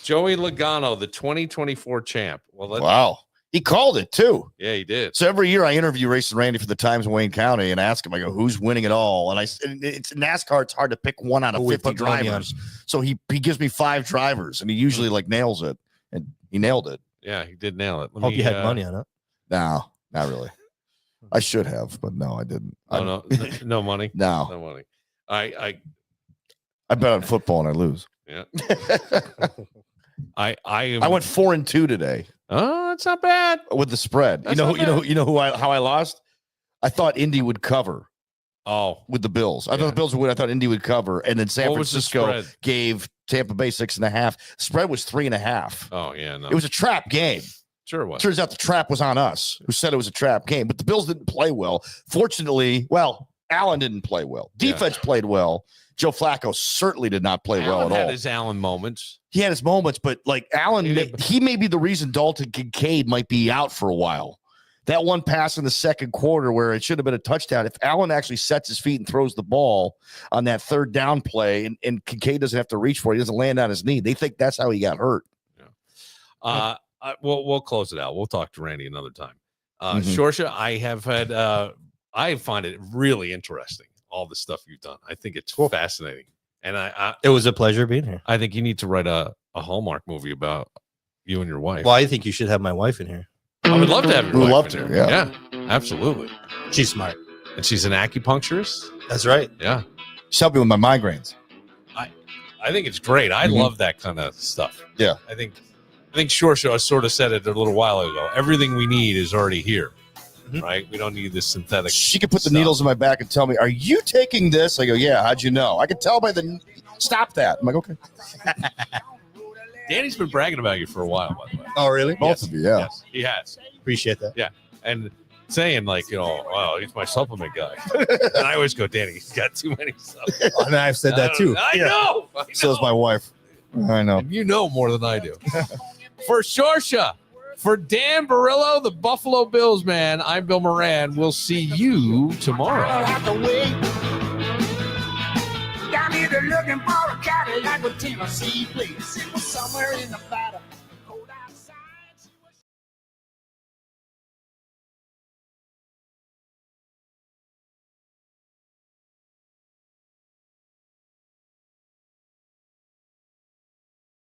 Joey Logano, the 2024 champ. Well, Wow. He called it too. Yeah, he did. So every year I interview Racing Randy for the Times in Wayne County and ask him, I go, who's winning it all? And it's NASCAR. It's hard to pick one out of Who we 50 put money on. drivers. So he gives me 5 drivers and he usually like nails it. And he nailed it. Yeah, he did nail it. Let Hope me, you had money on it. No, not really. I should have, but no, I didn't. Oh, no money. No. No money. I bet on football and I lose. yeah. I went 4-2 today Oh, that's not bad. with the spread. That's You not know how I lost? I thought Indy would cover Oh, with the Bills. I thought Yeah. the Bills would win. I thought Indy would cover. And then San What was the Francisco spread? gave Tampa Bay 6.5. Spread was 3.5. oh yeah, no. It was a trap game. Sure was. Turns out the trap was on us, who said it was a trap game. But the Bills didn't play well. Fortunately, Allen didn't play well. Yeah. Defense played well. Joe Flacco certainly did not play well Allen at had all. his Allen moments. He had his moments, but like Allen, he may be the reason Dalton Kincaid might be out for a while. That one pass in the second quarter where it should have been a touchdown. If Allen actually sets his feet and throws the ball on that third down play and Kincaid doesn't have to reach for it, he doesn't land on his knee. They think that's how he got hurt. We'll close it out. We'll talk to Randy another time. Mhm. Seoirse, I find it really interesting, all the stuff you've done. I think it's fascinating. And It was a pleasure being here. I think you need to write a Hallmark movie about you and your wife. Well, I think you should have my wife in here. I would love to have your We'd wife love in to, here. yeah. Absolutely. She's smart. And she's an acupuncturist. That's right. Yeah. Just help me with my migraines. I think it's great. I love that kind of stuff. Yeah. I think Seoirse sort of said it a little while ago. Everything we need is already here. Mhm. Right? We don't need this synthetic. She could put the stuff. needles in my back and tell me, "Are you taking this?" I go, "Yeah." How'd you know? I could tell by the. Stop that. I'm like, okay. Danny's been bragging about you for a while, by the way. Oh, really? Both of you, yeah. Yes, he has. Appreciate that. And saying like, wow, he's my supplement guy. And I always go, Danny, he's got too many supplements. And I've said that too. I know. So is my wife. I know. And you know more than I do. For Seoirse, for Dan Barillo, the Buffalo Bills man, I'm Bill Moran. We'll see you tomorrow. Down here they're looking for a Cadillac with Tennessee plates. It was somewhere in Nevada.